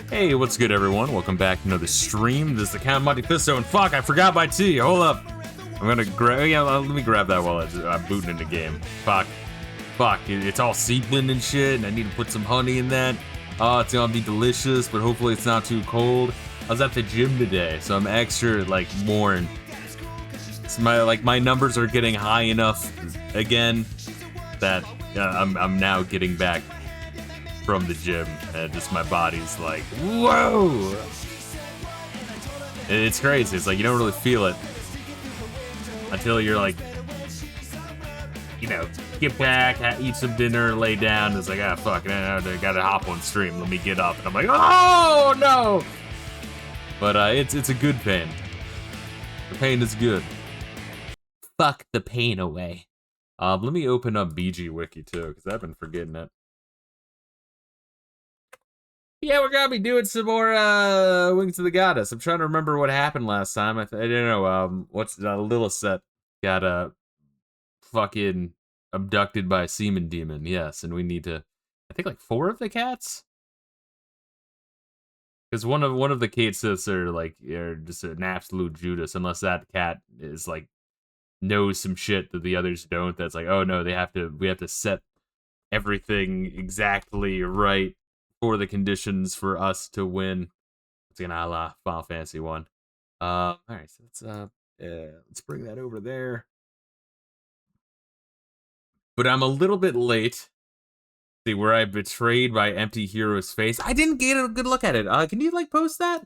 Hey, what's good, everyone? Welcome back to another stream. This is the Count Monte Fisto, and fuck, I forgot my tea. Hold up. I'm gonna grab. Yeah, let me grab that while I'm booting into game. Fuck, it's all seeping and shit, and I need to put some honey in that. Oh, it's gonna be delicious, but hopefully it's not too cold. I was at the gym today, so I'm extra worn. So my numbers are getting high enough again that I'm now getting back from the gym, and just my body's like, whoa! It's crazy. It's like you don't really feel it until you're like, get back, eat some dinner, lay down. It's like, fuck, I gotta hop on stream. Let me get up, and I'm like, oh no! But it's a good pain. The pain is good. Fuck the pain away. Let me open up BG Wiki too, because I've been forgetting it. Yeah, we're gonna be doing some more Wings to the Goddess. I'm trying to remember what happened last time. I don't know. What's Lilisette got fucking abducted by a semen demon? Yes, and we need to. I think like 4 of the cats. Because one of the cats are just an absolute Judas, unless that cat is knows some shit that the others don't. That's like, oh no, we have to set everything exactly right for the conditions for us to win. It's gonna a la Final Fantasy 1. All right, so let's bring that over there. But I'm a little bit late. See where I betrayed my empty hero's face. I didn't get a good look at it. Can you post that?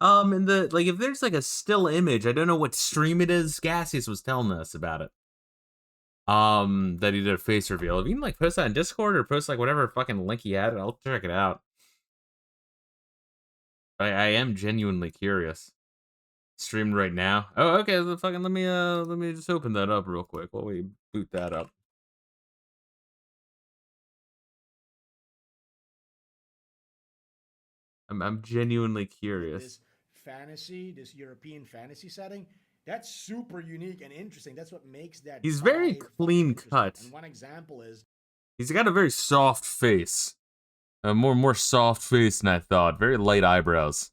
In the if there's a still image, I don't know what stream it is. Gaseous was telling us about it. That he did a face reveal. If you can post that in Discord or post whatever fucking link he had, I'll check it out. I am genuinely curious. Streamed right now. Oh, okay. Let me just open that up real quick while we boot that up. I'm genuinely curious. This European fantasy setting. That's super unique and interesting. That's what makes that. He's very clean cut. And one example is he's got a very soft face, more soft face than I thought. Very light eyebrows.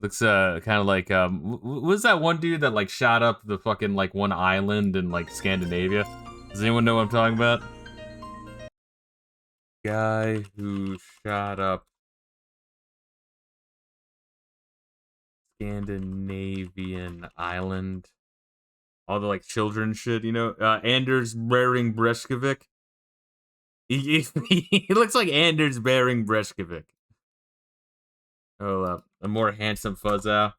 Looks kind of like was that one dude that shot up the fucking one island in Scandinavia? Does anyone know what I'm talking about? Guy who shot up Scandinavian island. All the children shit, Anders Bering Breshkovic. He looks like Anders Bering Breshkovic. Hold up. A more handsome Fuzzow.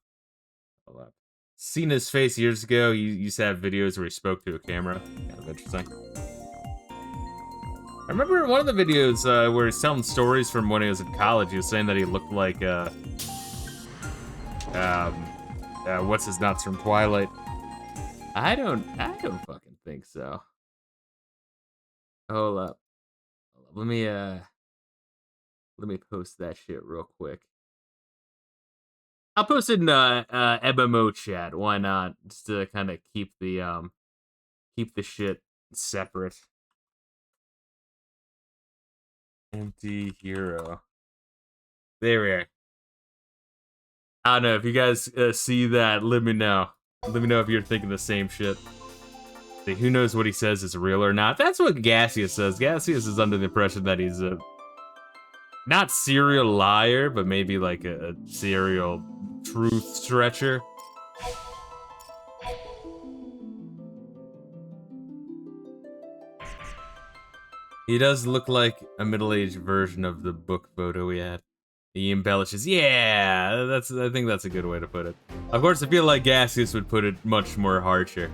Hold up. Seen his face years ago. He used to have videos where he spoke to a camera. Kind of interesting. I remember one of the videos where he's telling stories from when he was in college. He was saying that he looked like what's his nuts from Twilight. I don't fucking think so. Hold up. Let me post that shit real quick. I'll post it in MMO chat. Why not? Just to kind of keep the shit separate. Empty hero. There we are. I don't know if you guys see that. Let me know. Let me know if you're thinking the same shit. See, who knows what he says is real or not? That's what Gaseous says. Gaseous is under the impression that he's a not serial liar, but maybe a serial truth stretcher. He does look like a middle-aged version of the book photo we had. He embellishes. Yeah, I think that's a good way to put it. Of course, I feel like Gaseous would put it much more harsher.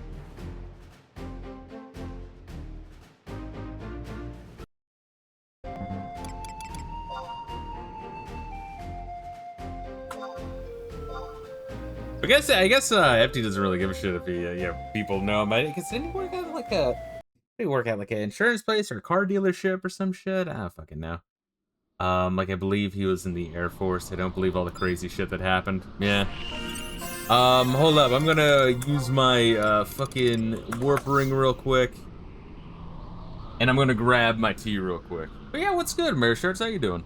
I guess Empty doesn't really give a shit if he people know him. I guess didn't he work at an insurance place or a car dealership or some shit? I don't fucking know. I believe he was in the Air Force. I don't believe all the crazy shit that happened. Yeah. Hold up. I'm gonna use my fucking warp ring real quick. And I'm gonna grab my tea real quick. But yeah, what's good, Mary Shirts? How you doing?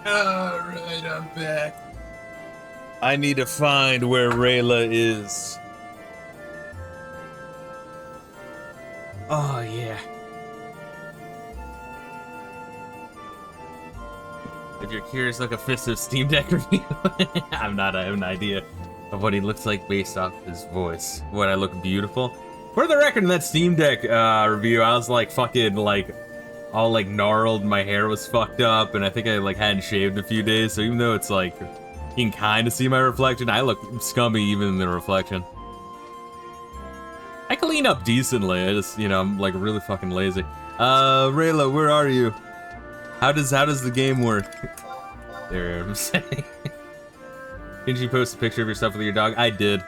Alright, I'm back. I need to find where Reila is. Oh, yeah. If you're curious, look at Fisto's Steam Deck review. I have an idea of what he looks like based off his voice. What, I look beautiful? For the record, in that Steam Deck review, I was like fucking like all like gnarled. My hair was fucked up, and I think I like hadn't shaved a few days. So even though it's like you can kind of see my reflection, I look scummy even in the reflection. I clean up decently. I just, you know, I'm like really fucking lazy. Reila, where are you? How does the game work? There, I'm saying. Didn't you post a picture of yourself with your dog? I did.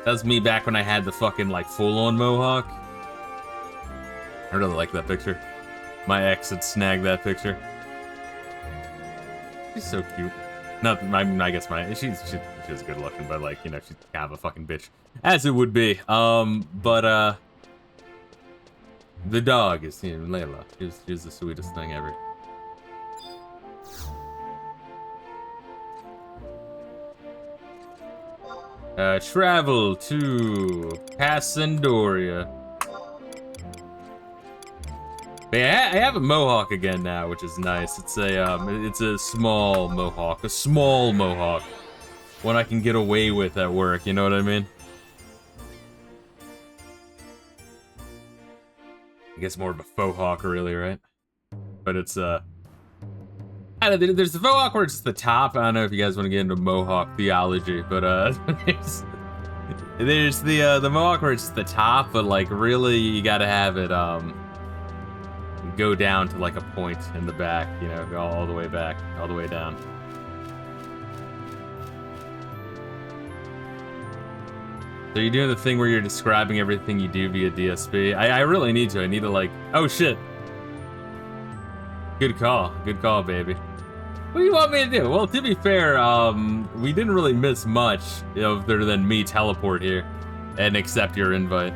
That was me back when I had the fucking like full-on mohawk. I really like that picture. My ex had snagged that picture. She's so cute. Not, I guess she's good looking, but like, you know, she's kind of a fucking bitch, as it would be. The dog is, you know, Layla. She's the sweetest thing ever. Travel to Passandoria. But yeah, I have a mohawk again now, which is nice. It's a small mohawk, one I can get away with at work. You know what I mean? I guess more of a faux hawk, really, right? But it's I don't know, there's the faux hawk where it's the top. I don't know if you guys want to get into mohawk theology, but there's the mohawk where it's the top, but like really you gotta have it go down to like a point in the back, you know, go all the way back, all the way down. So you're doing the thing where you're describing everything you do via DSP. I really need to. I need to like, oh shit. Good call, baby. What do you want me to do? Well, to be fair, we didn't really miss much other than me teleport here and accept your invite.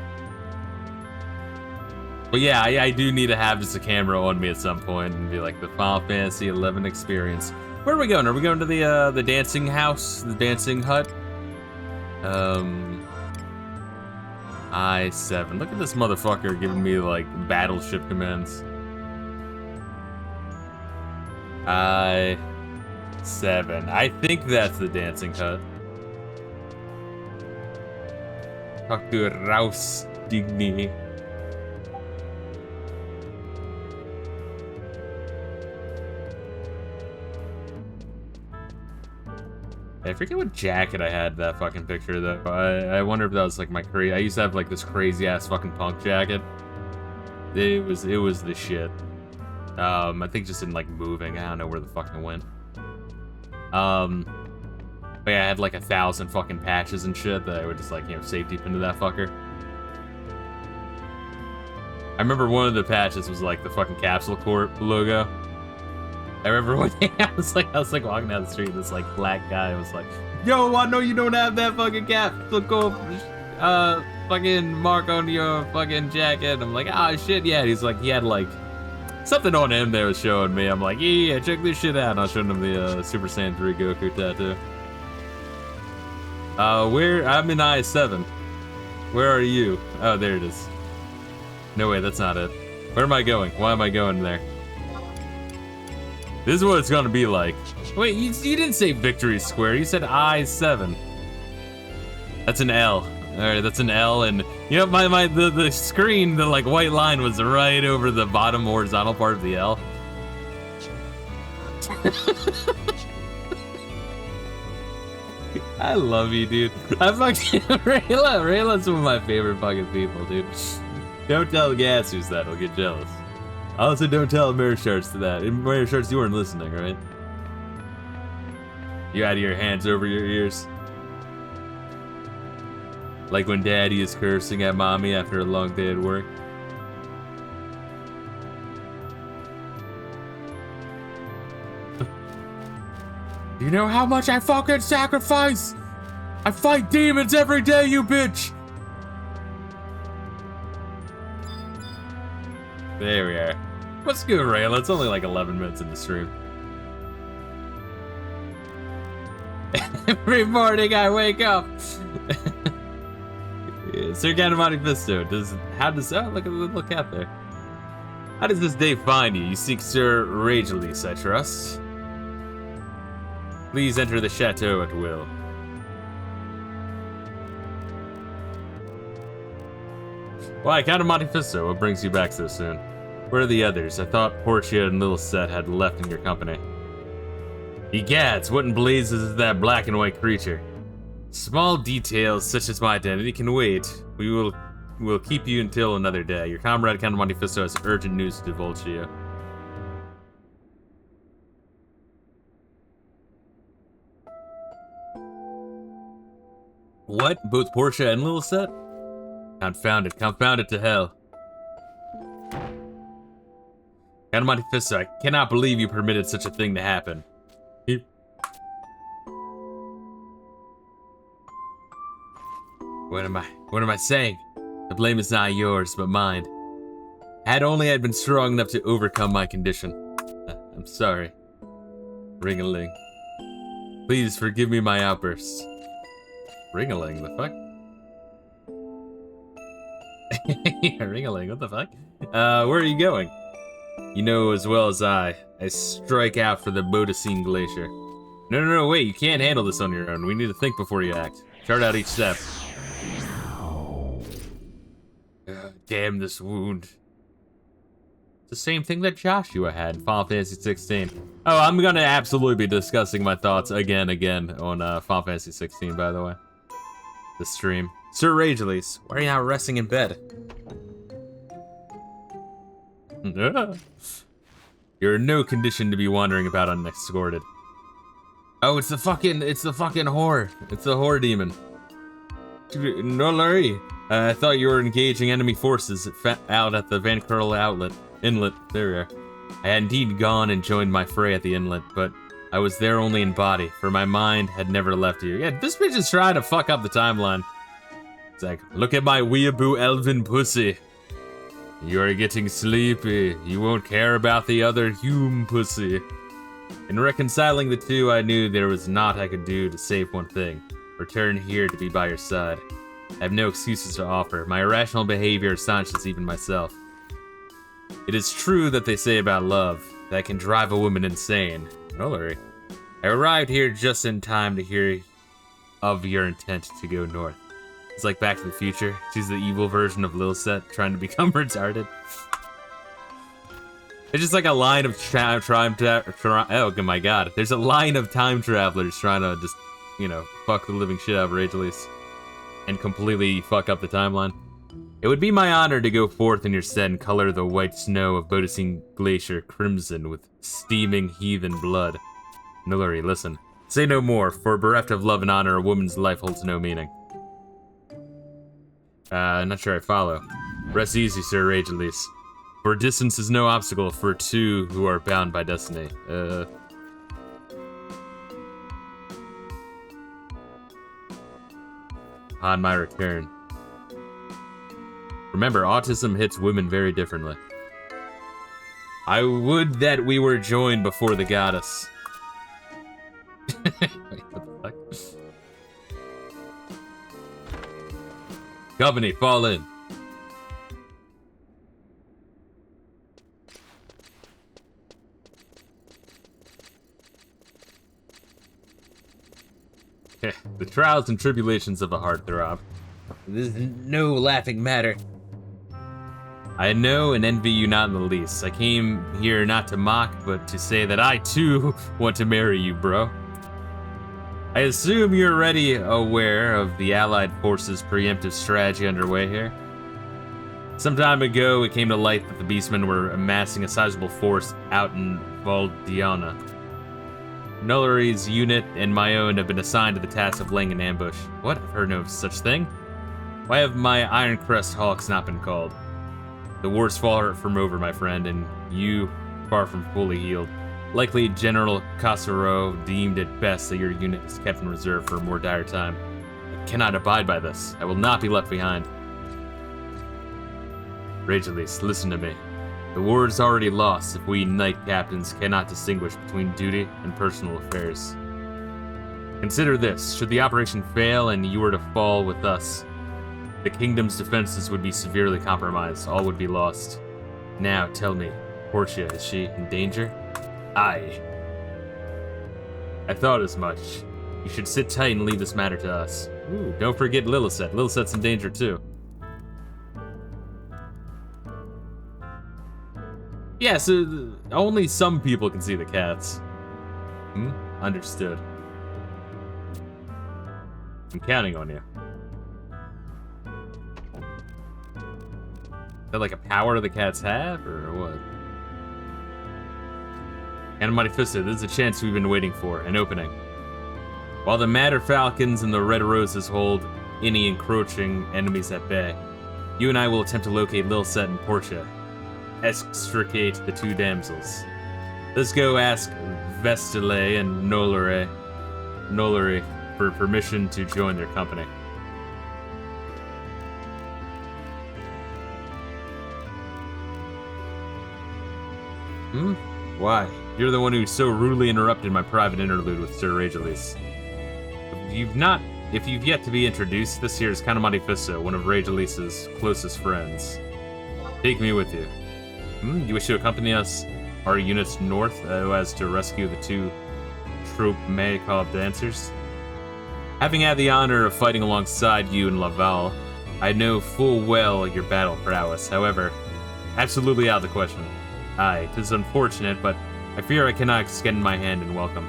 But yeah, I do need to have just a camera on me at some point and be like the Final Fantasy XI experience. Where are we going? Are we going to the dancing house, the dancing hut? I-7. Look at this motherfucker giving me like battleship commands. I-7. I think that's the dancing hut. Talk to Raus Digni. I forget what jacket I had that fucking picture though. I wonder if that was like my I used to have like this crazy ass fucking punk jacket. It was the shit. I think just in like moving. I don't know where the fuck it went. But yeah, I had like 1,000 fucking patches and shit that I would just like, you know, safety pin to that fucker. I remember one of the patches was like the fucking Capsule Corp logo. I remember one day I was like walking down the street, and this like black guy was like, "Yo, I know you don't have that fucking Capsule Corp fucking mark on your fucking jacket." I'm like, "Ah, shit, yeah." And he's like, he had like something on him that was showing me. I'm like, "Yeah, check this shit out." And I was showing him the Super Saiyan 3 Goku tattoo. I'm in I-7. Where are you? Oh, there it is. No way, that's not it. Where am I going? Why am I going there? This is what it's gonna be like. Wait, you didn't say Victory Square, you said I-7. That's an L. Alright, that's an L, and you know, the screen, the like white line was right over the bottom horizontal part of the L. I love you, dude. I fucking Rayla's one of my favorite fucking people, dude. Don't tell Gasus that, he'll get jealous. Also, don't tell Mirror Shards to that. In Mirror Shards, you weren't listening, right? You had your hands over your ears. Like when Daddy is cursing at Mommy after a long day at work. Do you know how much I fucking sacrifice? I fight demons every day, you bitch! There we are. What's good, Reila? It's only like 11 minutes in the stream. Every morning I wake up. Sir Monte Fisto, look at the little cat there. How does this day find you? You seek Sir Reila, I trust. Please enter the chateau at will. Why, Count of Monte Fisto, what brings you back so soon? Where are the others? I thought Portia and Lilisette had left in your company. Egads, what in blazes is that black and white creature? Small details such as my identity can wait. We'll keep you until another day. Your comrade Count of Monte Fisto has urgent news to divulge to you. What? Both Portia and Lilisette? Confound it to hell. Count of Monte Fisto, I cannot believe you permitted such a thing to happen. What am I saying? The blame is not yours, but mine. Had only I been strong enough to overcome my condition. I'm sorry. Ring-a-ling. Please forgive me my outbursts. Ring-a-ling, the fuck? Yeah, ring-a-ling, what the fuck? Where are you going? You know as well as I strike out for the Bodacine Glacier. No, wait, you can't handle this on your own. We need to think before you act. Chart out each step. Damn this wound. It's the same thing that Joshua had in Final Fantasy 16. Oh, I'm gonna absolutely be discussing my thoughts again on Final Fantasy 16, by the way. The stream. Sir Reila, why are you not resting in bed? You're in no condition to be wandering about unescorted. Oh, it's the fucking whore. It's the whore demon. No, Larry. I thought you were engaging enemy forces out at the Van Curl Inlet. There we are. I had indeed gone and joined my fray at the inlet, but I was there only in body, for my mind had never left you. Yeah, this bitch is trying to fuck up the timeline. It's like, look at my weeaboo elven pussy. You are getting sleepy. You won't care about the other hume pussy. In reconciling the two, I knew there was naught I could do to save one thing. Return here to be by your side. I have no excuses to offer. My irrational behavior astonishes even myself. It is true that they say about love, that can drive a woman insane. Rollery. I arrived here just in time to hear of your intent to go north. It's like Back to the Future. She's the evil version of Lilisette trying to become retarded. It's just like a line of oh my god. There's a line of time travelers trying to just, you know, fuck the living shit out of Reila and completely fuck up the timeline. It would be my honor to go forth in your stead and color the white snow of Bodacine Glacier crimson with steaming heathen blood. Nullery, listen. Say no more, for bereft of love and honor, a woman's life holds no meaning. Not sure I follow. Rest easy, Sir Reila. For distance is no obstacle for two who are bound by destiny. Upon my return. Remember, autism hits women very differently. I would that we were joined before the goddess. Wait, what the fuck? Company, fall in. The trials and tribulations of a heartthrob. This is no laughing matter. I know and envy you not in the least. I came here not to mock, but to say that I too want to marry you, bro. I assume you're already aware of the Allied forces' preemptive strategy underway here. Some time ago, it came to light that the Beastmen were amassing a sizable force out in Valdiana. Nullery's unit and my own have been assigned to the task of laying an ambush. What? I've heard no such thing. Why have my Iron Crest Hawks not been called? The war's far from over, my friend, and you far from fully healed. Likely General Casero deemed it best that your unit is kept in reserve for a more dire time. I cannot abide by this. I will not be left behind. Reila, listen to me. The war is already lost if we knight captains cannot distinguish between duty and personal affairs. Consider this, should the operation fail and you were to fall with us, the kingdom's defenses would be severely compromised, all would be lost. Now, tell me, Portia, is she in danger? Aye. I thought as much. You should sit tight and leave this matter to us. Ooh, don't forget Lilisette. Lilisette's in danger too. Yeah, so only some people can see the cats. Understood. I'm counting on you. Is that like a power the cats have, or what? Mighty Fisto, this is a chance we've been waiting for, an opening. While the Madder Falcons and the Red Roses hold any encroaching enemies at bay, you and I will attempt to locate Lilisette and Portia. Extricate the two damsels. Let's go ask Vestile and Nolare for permission to join their company. Why? You're the one who so rudely interrupted my private interlude with Sir Ragelis. If you've yet to be introduced, this here is Mighty Fisto, one of Ragelis's closest friends. Take me with you. You wish to accompany us, our units north, so as to rescue the two Trope Maycall dancers? Having had the honor of fighting alongside you in Laval, I know full well your battle prowess. However, absolutely out of the question. Aye, 'tis unfortunate, but I fear I cannot extend my hand in welcome.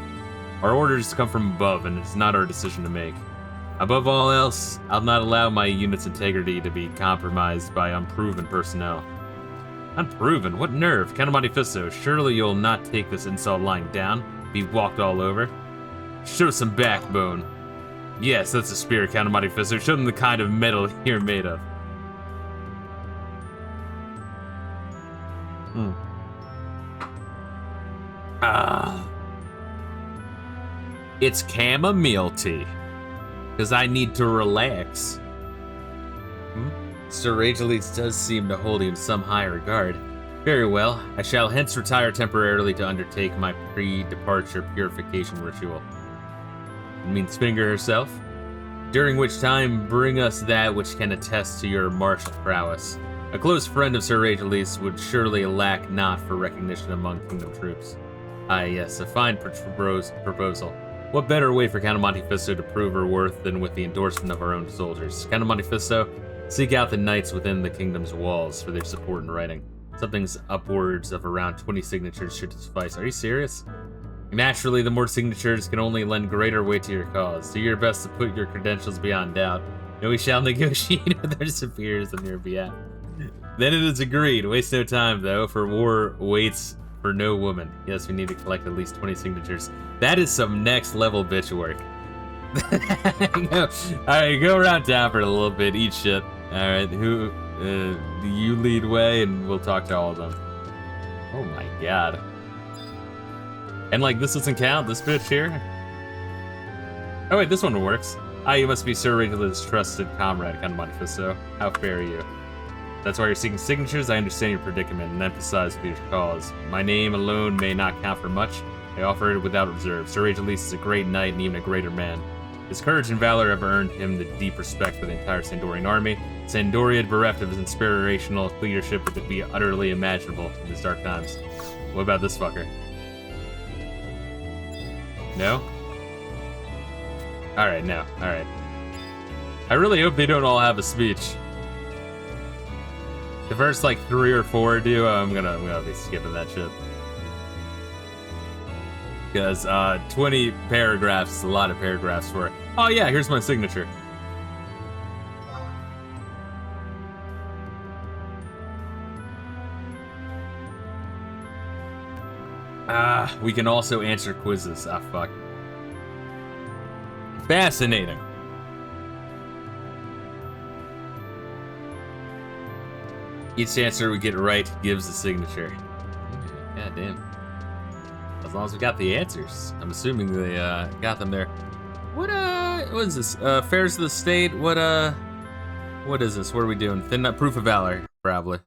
Our orders come from above, and it's not our decision to make. Above all else, I'll not allow my unit's integrity to be compromised by unproven personnel. Unproven? What nerve? Mighty Fisto, surely you'll not take this insult lying down, be walked all over. Show some backbone. Yes, that's the spirit, Mighty Fisto. Show them the kind of metal you're made of. It's chamomile tea. Because I need to relax. Sir Ragelis does seem to hold you in some high regard. Very well, I shall hence retire temporarily to undertake my pre-departure purification ritual. It means Finger herself. During which time, bring us that which can attest to your martial prowess. A close friend of Sir Ragelis would surely lack not for recognition among kingdom troops. Ah yes, a fine proposal. What better way for Monte Fisto to prove her worth than with the endorsement of our own soldiers? Monte Fisto, seek out the knights within the kingdom's walls for their support in writing. Something's upwards of around 20 signatures should suffice. Are you serious? Naturally, the more signatures can only lend greater weight to your cause. Do your best to put your credentials beyond doubt, and we shall negotiate with our superiors on your behalf. Then it is agreed. Waste no time, though, for war waits for no woman. Yes, we need to collect at least 20 signatures. That is some next level bitch work. Alright, go around town for a little bit, eat shit. Alright, you lead way and we'll talk to all of them. Oh my god. And like, this doesn't count, this bitch here? Oh wait, this one works. Ah, you must be Sir Regular's trusted comrade, Monte Fisto. How fair are you? That's why you're seeking signatures. I understand your predicament and emphasize with your cause. My name alone may not count for much. I offer it without reserve. Sir Ragelis is a great knight and even a greater man. His courage and valor have earned him the deep respect for the entire Sandorian army. Sandoria, bereft of his inspirational leadership, would be utterly imaginable in these dark times. What about this fucker? No? Alright, no. Alright. I really hope they don't all have a speech. The first, like, 3 or 4 do, I'm gonna be skipping that shit. Because, 20 paragraphs is a lot of paragraphs for it. Oh yeah, here's my signature. We can also answer quizzes. Ah, fuck. Fascinating. Each answer we get right gives a signature. God damn. As long as we got the answers. I'm assuming they got them there. What is this? Affairs of the state? What is this? What are we doing? Thin proof of valor, probably.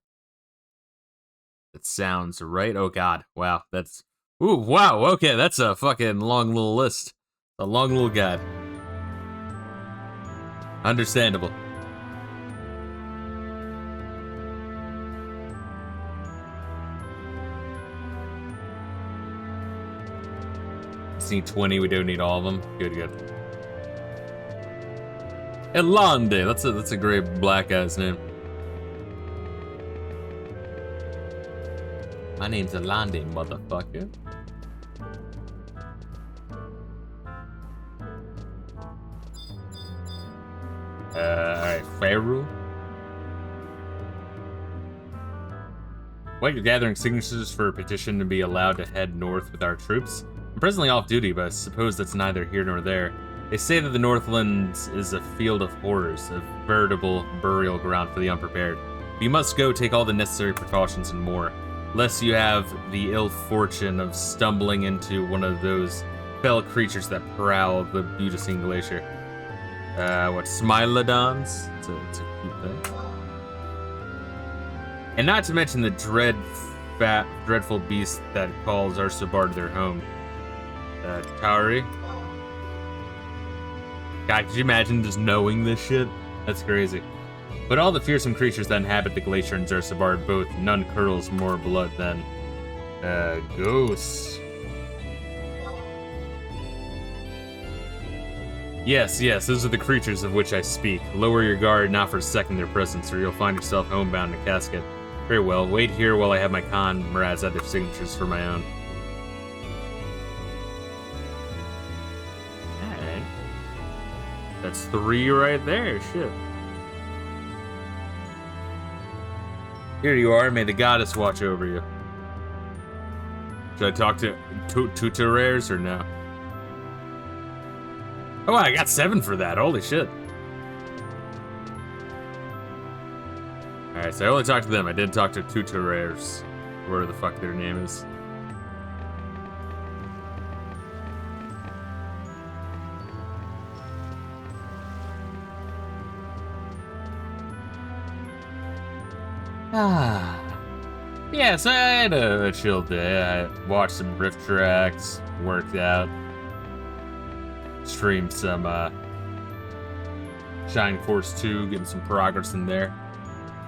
That sounds right. Oh god. Wow. That's... Ooh, wow. Okay, that's a fucking long little list. A long little guide. Understandable. Just need 20. We don't need all of them. Good, good. Elande. That's a great black guy's name. My name's Elande, motherfucker. Alright, Faru. What, you're gathering signatures for a petition to be allowed to head north with our troops? I'm presently off duty, but I suppose that's neither here nor there. They say that the Northlands is a field of horrors, a veritable burial ground for the unprepared. But you must go take all the necessary precautions and more, lest you have the ill fortune of stumbling into one of those fell creatures that prowl the Budasine Glacier. What, Smilodons? It's a cute thing. And not to mention the dreadful beast that calls Ursubard their home. Tauri. God, could you imagine just knowing this shit? That's crazy. But all the fearsome creatures that inhabit the glacier and Ursubard, both none curdles more blood than ghosts. Yes, those are the creatures of which I speak. Lower your guard, not for a second their presence, or you'll find yourself homebound in a casket. Very well, wait here while I have my comrades add their signatures for my own. Alright. That's 3 right there, shit. Here you are, may the goddess watch over you. Should I talk to tuteraires or no? Oh, I got 7 for that. Holy shit. Alright, so I only talked to them. I did talk to tuteraires. Whatever the fuck their name is. Yeah, so I had a chill day. I watched some riff tracks, worked out. Streamed some Shining Force 2, getting some progress in there.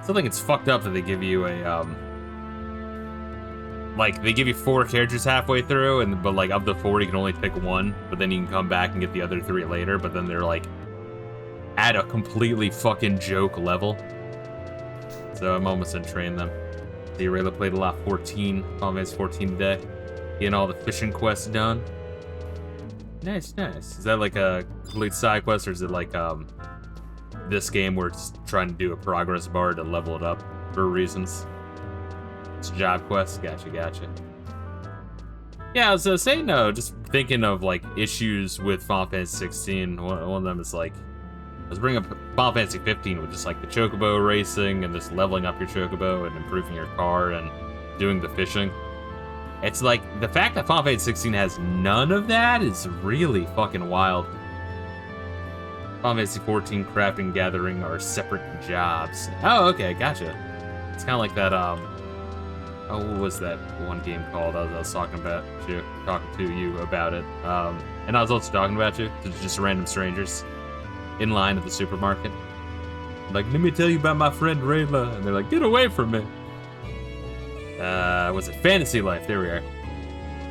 Still think it's fucked up that they give you a like they give you 4 characters halfway through, but like of the 4 you can only pick 1, but then you can come back and get the other 3 later, but then they're like at a completely fucking joke level. So I'm almost gonna train them. The Reila played a lot 14, almost 14 today. Getting all the fishing quests done. Nice. Is that like a complete side quest, or is it like this game where it's trying to do a progress bar to level it up for reasons? It's a job quest. Gotcha. Yeah, I was saying just thinking of like issues with Final Fantasy 16. One of them is like, I was bringing up Final Fantasy 15 with just like the chocobo racing and just leveling up your chocobo and improving your car and doing the fishing. It's like, the fact that Final Fantasy 16 has none of that is really fucking wild. Final Fantasy 14 crafting and gathering are separate jobs. Oh, okay, gotcha. It's kind of like that, oh, what was that one game called? I was talking to you about it. And I was also talking about you to just random strangers in line at the supermarket. Like, let me tell you about my friend Reila. And they're like, get away from me. Was it Fantasy Life? There we are. Do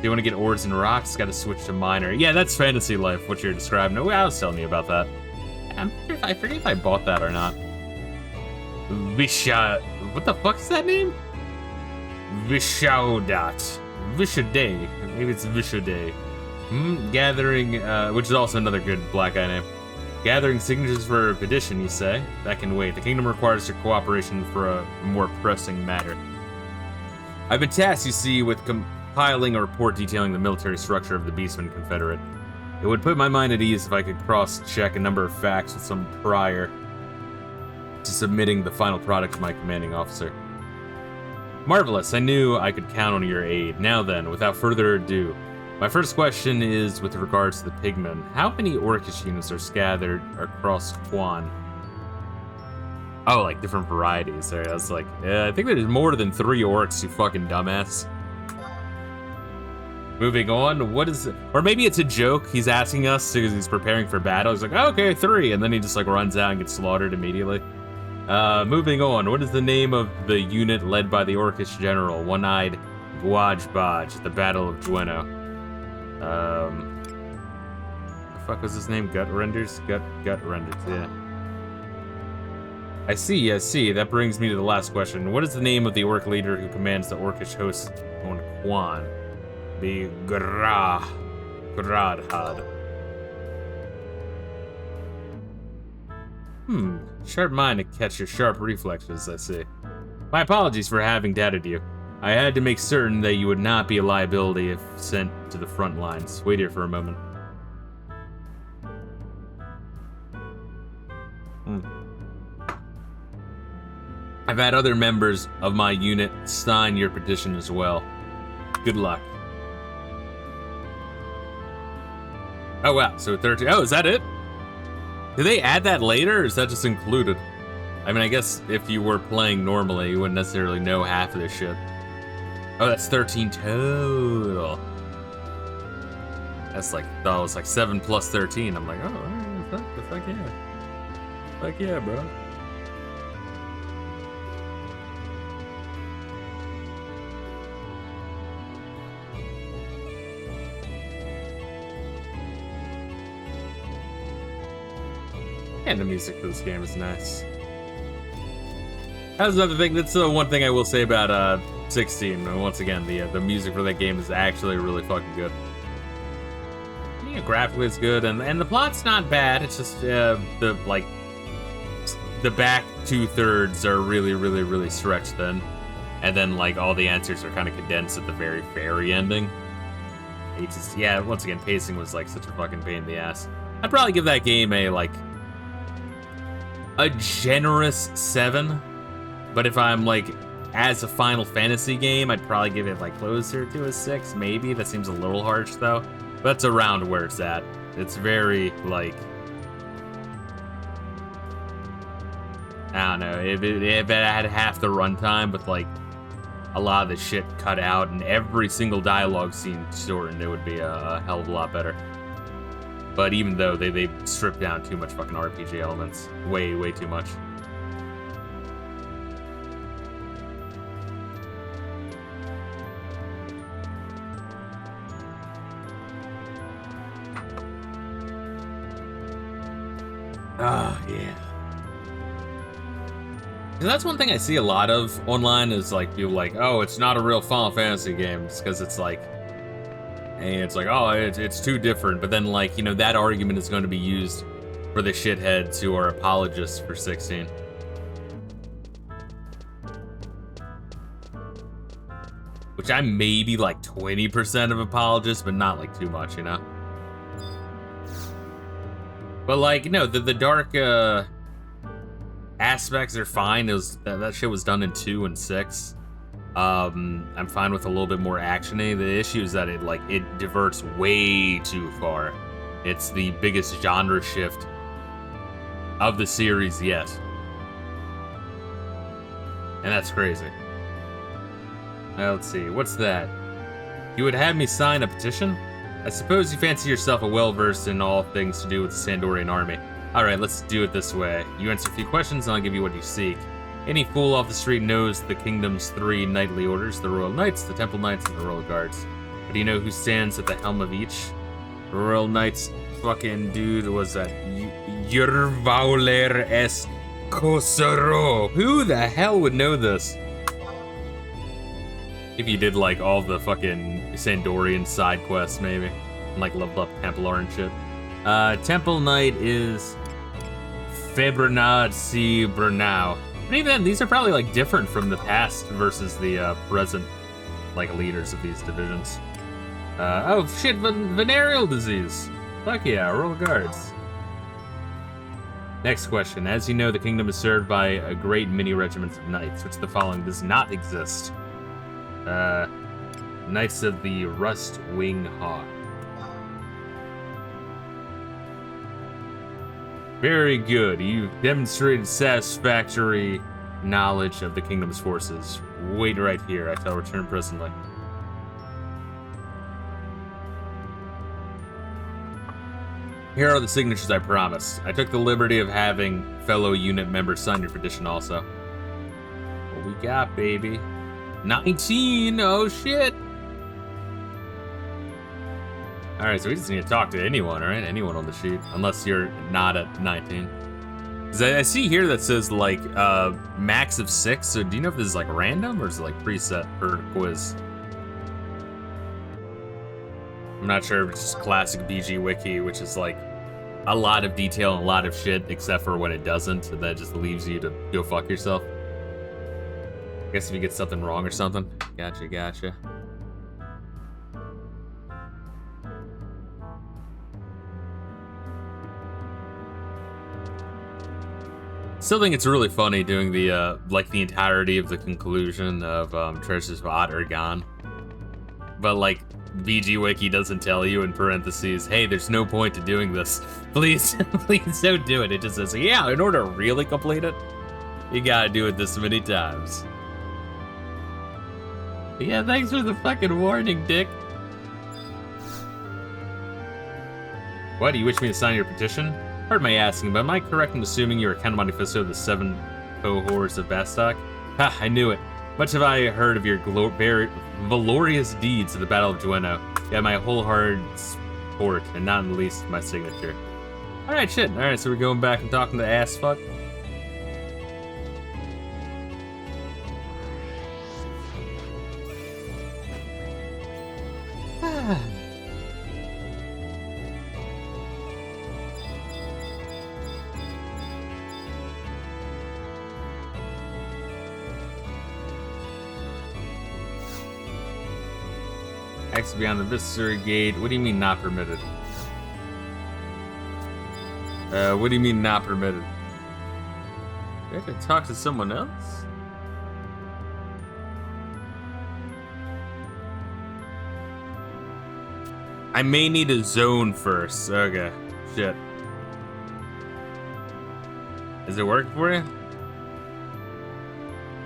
you want to get ores and rocks? Got to switch to miner. Yeah, that's Fantasy Life, what you're describing. No, I was telling you about that. I forget if I bought that or not. What the fuck is that name? Vishaudat. Vishaday. Maybe it's Vishaday. Gathering, which is also another good black guy name. Gathering signatures for a petition, you say? That can wait. The kingdom requires your cooperation for a more pressing matter. I've been tasked, you see, with compiling a report detailing the military structure of the Beastman Confederate. It would put my mind at ease if I could cross-check a number of facts with some prior to submitting the final product to my commanding officer. Marvelous, I knew I could count on your aid. Now then, without further ado, my first question is with regards to the pigmen. How many Orcish units are scattered across Quan? Oh, like different varieties. Sorry, I was like, I think there's more than 3 orcs, you fucking dumbass. Moving on, what is it? Or maybe it's a joke he's asking us because he's preparing for battle. He's like, oh, okay, 3, and then he just like runs out and gets slaughtered immediately. Moving on, what is the name of the unit led by the Orcish general, One-Eyed Gwaj at the Battle of Dueno? The fuck was his name? Gut Renders? Gut Renders, yeah. I see. That brings me to the last question. What is the name of the orc leader who commands the orcish host on Quan? The Gradhad. Sharp mind to catch your sharp reflexes, I see. My apologies for having doubted you. I had to make certain that you would not be a liability if sent to the front lines. Wait here for a moment. I've had other members of my unit sign your petition as well. Good luck. Oh wow, so 13. Oh, is that it? Did they add that later, or is that just included? I mean, I guess if you were playing normally, you wouldn't necessarily know half of this shit. Oh, that's 13 total. That's like, thought it was like 7 plus 13. I'm like, oh, fuck yeah. Fuck yeah, bro. And the music for this game is nice. That's another thing. That's the one thing I will say about 16. Once again, the music for that game is actually really fucking good. Yeah, graphically it's good, and the plot's not bad. It's just the back 2/3 are really stretched thin, and then like all the answers are kind of condensed at the very ending. It's just, yeah, once again, pacing was like such a fucking pain in the ass. I'd probably give that game a generous 7, but if I'm like as a Final Fantasy game, I'd probably give it like closer to a 6, maybe. That seems a little harsh though. But that's around where it's at. It's very like, I don't know, if it had half the runtime with like a lot of the shit cut out and every single dialogue scene shortened, it would be a hell of a lot better. But even though they stripped down too much fucking RPG elements. Way too much. Oh, yeah. That's one thing I see a lot of online is like people like, oh, it's not a real Final Fantasy game. It's because it's like, and it's like, oh, it's too different. But then, like, you know, that argument is going to be used for the shitheads who are apologists for 16. Which I'm maybe like 20% of apologists, but not like too much, you know? But like, you know, the dark aspects are fine. It was, that shit was done in 2 and 6. I'm fine with a little bit more action-y. The issue is that it diverts way too far. It's the biggest genre shift of the series yet. And that's crazy. Let's see, what's that? You would have me sign a petition? I suppose you fancy yourself a well-versed in all things to do with the Sandorian army. Alright, let's do it this way. You answer a few questions and I'll give you what you seek. Any fool off the street knows the kingdom's 3 knightly orders, the Royal Knights, the Temple Knights, and the Royal Guards. But do you know who stands at the helm of each? The Royal Knights fucking dude was that Yurvauler es Kosaro. Who the hell would know this? If you did like all the fucking Sandorian side quests, maybe. And like leveled up Templar and shit. Temple Knight is Febrenad C. Bernau. And even then, these are probably like different from the past versus the present like leaders of these divisions. Oh shit, venereal disease. Fuck yeah, Royal Guards. Next question. As you know, the kingdom is served by a great many regiments of knights, which the following does not exist. Knights of the Rust Wing Hawk. Very good. You've demonstrated satisfactory knowledge of the kingdom's forces. Wait right here. I shall return presently. Here are the signatures I promised. I took the liberty of having fellow unit members sign your petition also. What we got, baby? 19! Oh, shit! Alright, so we just need to talk to anyone, right? Anyone on the sheet. Unless you're not at 19. 'Cause I see here that says, like, max of 6. So do you know if this is, like, random or is it, like, preset per quiz? I'm not sure if it's just classic BG Wiki, which is, like, a lot of detail and a lot of shit, except for when it doesn't, and that just leaves you to go fuck yourself. I guess if you get something wrong or something. Gotcha. Still think it's really funny doing the, like, the entirety of the conclusion of, Treasures of Odd Ergon. But, like, BG Wiki doesn't tell you in parentheses, hey, there's no point to doing this. Please, please don't do it. It just says, yeah, in order to really complete it, you gotta do it this many times. But yeah, thanks for the fucking warning, dick. What, do you wish me to sign your petition? Pardon my asking, but am I correct in assuming you're a Count Monte Fisto of the 7 cohorts of Bastok? Ha, I knew it. Much have I heard of your valorous deeds at the Battle of Dueno. You have my wholehearted support, and not in the least my signature. Alright, shit. Alright, so we're going back and talking to ass fuck. Access beyond the visitor gate. What do you mean not permitted? What do you mean not permitted? Do I have to talk to someone else? I may need a zone first. Okay. Shit. Is it working for you?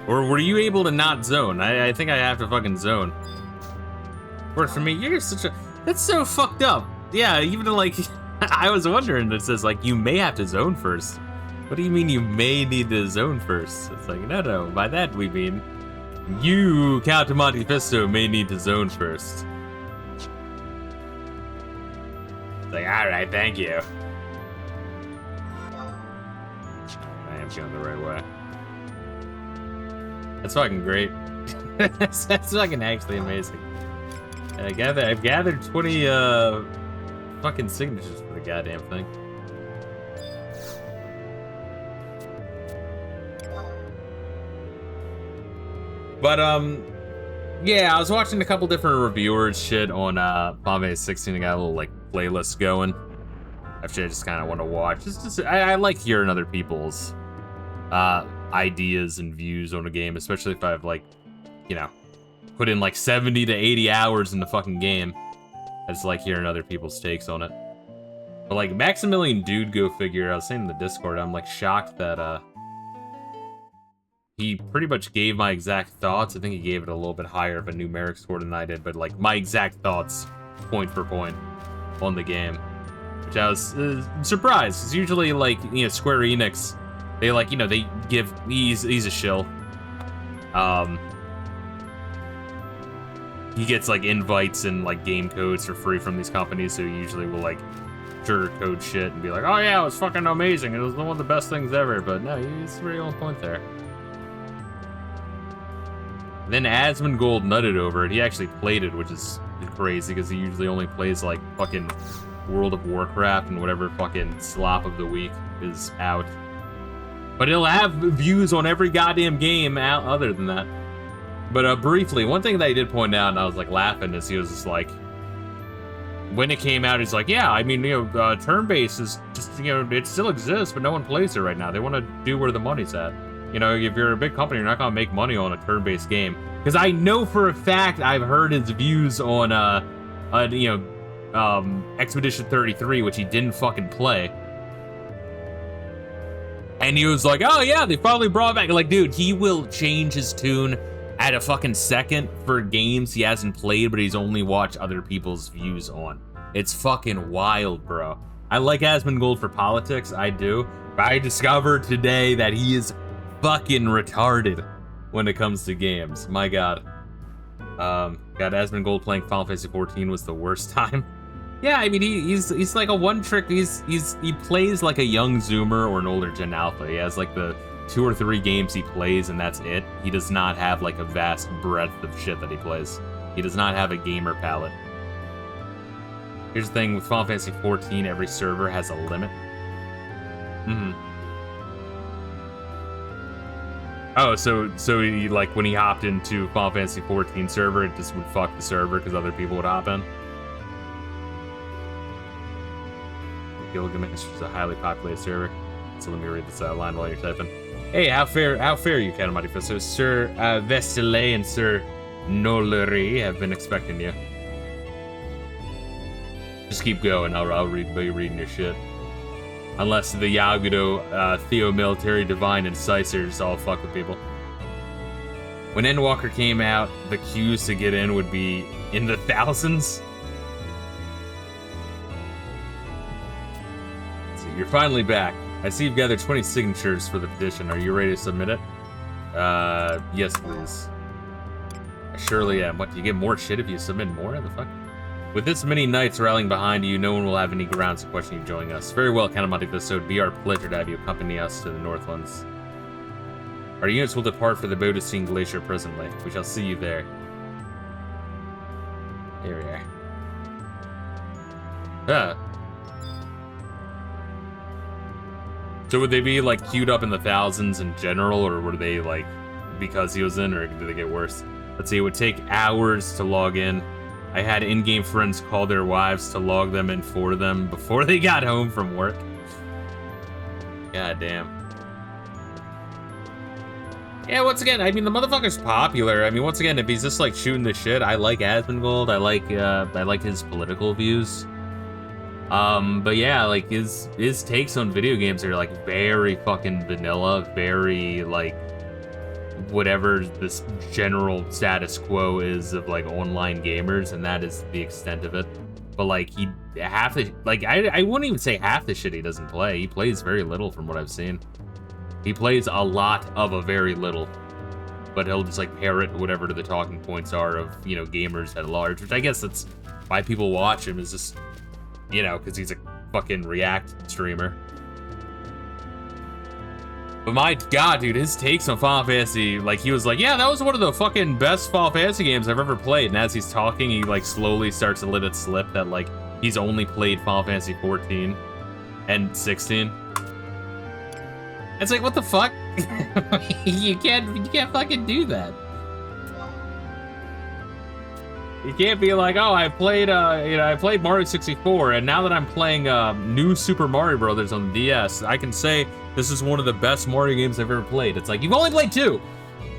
Or were you able to not zone? I think I have to fucking zone. Works for me. You're such a... That's so fucked up. Yeah, even like... I was wondering, it says, like, you may have to zone first. What do you mean you may need to zone first? It's like, no. By that we mean... You, Count Monte Fisto, may need to zone first. It's like, alright, thank you. I am going the right way. That's fucking great. That's fucking actually amazing. I've gathered 20 fucking signatures for the goddamn thing. But yeah, I was watching a couple different reviewers shit on Bombay 16. I got a little like playlist going. Actually, I just kind of want to watch. I like hearing other people's ideas and views on a game, especially if I've like, you know, put in like 70 to 80 hours in the fucking game. I just like hearing other people's takes on it. But like Maximilian Dude, go figure, I was saying in the Discord, I'm like shocked that he pretty much gave my exact thoughts. I think he gave it a little bit higher of a numeric score than I did, but like my exact thoughts, point for point, on the game. Which I was surprised, because usually like, you know, Square Enix, they like, you know, they give, he's a shill. He gets like invites and like game codes for free from these companies, so he usually will like sugarcoat shit and be like, oh yeah, it was fucking amazing, it was one of the best things ever, but no, he's really on point there. Then Asmongold nutted over it. He actually played it, which is crazy, because he usually only plays like fucking World of Warcraft and whatever fucking slop of the week is out. But he'll have views on every goddamn game out other than that. But briefly, one thing that he did point out, and I was like laughing, is he was just like, when it came out, he's like, yeah, I mean, you know, turn-based is just, you know, it still exists, but no one plays it right now. They want to do where the money's at. You know, if you're a big company, you're not going to make money on a turn-based game. Because I know for a fact I've heard his views on, you know, Expedition 33, which he didn't fucking play. And he was like, oh yeah, they finally brought it back. Like, dude, he will change his tune at a fucking second for games he hasn't played, but he's only watched other people's views on. It's fucking wild, bro. I like Asmongold for politics, I do. But I discovered today that he is fucking retarded when it comes to games. My god. God, Asmongold playing Final Fantasy 14 was the worst time. Yeah, I mean, he's like a one-trick. He plays like a young Zoomer or an older Gen Alpha. He has like the 2 or 3 games he plays, and that's it. He does not have like a vast breadth of shit that he plays. He does not have a gamer palette. Here's the thing with Final Fantasy 14, every server has a limit. Oh, so he, like, when he hopped into Final Fantasy 14 server, it just would fuck the server because other people would hop in? Gilgamesh is a highly populated server. So let me read this line while you're typing. Hey, how fair are you, Katamari Fisto? Sir Vestile and Sir Noleri have been expecting you. Just keep going. I'll be reading your shit. Unless the Yagudo, Theo Military, Divine, and Sicers all fuck with people. When Endwalker came out, the queues to get in would be in the thousands. So you're finally back. I see you've gathered 20 signatures for the petition. Are you ready to submit it? Yes, please. I surely am. What, do you get more shit if you submit more? The fuck? With this many knights rallying behind you, no one will have any grounds to question you joining us. Very well, Katamari Fisto. It'd be our pleasure to have you accompany us to the Northlands. Our units will depart for the Bodacine Glacier presently. We shall see you there. Here we are. So would they be, like, queued up in the thousands in general, or were they, like, because he was in, or did they get worse? Let's see, it would take hours to log in. I had in-game friends call their wives to log them in for them before they got home from work. God damn. Yeah, once again, I mean, the motherfucker's popular. I mean, once again, if he's just, like, shooting the shit, I like Asmongold. I like his political views. But yeah, like, his takes on video games are, like, very fucking vanilla, very, like, whatever this general status quo is of, like, online gamers, and that is the extent of it. But, like, I wouldn't even say half the shit he doesn't play. He plays very little from what I've seen. He plays a lot of a very little. But he'll just, like, parrot whatever the talking points are of, you know, gamers at large, which I guess that's why people watch him, is just, you know, because he's a fucking React streamer. But my god, dude, his takes on Final Fantasy, like, he was like, yeah, that was one of the fucking best Final Fantasy games I've ever played. And as he's talking, he, like, slowly starts to let it slip that, like, he's only played Final Fantasy 14 and 16. It's like, what the fuck? you can't fucking do that. You can't be like, oh, I played Mario 64, and now that I'm playing new Super Mario Brothers on the DS, I can say this is one of the best Mario games I've ever played. It's like, you've only played 2.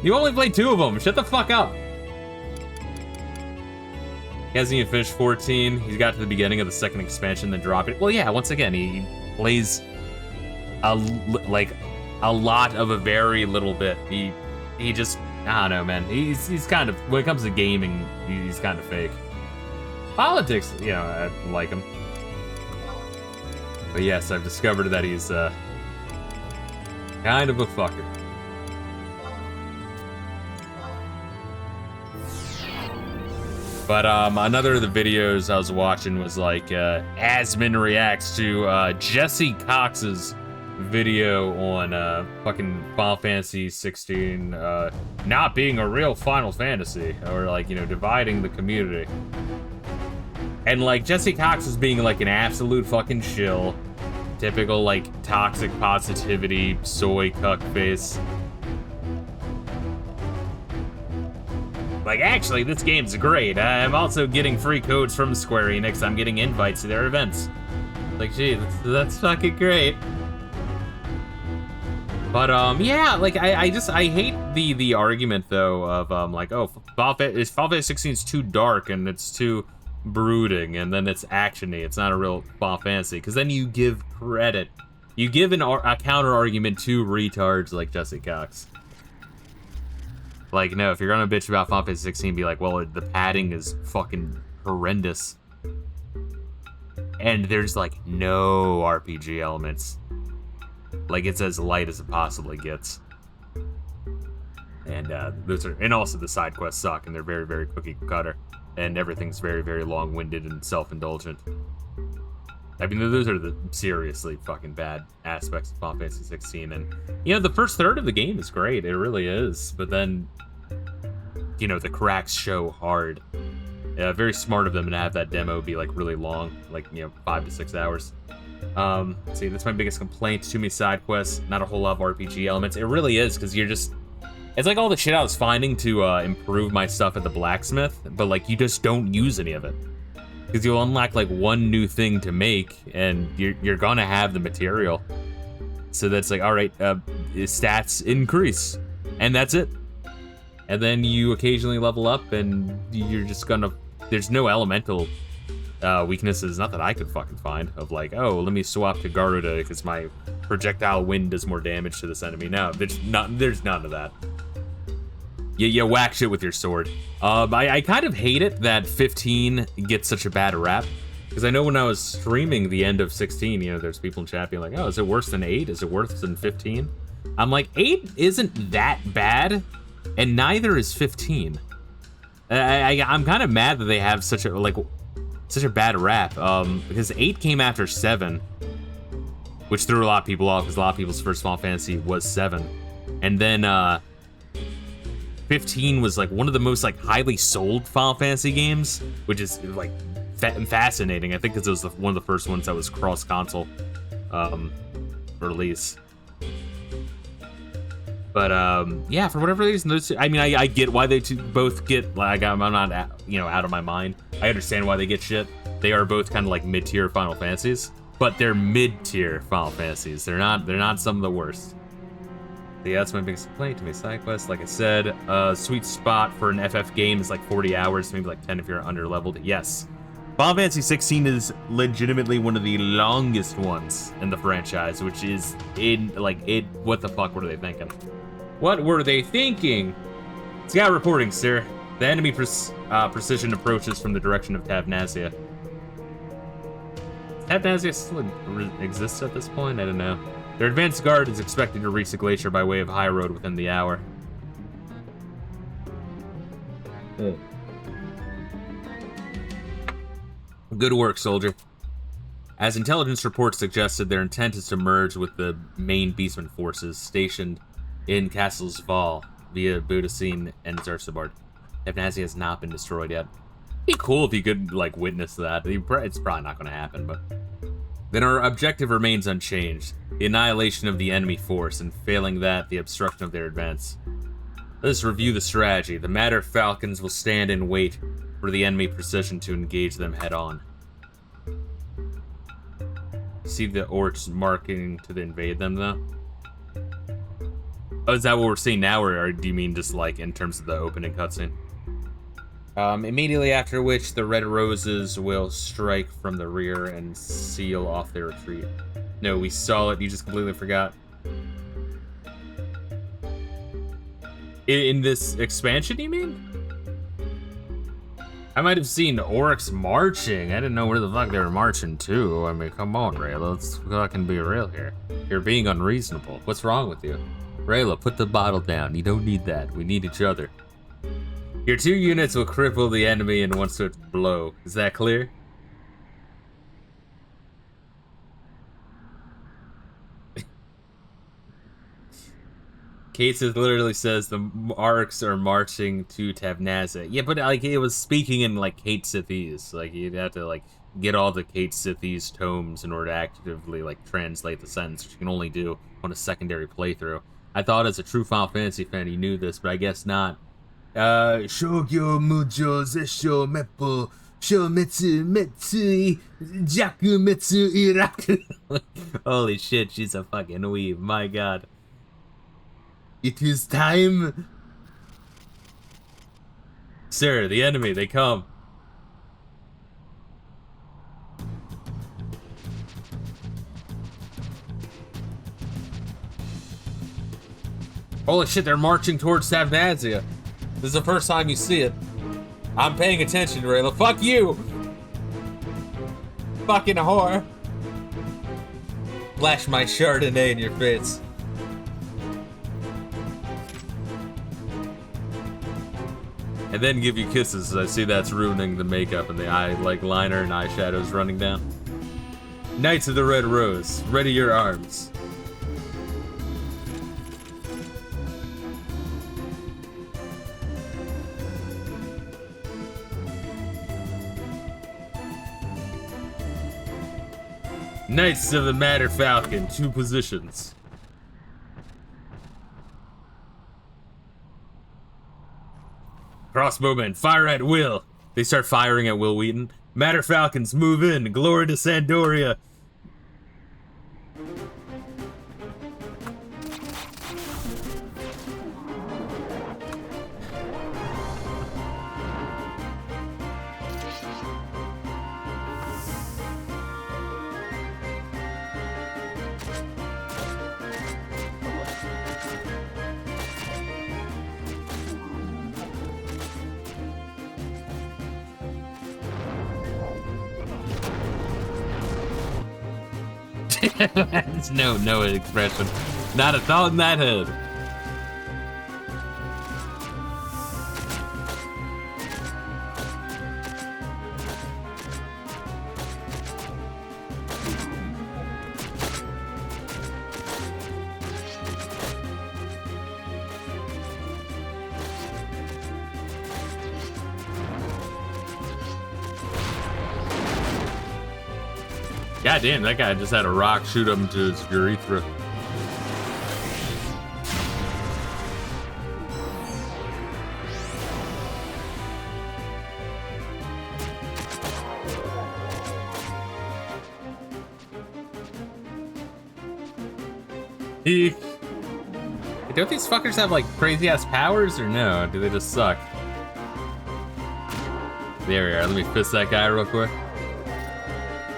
You only played 2 of them. Shut the fuck up. He hasn't even finished 14. He's got to the beginning of the second expansion, then dropped it. Well, yeah, once again, he plays a lot of a very little bit. He just, I don't know, man. He's kind of, when it comes to gaming, he's kind of fake. Politics, you know, I like him. But yes, I've discovered that he's kind of a fucker. But another of the videos I was watching was like Asmon reacts to Jesse Cox's video on fucking Final Fantasy 16 not being a real Final Fantasy, or like, you know, dividing the community. And like Jesse Cox is being like an absolute fucking shill. Typical, like, toxic positivity, soy cuck face. Like, actually, this game's great. I'm also getting free codes from Square Enix. I'm getting invites to their events. Like, gee, that's fucking great. But, yeah, like, I hate the argument, though, of, like, oh, Final Fantasy 16 is too dark, and it's too brooding, and then it's action-y. It's not a real Final Fantasy, because then you give credit You give a counter argument to retards like Jesse Cox. Like, no, if you're gonna bitch about Final Fantasy 16, be like, well, the padding is fucking horrendous. And there's, like, no RPG elements. Like, it's as light as it possibly gets. And, and also the side quests suck, and they're very, very cookie cutter. And everything's very, very long-winded and self-indulgent. I mean, those are the seriously fucking bad aspects of Final Fantasy 16. And, you know, the first third of the game is great. It really is. But then, you know, the cracks show hard. Very smart of them to have that demo be, like, really long. Like, you know, 5 to 6 hours. See, that's my biggest complaint. Too many side quests. Not a whole lot of RPG elements. It really is, because you're just... It's like all the shit I was finding to improve my stuff at the blacksmith. But, like, you just don't use any of it. Because you'll unlock, like, one new thing to make, and you're gonna have the material. So that's like, alright, stats increase. And that's it. And then you occasionally level up, and you're just gonna... There's no elemental weaknesses, not that I could fucking find, of like, oh, let me swap to Garuda, because my projectile wind does more damage to this enemy. No, there's none of that. You whack shit with your sword. I kind of hate it that 15 gets such a bad rap. Because I know when I was streaming the end of 16, you know, there's people in chat being like, oh, is it worse than 8? Is it worse than 15? I'm like, 8 isn't that bad, and neither is 15. I'm kind of mad that they have such a bad rap. Because 8 came after 7, which threw a lot of people off, because a lot of people's first Final Fantasy was 7. And then, 15 was like one of the most like highly sold Final Fantasy games, which is like fascinating. I think because it was one of the first ones that was cross-console release. But yeah, for whatever reason, those two, I mean, I get why they both get, like, I'm not, you know, out of my mind. I understand why they get shit. They are both kind of like mid-tier Final Fantasies, but they're mid-tier Final Fantasies. They're not some of the worst. Yeah, that's my biggest complaint to me. Side quests, like I said, sweet spot for an FF game is like 40 hours, maybe like 10 if you're under-leveled. Yes. Final Fantasy 16 is legitimately one of the longest ones in the franchise, which is what the fuck were they thinking? What were they thinking? Scout reporting, sir. The enemy precision approaches from the direction of Tavnazia. Tavnazia still exists at this point? I don't know. Their advanced guard is expected to reach the glacier by way of high road within the hour. Good work, soldier. As intelligence reports suggested, their intent is to merge with the main Beastman forces stationed in Castles Val via Budacine and Zersabard. Tavnazia has not been destroyed yet. It'd be cool if you could, like, witness that. It's probably not going to happen, but... Then our objective remains unchanged. The annihilation of the enemy force, and failing that, the obstruction of their advance. Let us review the strategy. The Matter Falcons will stand in wait for the enemy precision to engage them head-on. See the orcs marking to invade them, though? Oh, is that what we're seeing now, or do you mean just, like, in terms of the opening cutscene? Immediately after which, the Red Roses will strike from the rear and seal off their retreat. No, we saw it, you just completely forgot. In this expansion, you mean? I might have seen orcs marching. I didn't know where the fuck they were marching to. I mean, come on, Reila, let's fucking be real here. You're being unreasonable. What's wrong with you? Reila, put the bottle down. You don't need that. We need each other. Your 2 units will cripple the enemy in one swift blow. Is that clear? Kate literally says the Arcs are marching to Tavnazia. Yeah, but like it was speaking in like Kate Sithese. Like you'd have to like get all the Kate Sithese tomes in order to actively like translate the sentence, which you can only do on a secondary playthrough. I thought as a true Final Fantasy fan you knew this, but I guess not. Shogyo mujo zesho meppo shometsu metsui jaku metsu iraku. Holy shit, she's a fucking weeb, my god. It is time. Sir, the enemy, they come. Holy shit, they're marching towards Savnazia. This is the first time you see it. I'm paying attention, Reila. Fuck you! Fucking whore. Flash my Chardonnay in your face. And then give you kisses. I see that's ruining the makeup and the eye, like liner and eyeshadows running down. Knights of the Red Rose, ready your arms. Knights of the Matter Falcon, 2 positions. Crossbowmen, fire at will. They start firing at Will Wheaton. Matter Falcons, move in. Glory to Sandoria. That's no expression. Not a thought in that head. God damn, that guy just had a rock shoot him to his urethra. Don't these fuckers have like crazy ass powers or no? Do they just suck? There we are, let me fist that guy real quick.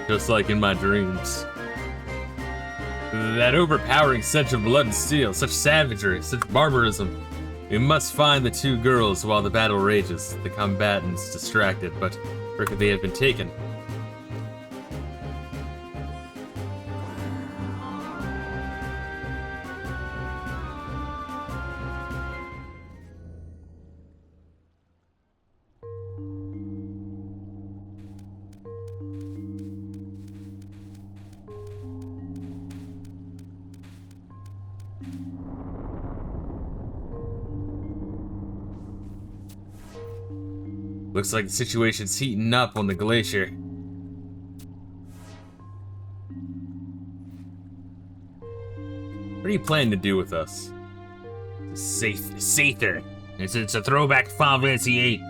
Just like in my dreams. That overpowering stench of blood and steel, such savagery, such barbarism. We must find the 2 girls while the battle rages. The combatants distracted, but where could they have been taken? Looks like the situation's heating up on the glacier. What are you planning to do with us? Sather. It's a throwback to Final Fantasy VIII.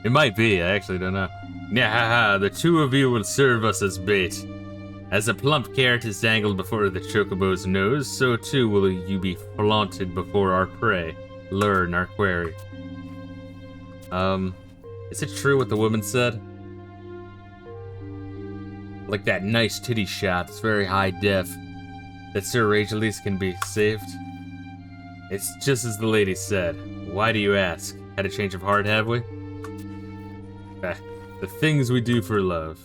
It might be, I actually don't know. Yeah, haha, the 2 of you will serve us as bait. As a plump carrot is dangled before the chocobo's nose, so too will you be flaunted before our prey. Learn our query. Is it true what the woman said? Like that nice titty shot, it's very high def. That Sir Ragelis can be saved? It's just as the lady said. Why do you ask? Had a change of heart, have we? The things we do for love.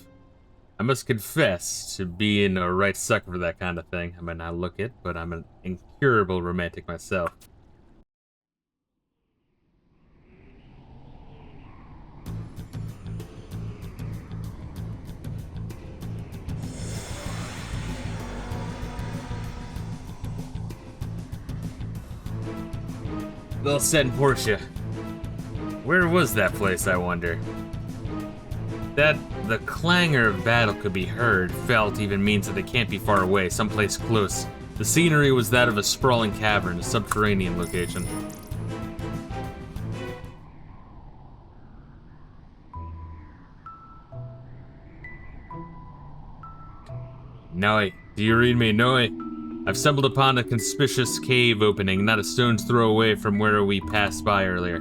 I must confess to being a right sucker for that kind of thing. I might not look it, but I'm an incurable romantic myself. Lilisette and Portia. Where was that place, I wonder? That the clangor of battle could be heard, felt, even means that they can't be far away, someplace close. The scenery was that of a sprawling cavern, a subterranean location. Noi, do you read me, Noi? I've stumbled upon a conspicuous cave opening, not a stone's throw away from where we passed by earlier.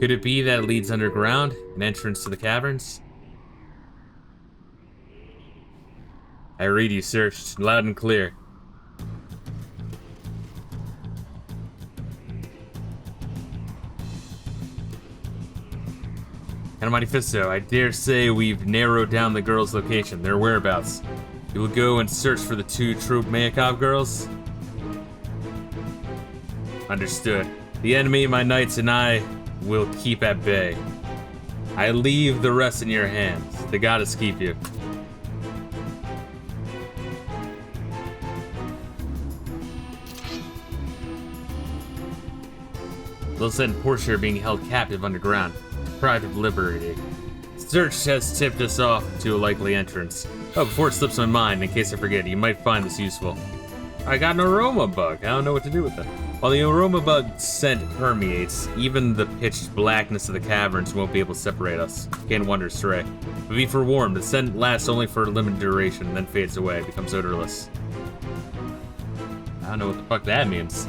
Could it be that it leads underground, an entrance to the caverns? I read you searched, loud and clear. Mighty Fisto, I dare say we've narrowed down the girls' location, their whereabouts. You will go and search for the 2 Troop Mayakov girls? Understood. The enemy, my knights, and I will keep at bay. I leave the rest in your hands. The goddess keep you. Lilisette and Portia are being held captive underground, deprived of liberty. Search has tipped us off to a likely entrance. Oh, before it slips my mind, in case I forget, you might find this useful. I got an aroma bug. I don't know what to do with it. While the aroma bug scent permeates, even the pitched blackness of the caverns won't be able to separate us. Can't wander astray. But be forewarned, the scent lasts only for a limited duration, and then fades away, becomes odorless. I don't know what the fuck that means.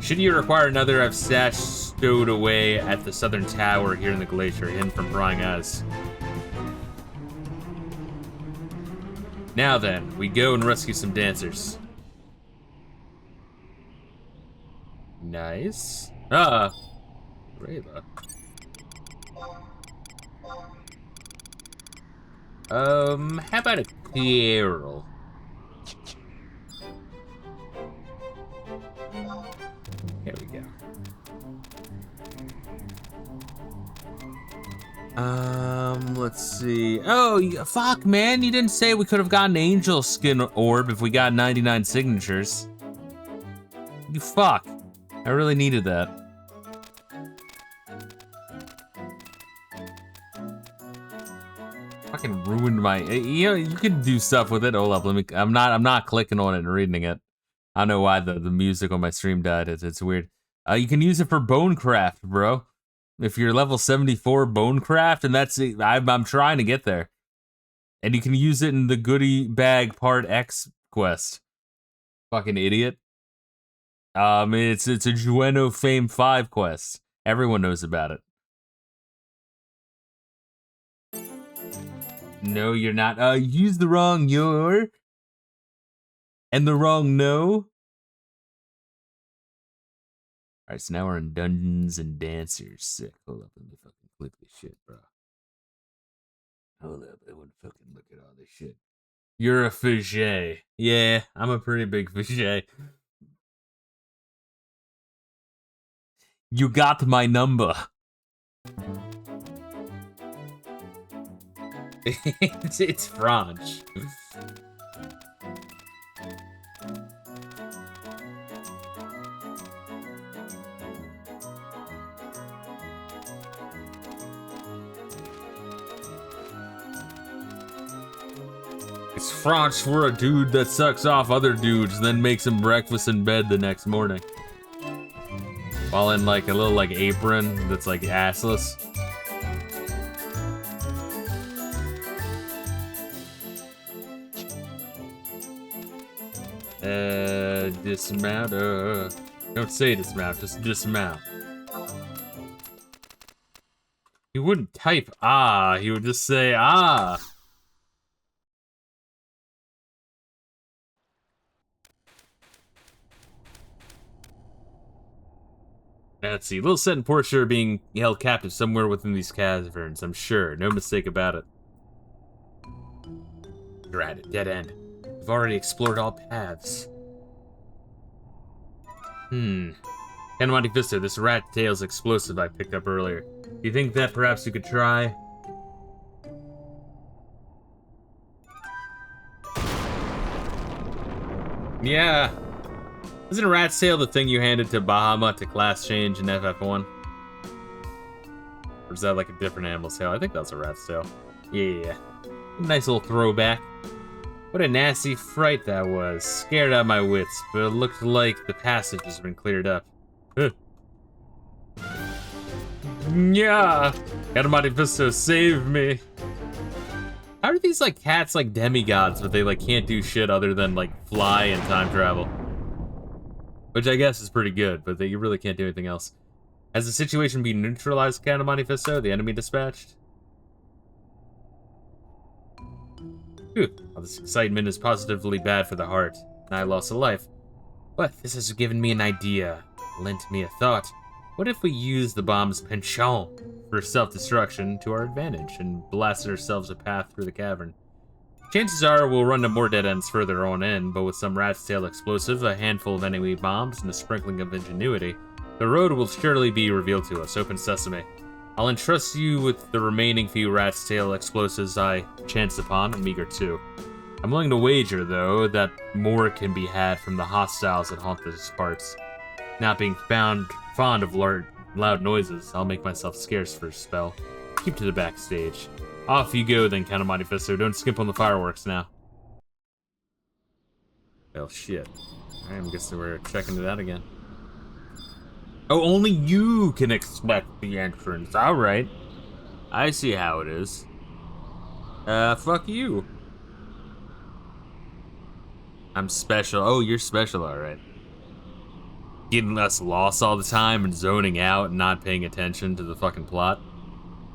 Should you require another, I've stashed stowed away at the southern tower here in the glacier, hidden from prying eyes. Now then, we go and rescue some dancers. Nice. Reila. How about a Carol? Here we go. Let's see. Oh, fuck, man. You didn't say we could have gotten Angel Skin Orb if we got 99 signatures. You fuck. I really needed that. Fucking ruined my... You know, you can do stuff with it. Hold up, let me... I'm not clicking on it and reading it. I don't know why the music on my stream died. It's weird. You can use it for Bonecraft, bro. If you're level 74 Bonecraft, and that's it, I'm trying to get there. And you can use it in the Goodie Bag Part X quest. Fucking idiot. It's a Jueno Fame 5 quest. Everyone knows about it. No, you're not. Use the wrong your. And the wrong no. Alright, so now we're in Dungeons and Dancers. Sick. Hold up, let me fucking click this shit, bro. Hold up, I want to fucking look at all this shit. You're a Fouché. Yeah, I'm a pretty big Fouché. You got my number. it's French. It's French for a dude that sucks off other dudes and then makes him breakfast in bed the next morning. While in like a little like apron that's like assless. Dismount, don't say dismount, just dismount. He wouldn't type ah, he would just say ah. Let's see, Lilisette and Portia are being held captive somewhere within these caverns, I'm sure. No mistake about it. You're at a dead end. We've already explored all paths. Monte Fisto, this rat tail's explosive I picked up earlier. Do you think that perhaps you could try? Yeah. Isn't a rat's tail the thing you handed to Bahamut to class change in FF1? Or is that like a different animal's tail? I think that's a rat's tail. Yeah. Nice little throwback. What a nasty fright that was. Scared out of my wits, but it looked like the passage has been cleared up. Yeah! Monte Fisto, save me! How are these like cats like demigods, but they like can't do shit other than like fly and time travel? Which I guess is pretty good, but you really can't do anything else. Has the situation been neutralized, Monte Fisto? The enemy dispatched? Phew, all this excitement is positively bad for the heart, and I lost a life. But this has given me an idea, lent me a thought. What if we use the bomb's penchant for self-destruction to our advantage and blasted ourselves a path through the cavern? Chances are we'll run to more dead ends further on in, but with some rat's tail explosive, a handful of enemy bombs, and a sprinkling of ingenuity, the road will surely be revealed to us. Open sesame. I'll entrust you with the remaining few rat's tail explosives I chanced upon, a meager 2. I'm willing to wager, though, that more can be had from the hostiles that haunt these parts. Not being fond of loud noises, I'll make myself scarce for a spell. Keep to the backstage. Off you go then, Count of Monte Fisto. Don't skimp on the fireworks now. Well, shit. I'm guessing we're checking it out again. Oh, only you can expect the entrance. Alright. I see how it is. Fuck you. I'm special. Oh, you're special, alright. Getting us lost all the time and zoning out and not paying attention to the fucking plot.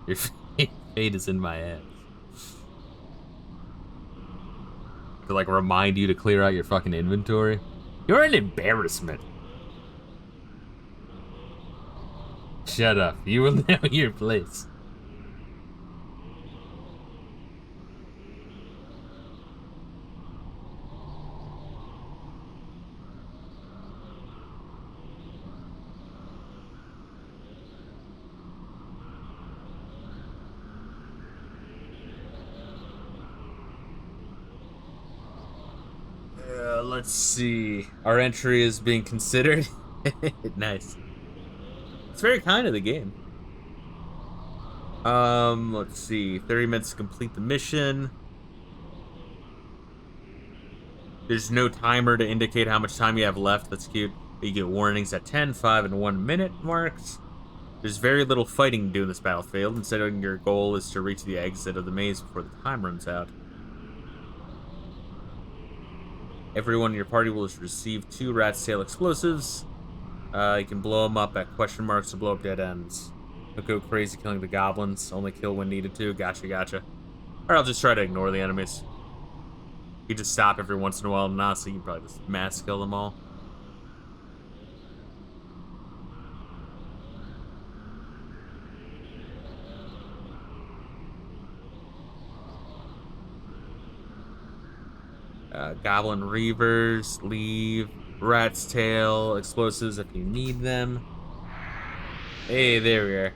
Your fate is in my ass. To like remind you to clear out your fucking inventory. You're an embarrassment. Shut up. You will know your place. Let's see. Our entry is being considered. Nice. It's very kind of the game. Let's see. 30 minutes to complete the mission. There's no timer to indicate how much time you have left. That's cute. You get warnings at 10, 5, and 1 minute marks. There's very little fighting to do in this battlefield. Instead, your goal is to reach the exit of the maze before the time runs out. Everyone in your party will receive 2 rat's tail explosives. You can blow them up at question marks to blow up dead ends. Don't go crazy killing the goblins. Only kill when needed to. Gotcha, gotcha. Or I'll just try to ignore the enemies. You just stop every once in a while and not, so you can probably just mass kill them all. Goblin Reavers, leave. Rat's tail, explosives if you need them. Hey, there we are.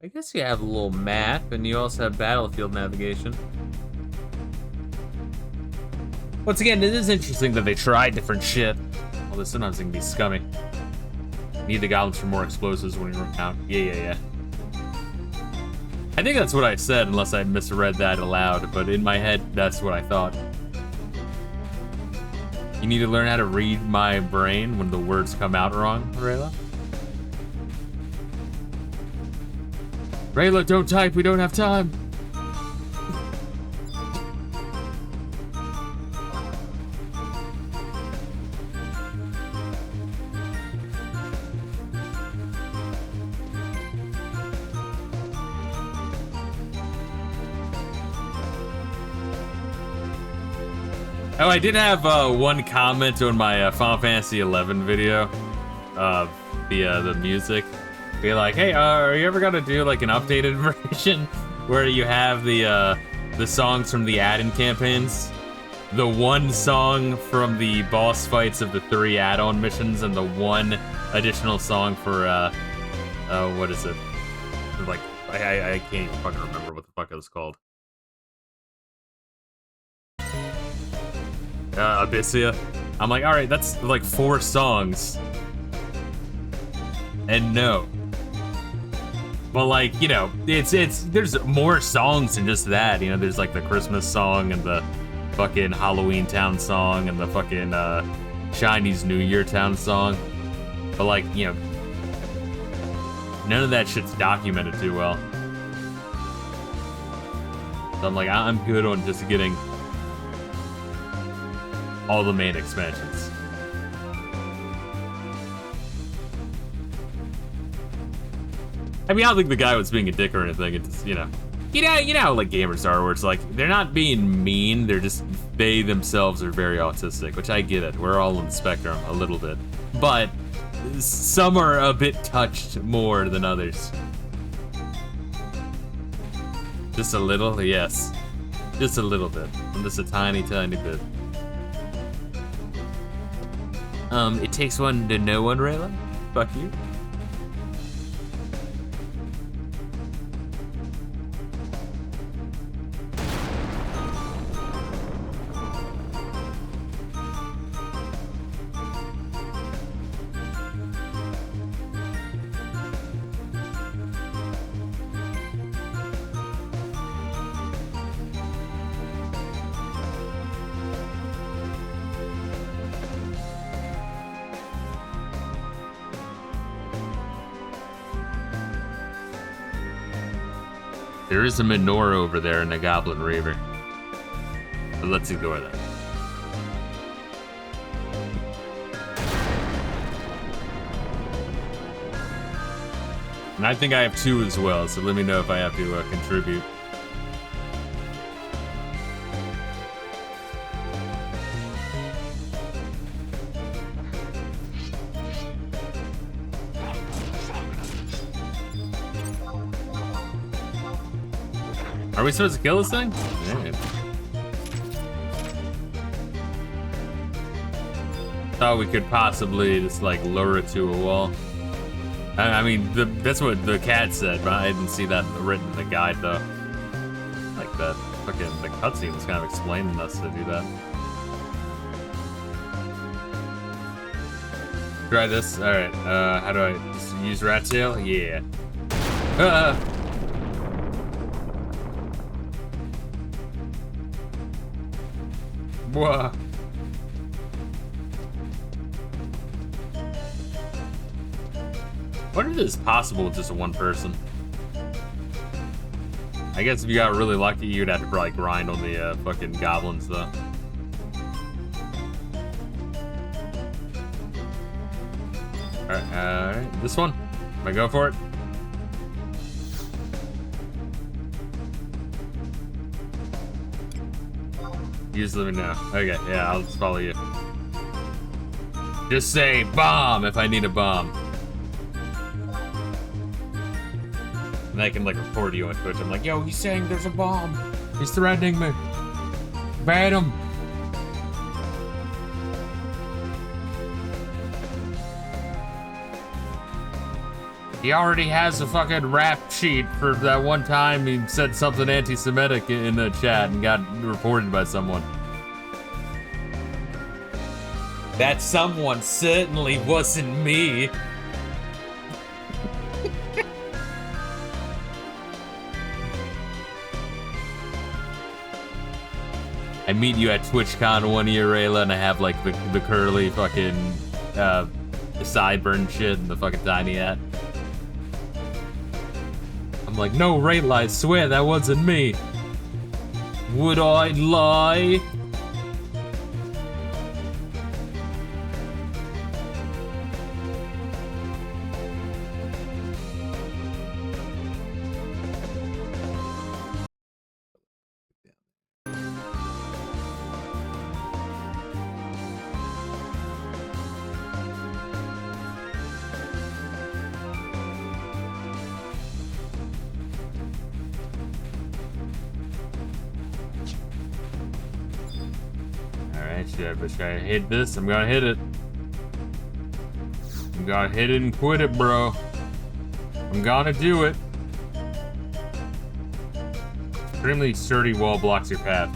I guess you have a little map, and you also have battlefield navigation. Once again, it is interesting that they try different shit. Although sometimes it can be scummy. Need the goblins for more explosives when you run out. Yeah. I think that's what I said, unless I misread that aloud, but in my head, that's what I thought. You need to learn how to read my brain when the words come out wrong, Reila. Reila, don't type, we don't have time. Oh, I did have one comment on my Final Fantasy XI video of the music. Be like, hey, are you ever gonna do like an updated version where you have the songs from the add-in campaigns, the one song from the boss fights of the 3 add-on missions, and the one additional song for what is it? Like I can't even fucking remember what the fuck it was called. Abyssia. I'm like, alright, that's like 4 songs. And no. But like, you know, there's more songs than just that. You know, there's like the Christmas song and the fucking Halloween Town song and the fucking Chinese New Year Town song. But like, you know, none of that shit's documented too well. So I'm like, I'm good on just getting all the main expansions. I mean, I don't think the guy was being a dick or anything. It's just, you know, You know how like gamers are, where it's like they're not being mean, they themselves are very autistic, which I get it. We're all on the spectrum a little bit, but some are a bit touched more than others. Just a little, yes, just a little bit, and just a tiny, tiny bit. It takes one to know one, Reila. Fuck you. There is a menorah over there in the Goblin Reaver. But let's ignore that. And I think I have 2 as well, so let me know if I have to contribute. Are we supposed to kill this thing? Yeah. Thought we could possibly just like lure it to a wall. I mean, that's what the cat said, but I didn't see that written in the guide though. Like that fucking the cutscene was kind of explaining us to do that. Try this. All right. How do I just use rat tail? Yeah. Whoa. I wonder if this is possible with just one person. I guess if you got really lucky, you'd have to probably grind on the fucking goblins, though. Alright, this one? Am I go for it? You just let me know. Okay, yeah, I'll just follow you. Just say bomb if I need a bomb. And I can like report you on Twitch. I'm like, yo, he's saying there's a bomb. He's threatening me. Ban him. He already has a fucking rap sheet for that one time he said something anti-Semitic in the chat and got reported by someone. That someone certainly wasn't me. I meet you at TwitchCon one year, Reila, and I have like the curly fucking sideburn shit and the fucking tiny hat. I'm like, no, Reila, I swear that wasn't me. Would I lie? Should I hit this? I'm gonna hit it. I'm gonna hit it and quit it, bro. I'm gonna do it. Extremely sturdy wall blocks your path.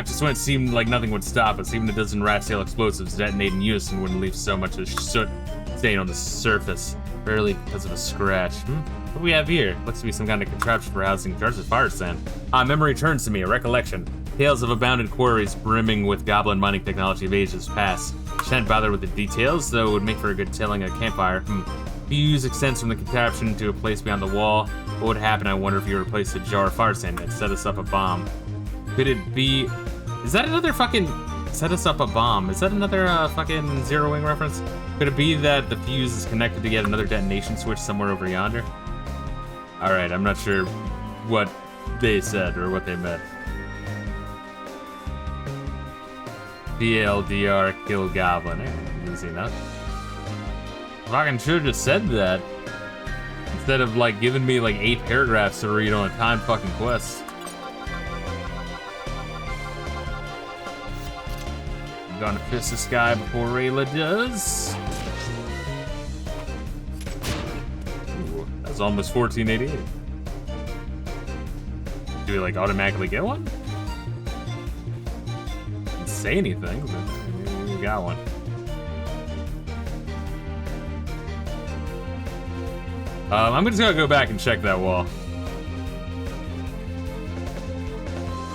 Just when it seemed like nothing would stop us, even a dozen rat tail explosives detonate in unison wouldn't leave so much as soot stain on the surface, barely because of a scratch. What do we have here? Looks to be some kind of contraption for housing jars of fire sand. Memory turns to me, a recollection. Tales of abandoned quarries brimming with goblin mining technology of ages past. Shan't bother with the details, though it would make for a good telling at a campfire. Fuse extends from the contraption to a place beyond the wall. What would happen, I wonder, if you replaced a jar of fire sand and set us up a bomb? Could it be... Is that another fucking... Set us up a bomb? Is that another fucking Zero Wing reference? Could it be that the fuse is connected to yet another detonation switch somewhere over yonder? Alright, I'm not sure what they said or what they meant. DLDR kill goblin. Easy enough. Fucking should have just said that instead of like giving me like 8 paragraphs to read on a time fucking quest. I'm gonna fist this guy before Reila does. Ooh, that's almost 1488. Do we like automatically get one? Didn't say anything, but we got one. I'm just gonna go back and check that wall.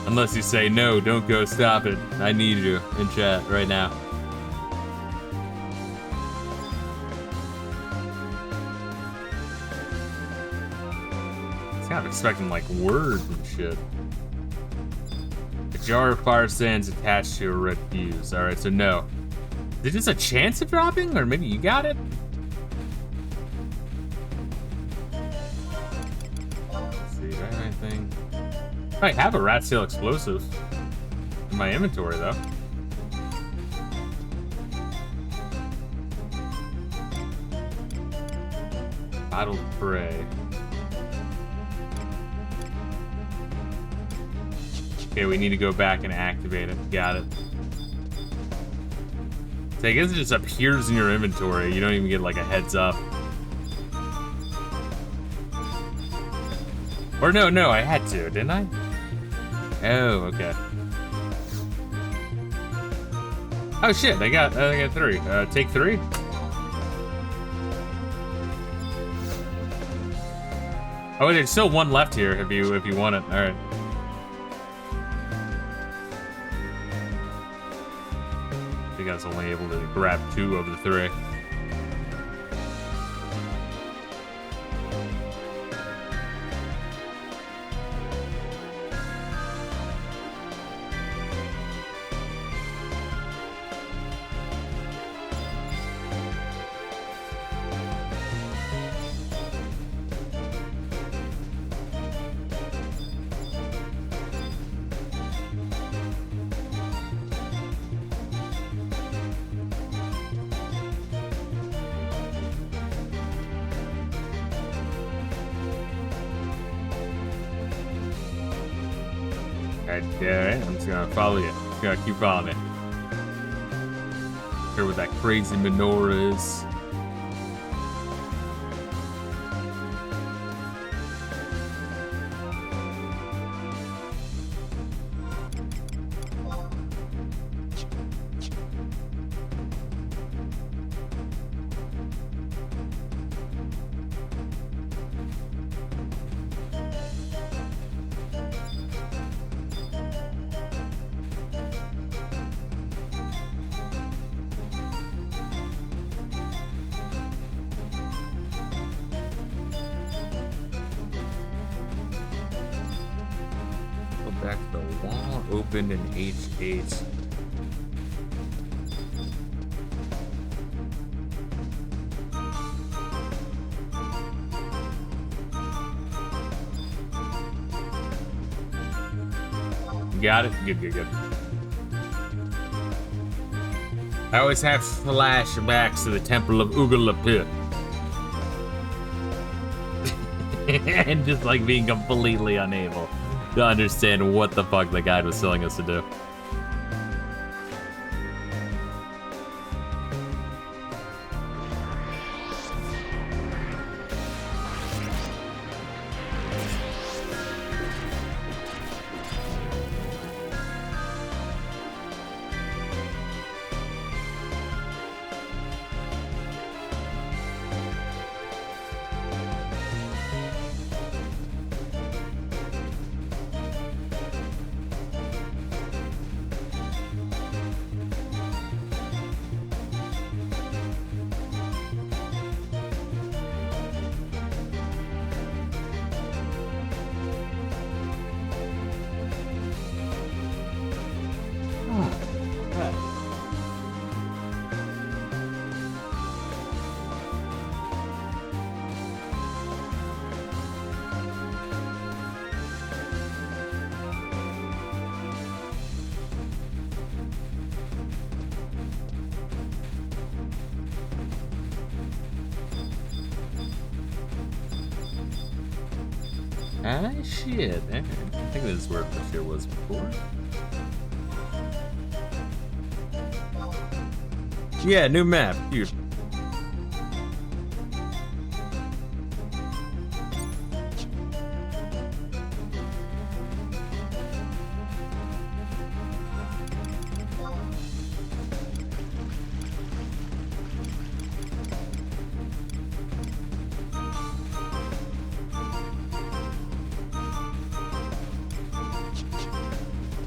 Unless you say, no, don't go, stop it. I need you in chat right now. I was kind of expecting like words and shit. A jar of fire sands attached to a red fuse. Alright, so no. Is it just a chance of dropping? Or maybe you got it? I have a rat tail explosive in my inventory though. Bottle of prey. Okay, we need to go back and activate it. Got it. So I guess it just appears in your inventory. You don't even get like a heads up. Or no, I had to, didn't I? Oh, okay. Oh shit, I got 3. Take 3. Oh, there's still 1 left here if you want it. All right. I think I was only able to grab 2 of the 3. Alright, I'm just gonna follow you. Just gonna keep following me. Here what that crazy menorah is. Back to the wall, opened in H8. Got it? Good. I always have flashbacks to the Temple of Ugalapit. And just like being completely unable to understand what the fuck the guide was telling us to do. Ah, shit. I think this is where the shit was before. Yeah, new map. Huge.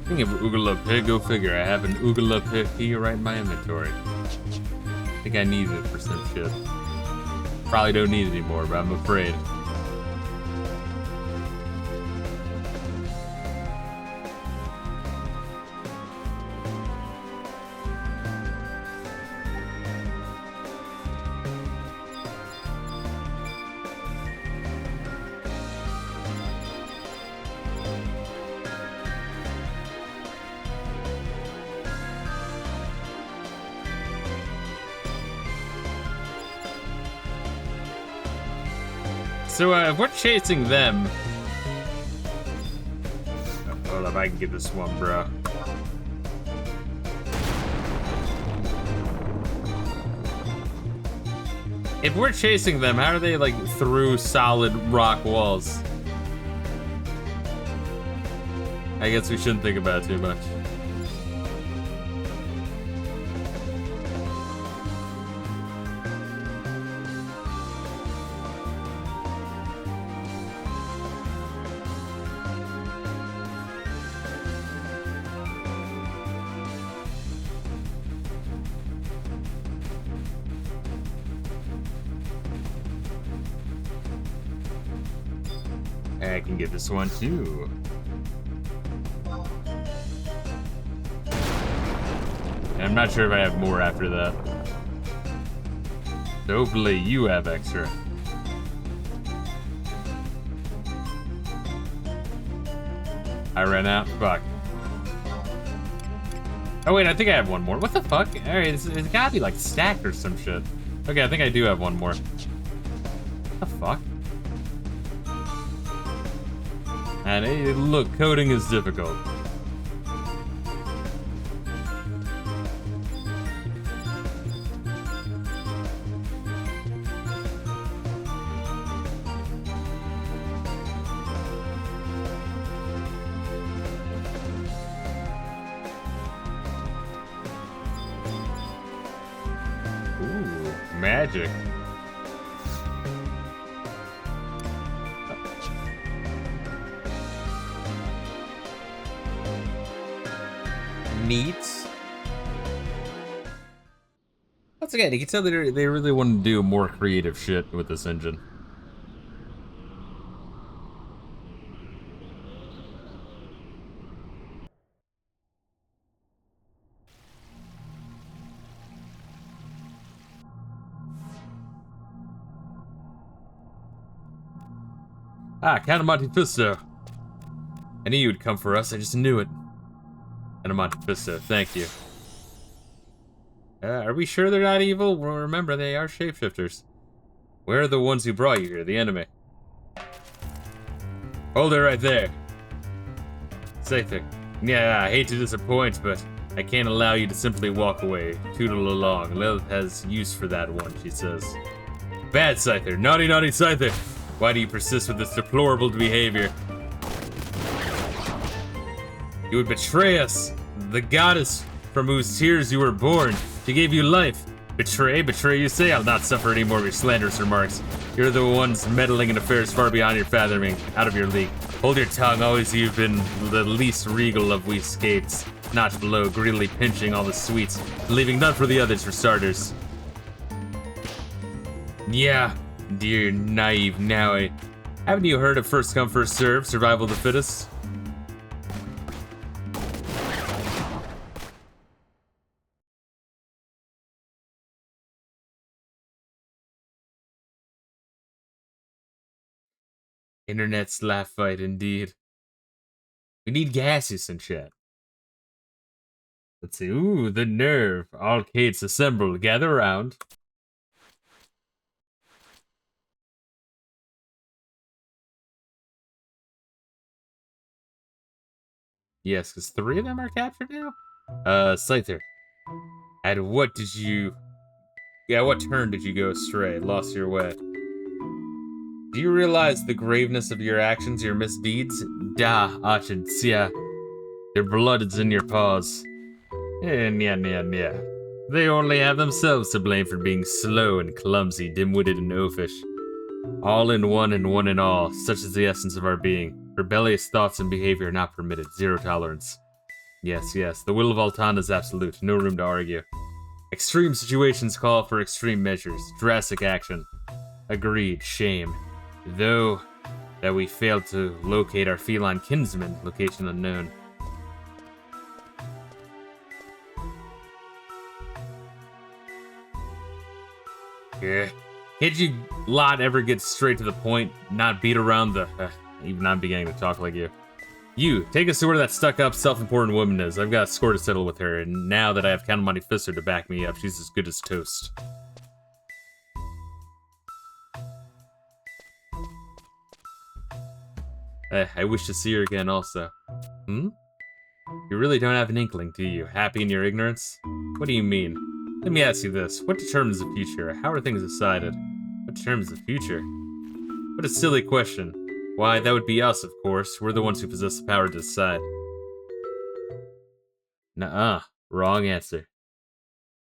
Speaking of Oogala Pig, go figure. I have an Oogala Pig here right in my inventory. I think I need it for some shit. Probably don't need it anymore, but I'm afraid. So, if we're chasing them... Hold up, I can get this one, bro. If we're chasing them, how are they, like, through solid rock walls? I guess we shouldn't think about it too much. I can get this one too. And I'm not sure if I have more after that. So hopefully you have extra. I ran out. Fuck. Oh wait, I think I have one more. What the fuck? Alright, it's gotta be like stacked or some shit. Okay, I think I do have one more. What the fuck? And look, coding is difficult. Ooh, magic. Neat. Once again, you can tell they really want to do more creative shit with this engine. Ah, Count Monte Fisto. I knew you would come for us, I just knew it. And Monte Fisto, thank you. Are we sure they're not evil? Well, remember, they are shapeshifters. Where are the ones who brought you here, the enemy? Hold it right there. Zeid. Yeah, I hate to disappoint, but I can't allow you to simply walk away. Tootle along. Lilith has use for that one, she says. Bad Scyther. Naughty, naughty Scyther. Why do you persist with this deplorable behavior? You would betray us, the goddess from whose tears you were born. She gave you life. Betray, you say? I'll not suffer any more of your slanderous remarks. You're the ones meddling in affairs far beyond your fathoming, out of your league. Hold your tongue, always you've been the least regal of we skates. Notch below, greedily pinching all the sweets, leaving none for the others for starters. Yeah, dear naive Nowie. Haven't you heard of first come, first serve, survival of the fittest? Internet's laugh fight, indeed. We need gases and shit. Let's see. Ooh, the nerve. All Kates assemble. Gather around. Yes, because 3 of them are captured now? Scyther. At what did you... Yeah, what turn did you go astray, lost your way? Do you realize the graveness of your actions, your misdeeds? Da, Achensia. Their blood is in your paws. Yeah. They only have themselves to blame for being slow and clumsy, dim-witted and oafish. All in one and one in all, such is the essence of our being. Rebellious thoughts and behavior are not permitted, 0 tolerance. Yes, the will of Altana is absolute, no room to argue. Extreme situations call for extreme measures, drastic action. Agreed, shame. Though that we failed to locate our feline kinsman, location unknown. Yeah. Can't you lot ever get straight to the point, not beat around the... even I'm beginning to talk like you. You, take us to where that stuck-up, self-important woman is. I've got a score to settle with her, and now that I have Count Monte Fisto to back me up, she's as good as toast. I wish to see her again also. You really don't have an inkling, do you? Happy in your ignorance? What do you mean? Let me ask you this. What determines the future? How are things decided? What determines the future? What a silly question. Why, that would be us, of course. We're the ones who possess the power to decide. Nuh-uh. Wrong answer.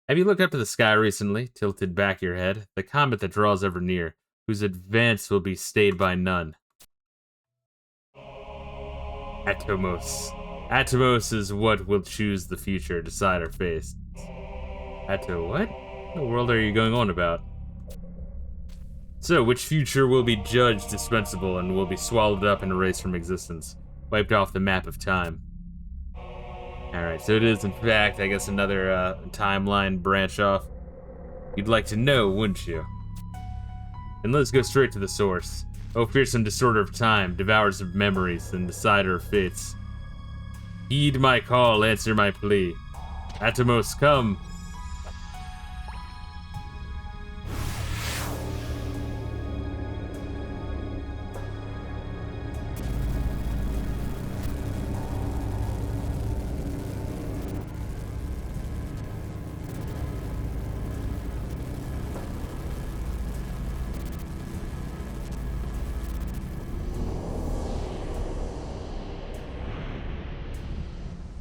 Have you looked up to the sky recently, tilted back your head? The comet that draws ever near, whose advance will be stayed by none. Atomos. Atomos is what will choose the future, decide our fate. Ato what? What in the world are you going on about? So, which future will be judged dispensable and will be swallowed up and erased from existence, wiped off the map of time? Alright, so it is, in fact, I guess another timeline branch off. You'd like to know, wouldn't you? And let's go straight to the source. Oh, fearsome disorder of time, devours of memories, and decider of fates. Heed my call, answer my plea. Atomos, come.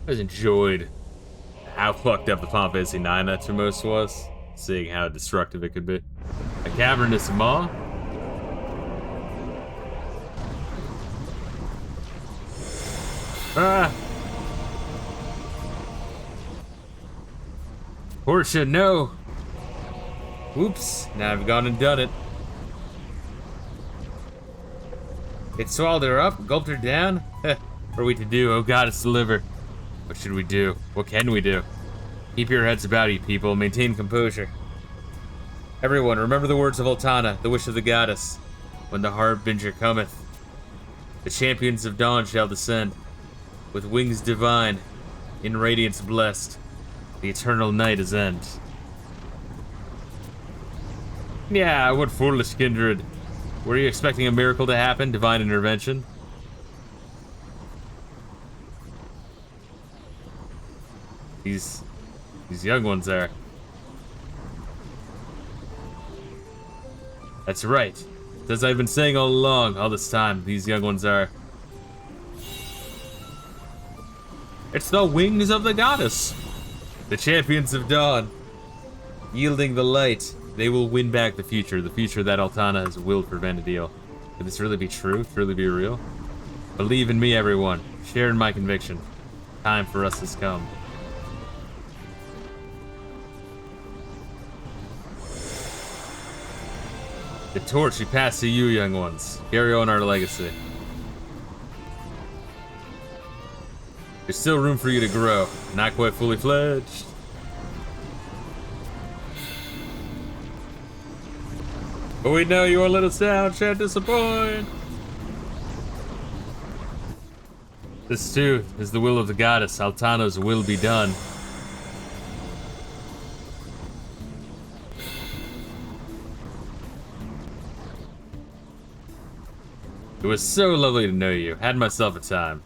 I just enjoyed how fucked up the Final Fantasy IX Atomos was, seeing how destructive it could be. A cavernous maw? Ah! Portia, no! Whoops, now I've gone and done it. It swallowed her up, gulped her down? What are we to do? Oh goddess, deliver. What should we do? What can we do? Keep your heads about you, people. Maintain composure. Everyone, remember the words of Altana, the wish of the goddess. When the harbinger cometh, the champions of dawn shall descend. With wings divine, in radiance blessed, the eternal night is end. Yeah, what foolish kindred. Were you expecting a miracle to happen? Divine intervention? These young ones are. That's right. As I've been saying all along, all this time, these young ones are. It's the wings of the goddess! The champions of dawn. Yielding the light, they will win back the future that Altana has willed for Vana'diel. Could this really be true? Truly be real? Believe in me, everyone. Share in my conviction. Time for us has come. The torch we pass to you, young ones. Carry on our legacy. There's still room for you to grow. Not quite fully fledged. But we know your little sound shan't disappoint. This too is the will of the goddess. Altana's will be done. It was so lovely to know you. Had myself a time.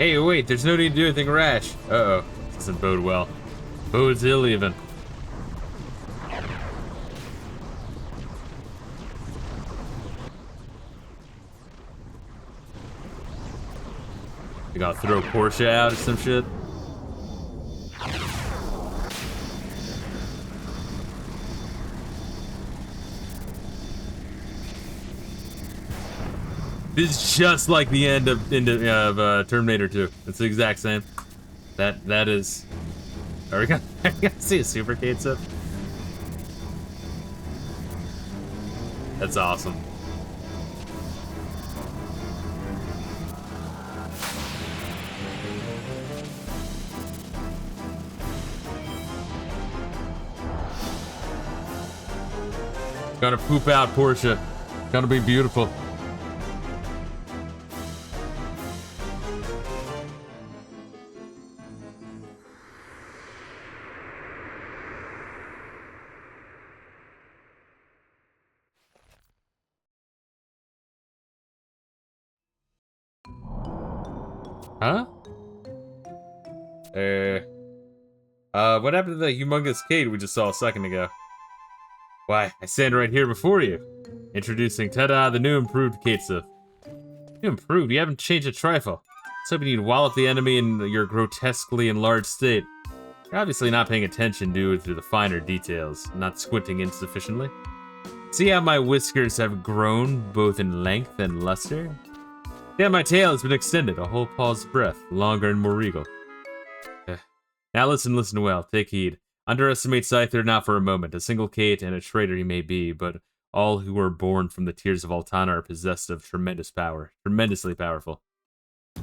Hey, wait, there's no need to do anything rash. Uh-oh. This doesn't bode well. Bodes ill even. You gotta throw Porsche out or some shit? This is just like the end of Terminator 2. It's the exact same. That is. Are we gonna see a super Kate up? That's awesome. Gonna poop out Porsche. Gonna be beautiful. Huh? What happened to the humongous Kate we just saw a second ago? Why, I stand right here before you. Introducing, ta-da, the new improved Katesif. You improved? You haven't changed a trifle. I was hoping you'd wallop the enemy in your grotesquely enlarged state. You're obviously not paying attention due to the finer details, not squinting in sufficiently. See how my whiskers have grown, both in length and luster? Yeah, my tail has been extended, a whole paw's breadth, longer and more regal. Now listen well, take heed. Underestimate Scyther not for a moment. A single Kate and a traitor he may be, but all who are born from the tears of Altana are possessed of tremendous power. Tremendously powerful.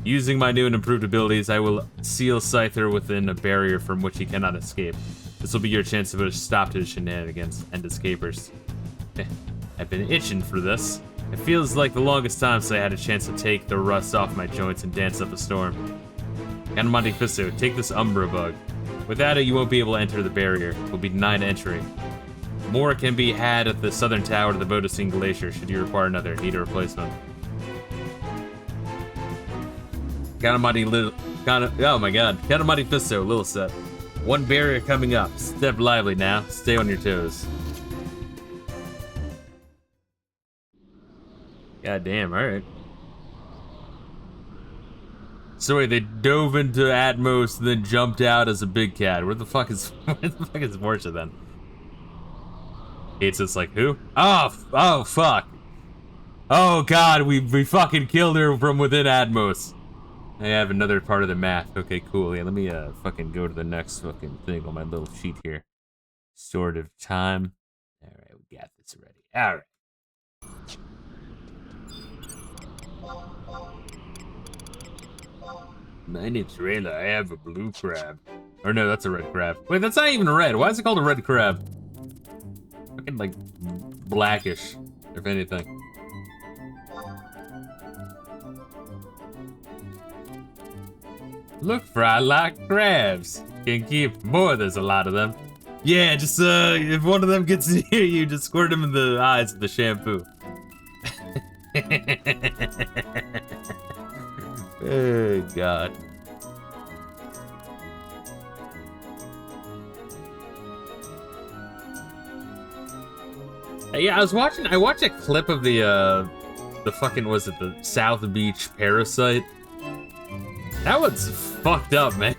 Using my new and improved abilities, I will seal Scyther within a barrier from which he cannot escape. This will be your chance to put a stop to his shenanigans and escapers. I've been itching for this. It feels like the longest time since I had a chance to take the rust off my joints and dance up a storm. And Monte Fisto, take this Umbra bug. Without it, you won't be able to enter the barrier. You'll be denied entry. More can be had at the southern tower of the Vodacine Glacier should you require another. Need a replacement. Oh my god. Monte Fisto, Lilisette. One barrier coming up. Step lively now. Stay on your toes. God damn, alright. So wait, they dove into Atmos and then jumped out as a big cat. Where the fuck is Porsche then? It's just like, who? Oh fuck. Oh god, we fucking killed her from within Atmos. I have another part of the map. Okay, cool. Yeah, let me fucking go to the next fucking thing on my little sheet here. Sort of time. Alright, we got this ready. Alright. My name's Reila. I have a blue crab. Or no, that's a red crab. Wait, that's not even red. Why is it called a red crab? Fucking like blackish, if anything. Look, Fry, I like crabs. Can keep more, there's a lot of them. Yeah, just if one of them gets near you, just squirt them in the eyes with the shampoo. Oh god. Yeah, I watched a clip of the fucking, was it the South Beach parasite? That one's fucked up, man.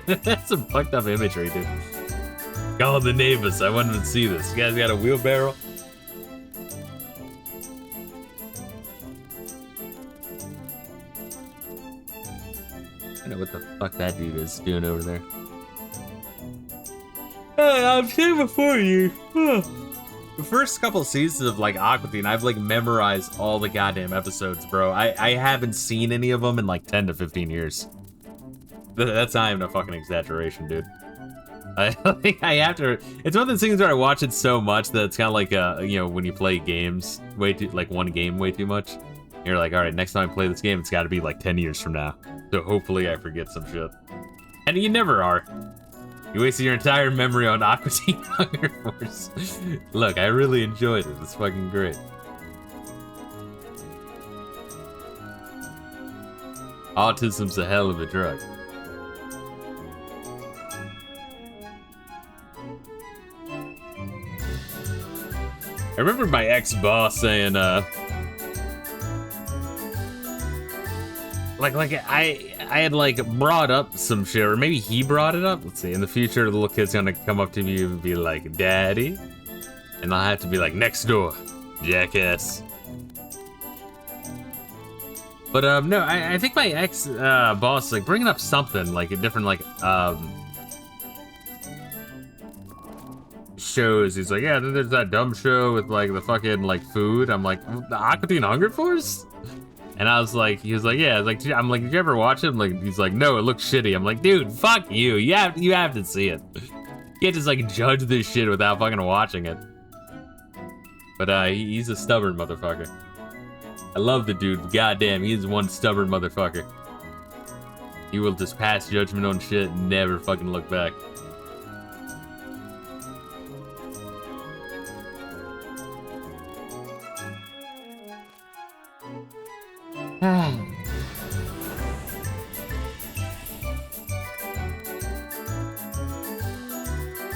That's some fucked up imagery, dude. Call the neighbors, I wanted to see this. You guys got a wheelbarrow? I know what the fuck that dude is doing over there. I've seen before you. The first couple seasons of like Aqua Teen, I've like memorized all the goddamn episodes, bro. I haven't seen any of them in like 10 to 15 years. That's not even a fucking exaggeration, dude. I think I have to. It's one of those things where I watch it so much that it's kind of like you know, when you play games way too, like one game way too much. You're like, all right, next time I play this game, it's got to be like 10 years from now. So hopefully I forget some shit. And you never are. You wasted your entire memory on Aqua Teen Hunger Force. Look, I really enjoyed it. It's fucking great. Autism's a hell of a drug. I remember my ex-boss saying, I had like brought up some shit, or maybe he brought it up. Let's see. In the future, the little kid's gonna come up to me and be like, "Daddy," and I'll have to be like, "Next door, jackass." But no, I think my ex boss like bringing up something like a different like shows. He's like, "Yeah, then there's that dumb show with like the fucking like food." I'm like, "The Aquatine Hunger Force?" And I was like, he was like, "Yeah." I'm like, "Did you ever watch it?" Like, he's like, "No, it looks shitty." I'm like, "Dude, fuck you. You have to see it. You can't just like judge this shit without fucking watching it." But he's a stubborn motherfucker. I love the dude, but goddamn, he is one stubborn motherfucker. He will just pass judgment on shit and never fucking look back.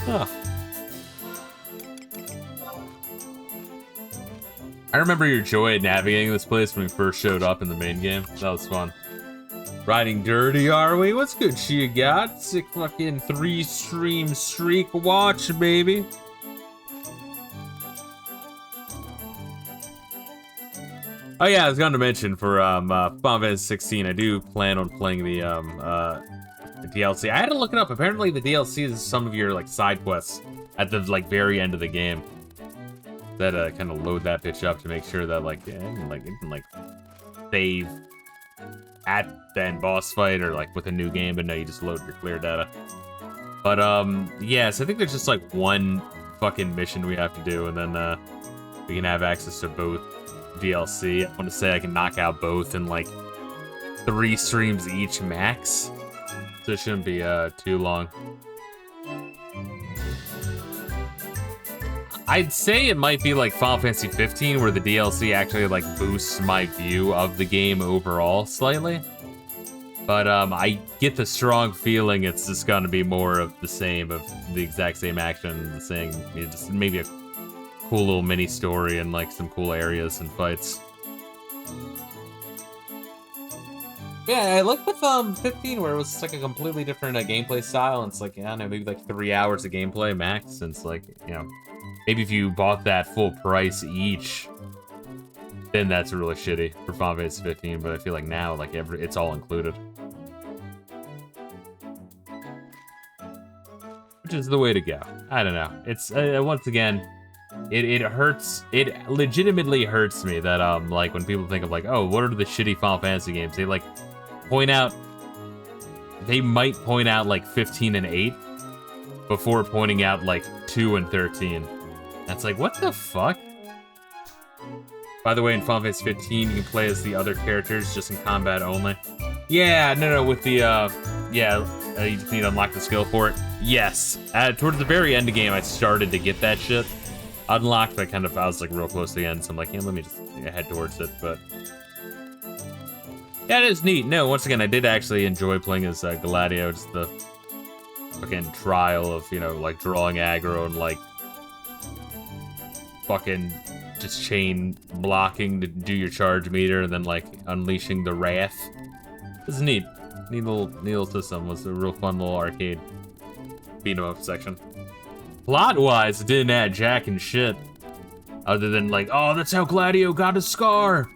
Huh. I remember your joy at navigating this place when we first showed up in the main game. That was fun. Riding dirty, are we? What's good, she got? Sick fucking 3-stream streak watch, baby. Oh yeah, I was going to mention for Final Fantasy 16, I do plan on playing the DLC. I had to look it up. Apparently, the DLC is some of your like side quests at the like very end of the game. That kind of load that bitch up to make sure that like it can save at the end boss fight or like with a new game, but no, you just load your clear data. But yeah, so I think there's just like one fucking mission we have to do, and then we can have access to both DLC. I want to say I can knock out both in like 3 streams each max, so it shouldn't be too long. I'd say it might be like Final Fantasy 15, where the DLC actually like boosts my view of the game overall slightly. But I get the strong feeling it's just gonna be more of the same, of the exact same action, the same, just maybe a cool little mini story and like some cool areas and fights. Yeah, I like with 15, where it was like a completely different gameplay style. And it's like, I don't know, maybe like 3 hours of gameplay max. Since like, you know, maybe if you bought that full price each, then that's really shitty for Final Fantasy 15. But I feel like now, like it's all included, which is the way to go. I don't know. It's once again, it hurts. It legitimately hurts me that like when people think of like, oh, what are the shitty Final Fantasy games? They like they might point out like 15 and 8 before pointing out like 2 and 13. That's like, what the fuck? By the way, in Final Fantasy 15, you can play as the other characters just in combat only. Yeah, no, with the, you just need to unlock the skill for it. Yes, towards the very end of the game, I started to get that shit unlocked, but I was like real close to the end, so I'm like, yeah, let me just head towards it, but... yeah, it is neat. No, once again, I did actually enjoy playing as Gladio, just the fucking trial of, you know, like drawing aggro and like fucking just chain blocking to do your charge meter and then like unleashing the wrath. This is neat. Neat little system. It was a real fun little arcade beat 'em up section. Plot-wise, it didn't add jack and shit. Other than like, oh, that's how Gladio got his scar.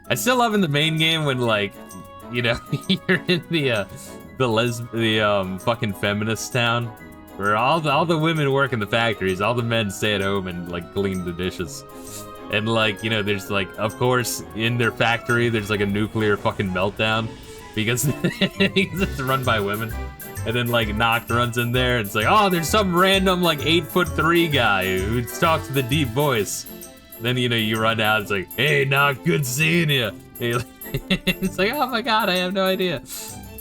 I still love in the main game when like, you know, you're in the fucking feminist town where all the women work in the factories, all the men stay at home and like clean the dishes. And like, you know, there's like, of course, in their factory, there's like a nuclear fucking meltdown because it's run by women. And then like Noct runs in there and it's like, oh, there's some random like 8'3" guy who talks with a deep voice. Then, you know, you run out, it's like, hey, Noct, good seeing you. It's like, oh my god, I have no idea.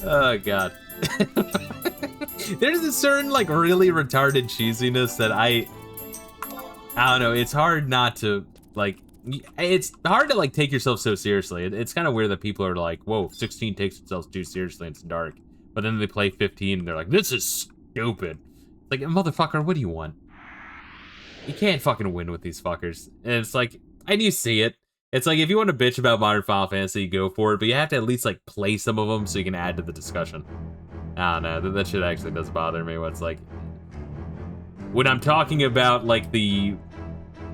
Oh god. There's a certain like really retarded cheesiness that I don't know, it's hard not to like it's hard to like take yourself so seriously. It's kind of weird that people are like, whoa, 16 takes themselves too seriously and it's dark. But then they play 15 and they're like, this is stupid. It's like, motherfucker, what do you want? You can't fucking win with these fuckers. And it's like, and you see it. It's like, if you want to bitch about modern Final Fantasy, go for it, but you have to at least like play some of them so you can add to the discussion. I don't know, that shit actually does bother me. What's like, when I'm talking about like the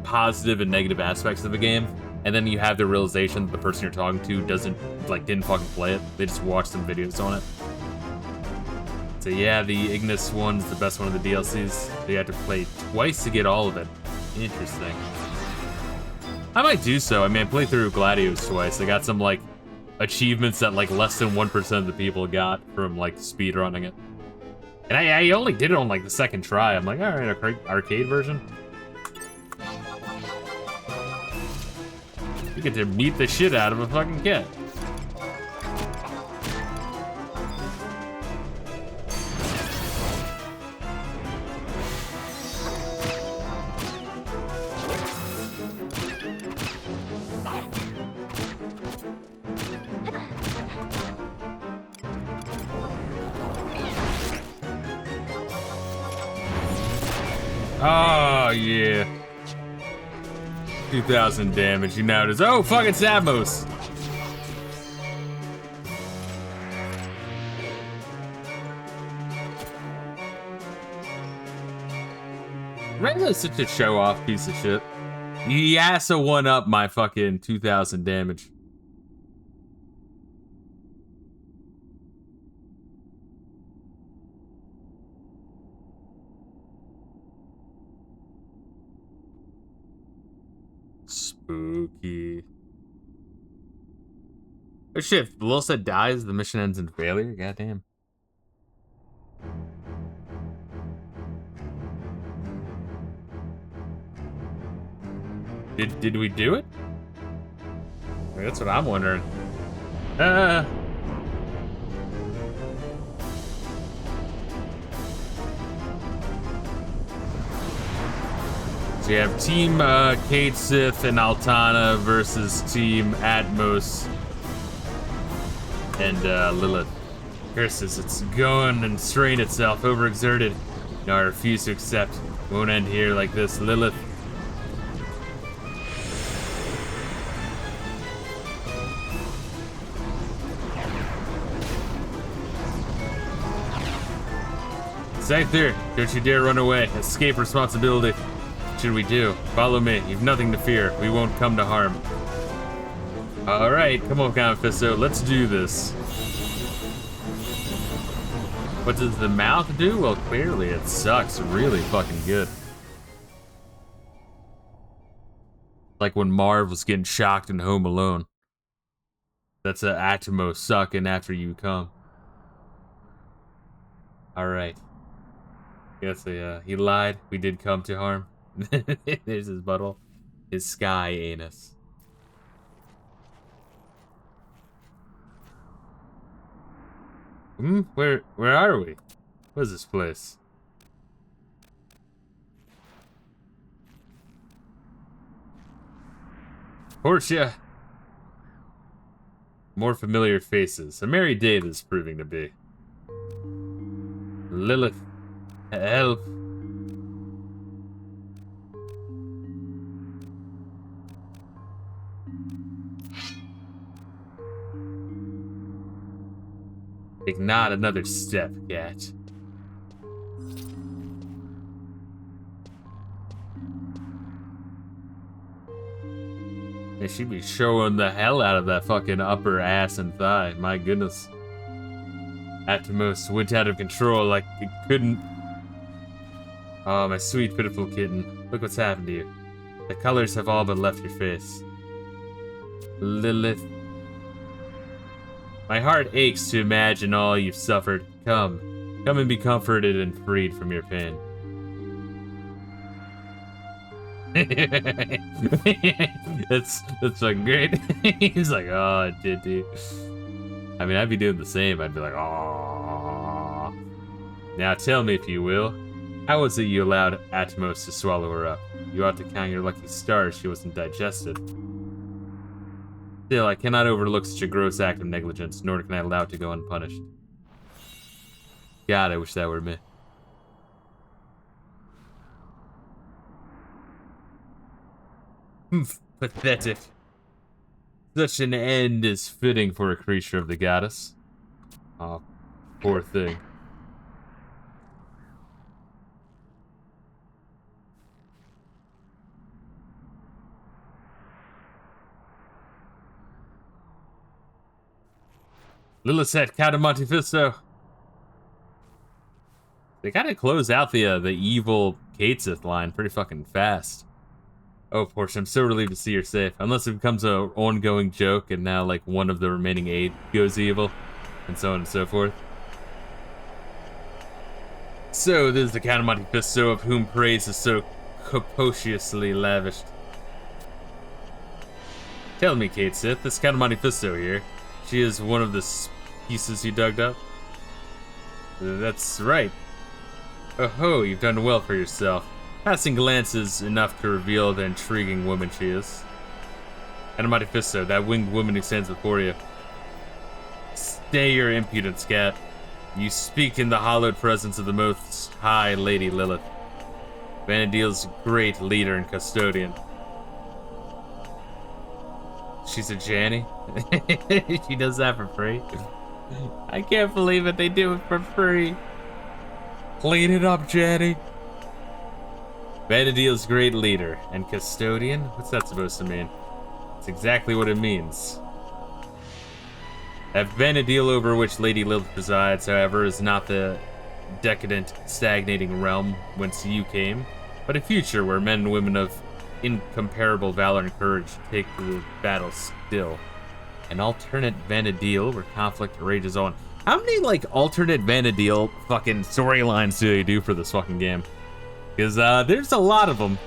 positive and negative aspects of the game, and then you have the realization that the person you're talking to didn't fucking play it. They just watched some videos on it. So yeah, the Ignis one's the best one of the DLCs. So you have to play twice to get all of it. Interesting. I might do so. I mean, I played through Gladios twice. I got some like achievements that like less than 1% of the people got from like speedrunning it. And I only did it on like the second try. I'm like, all right, arcade version. You get to beat the shit out of a fucking kid. Oh, yeah. 2,000 damage. You now does. Oh, fucking Sabmos. Reila's such a show-off piece of shit. He has to one-up my fucking 2,000 damage. Spooky. Oh shit, if Lilisette dies, the mission ends in failure? Goddamn. Did we do it? That's what I'm wondering. So you have Team Kate Sith and Altana versus Team Atmos and Lilith. Curses, it's going and strained itself, overexerted. No, I refuse to accept. It won't end here like this, Lilith. Zeid there, don't you dare run away. Escape responsibility. What should we do? Follow me. You've nothing to fear. We won't come to harm. Alright, come on, Fisto. Let's do this. What does the mouth do? Well, clearly it sucks really fucking good. Like when Marv was getting shocked in Home Alone. That's a Atmos sucking after you come. Alright. Yes, he lied. We did come to harm. There's his butthole. His sky anus. Where are we? What is this place? Portia. More familiar faces. A merry day this is proving to be. Lilith. Help. Take not another step, cat. They should be showing the hell out of that fucking upper ass and thigh. My goodness. Atmos went out of control like it couldn't. Oh, my sweet, pitiful kitten. Look what's happened to you. The colors have all but left your face. Lilith. My heart aches to imagine all you've suffered. Come and be comforted and freed from your pain. that's fucking great. He's like, oh, titty. I mean, I'd be doing the same. I'd be like, oh. Now tell me, if you will, how was it you allowed Atmos to swallow her up? You ought to count your lucky stars she wasn't digested. Still, I cannot overlook such a gross act of negligence, nor can I allow it to go unpunished. God, I wish that were me. Pathetic. Such an end is fitting for a creature of the goddess. Oh, poor thing. Lilisette, Count of Monte Fisto. They kind of close out the evil Katesith line pretty fucking fast. Oh, Portia, I'm so relieved to see you're safe. Unless it becomes a ongoing joke and now, like, one of the remaining 8 goes evil, and so on and so forth. So, this is the Count of Monte Fisto, of whom praise is so copiously lavished. Tell me, Katesith, this Count of Monte Fisto here, she is one of the pieces you dug up? That's right. Oh ho, you've done well for yourself. Passing glances enough to reveal the intriguing woman she is. And Monte Fisto, that winged woman who stands before you. Stay your impudence, cat. You speak in the hallowed presence of the most high Lady Lilith, Vanadil's great leader and custodian. She's a Janny? She does that for free? I can't believe it, they do it for free. Clean it up, Janny. Vanadil's great leader and custodian? What's that supposed to mean? It's exactly what it means. That Vanadil over which Lady Lilith presides, however, is not the decadent, stagnating realm whence you came, but a future where men and women of incomparable valor and courage take the battle still. An alternate Vanadil where conflict rages on. How many, like, alternate Vanadil fucking storylines do they do for this fucking game? Because, there's a lot of them.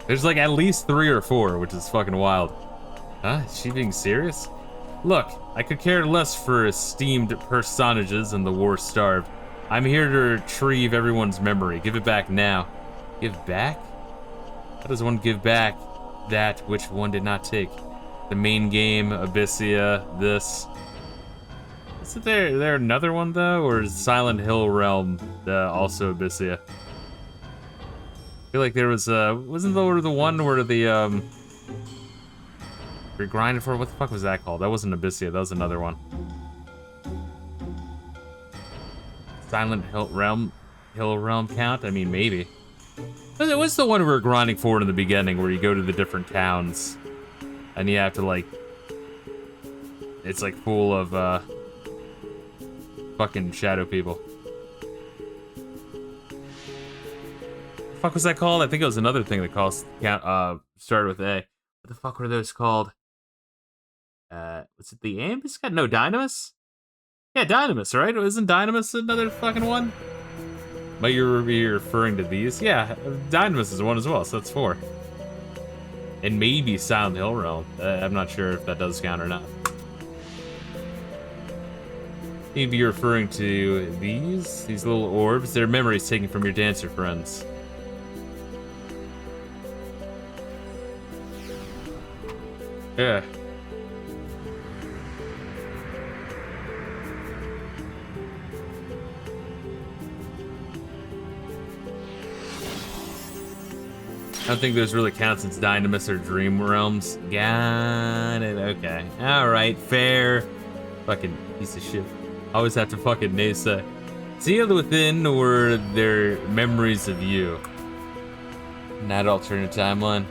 There's, like, at least 3 or 4, which is fucking wild. Huh? Is she being serious? Look, I could care less for esteemed personages and the war starved. I'm here to retrieve everyone's memory. Give it back now. Give back? How does one give back that which one did not take? The main game, Abyssia, this. Isn't there another one, though? Or is Silent Hill Realm also Abyssia? I feel like there was, wasn't there the one where the, you're grinding for, what the fuck was that called? That wasn't Abyssia, that was another one. Silent Hill Realm count? I mean, maybe. It was the one we were grinding for in the beginning, where you go to the different towns, and you have to, like, it's, like, full of, fucking shadow people. What the fuck was that called? I think it was another thing that started with A. What the fuck were those called? Was it the Ambus? No, Dynamis? Yeah, Dynamis, right? Isn't Dynamis another fucking one? Might you be referring to these? Yeah, Dynamis is one as well, so that's 4. And maybe Silent Hill Realm. I'm not sure if that does count or not. Maybe you're referring to these little orbs. They're memories taken from your dancer friends. Yeah. I don't think those really count since Dynamis or Dream Realms. Got it, okay. Alright, fair. Fucking piece of shit. Always have to fucking naysay. Sealed within were their memories of you. Not alternate timeline.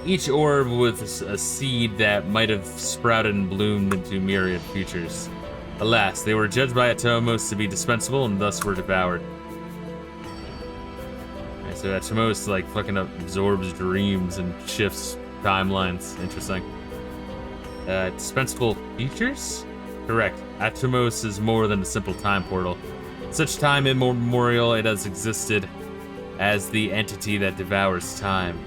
Each orb was a seed that might have sprouted and bloomed into myriad futures. Alas, they were judged by Atomos to be dispensable and thus were devoured. Right, so Atomos like fucking absorbs dreams and shifts timelines. Interesting. Dispensable features? Correct. Atomos is more than a simple time portal. Such time immemorial, it has existed as the entity that devours time.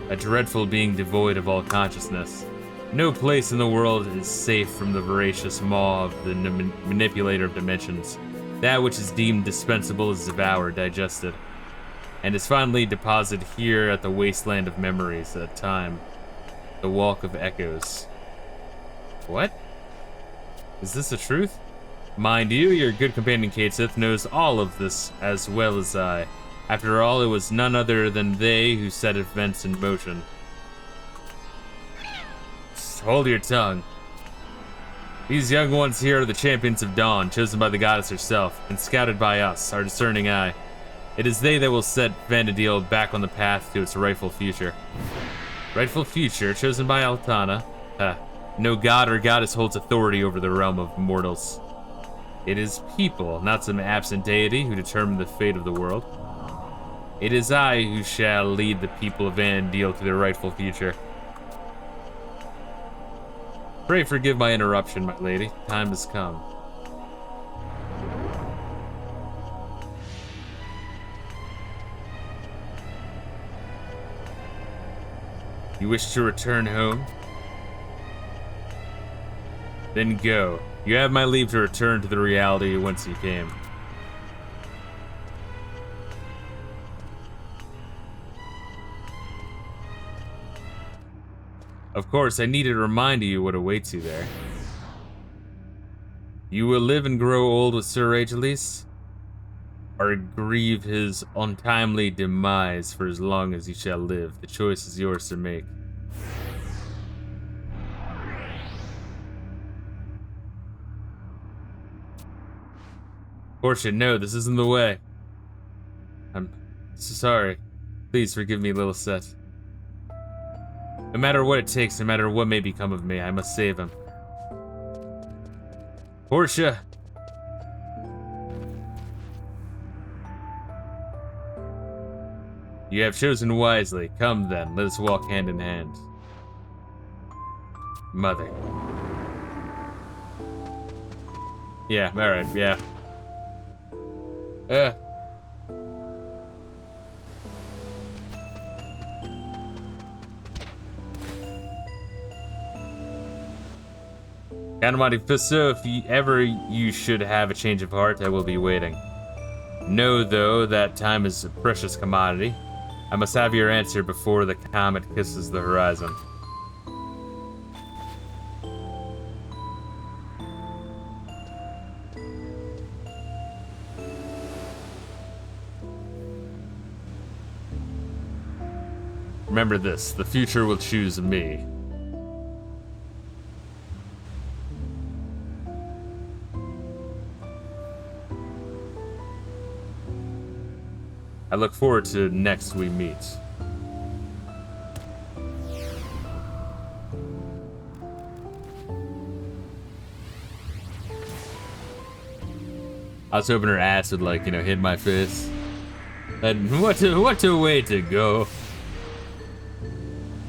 A dreadful being devoid of all consciousness. No place in the world is safe from the voracious maw of the manipulator of dimensions. That which is deemed dispensable is devoured, digested. and is finally deposited here at the wasteland of memories at time. The Walk of Echoes. What? Is this the truth? Mind you, your good companion Kate Sith knows all of this as well as I. After all, it was none other than they who set events in motion. Just hold your tongue. These young ones here are the champions of Dawn, chosen by the goddess herself, and scouted by us, our discerning eye. It is they that will set Vana'diel back on the path to its rightful future. Rightful future, chosen by Altana? No god or goddess holds authority over the realm of mortals. It is people, not some absent deity, who determine the fate of the world. It is I who shall lead the people of Vana'diel to their rightful future. Pray forgive my interruption, my lady. Time has come. You wish to return home? Then go. You have my leave to return to the reality whence you came. Of course, I need to remind you what awaits you there. You will live and grow old with Sir Aegilis, or grieve his untimely demise for as long as you shall live. The choice is yours to make. Of course, you know this isn't the way. I'm so sorry. Please forgive me, Lilisette. No matter what it takes, no matter what may become of me, I must save him. Portia! You have chosen wisely. Come then, let us walk hand in hand. Mother. Yeah, alright, yeah. Monte Fisto, if you should have a change of heart, I will be waiting. Know, though, that time is a precious commodity. I must have your answer before the comet kisses the horizon. Remember this, the future will choose me. I look forward to next we meet. I was hoping her ass would, like, you know, hit my face. And what a way to go.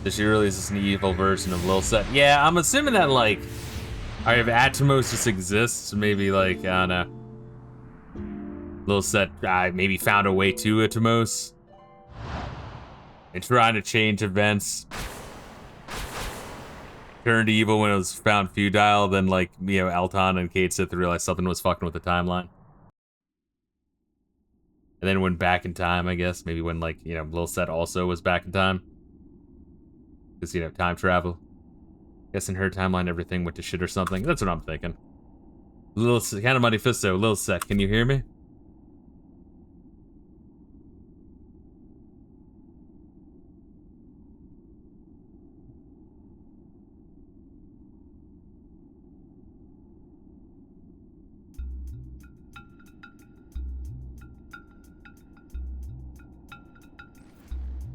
Is she really just an evil version of Lilisette? Yeah, I'm assuming that, like, if Atomos just exists, maybe, like, I don't know. Lilisette maybe found a way to Atomos. And trying to change events. Turned evil when it was found futile, then, like, you know, Altan and Kate Sith realized something was fucking with the timeline. And then went back in time, I guess. Maybe when, like, you know, Lilisette also was back in time. Because, you know, time travel. Guess in her timeline everything went to shit or something. That's what I'm thinking. Lilisette, kind of Monte Fisto, Lilisette, can you hear me?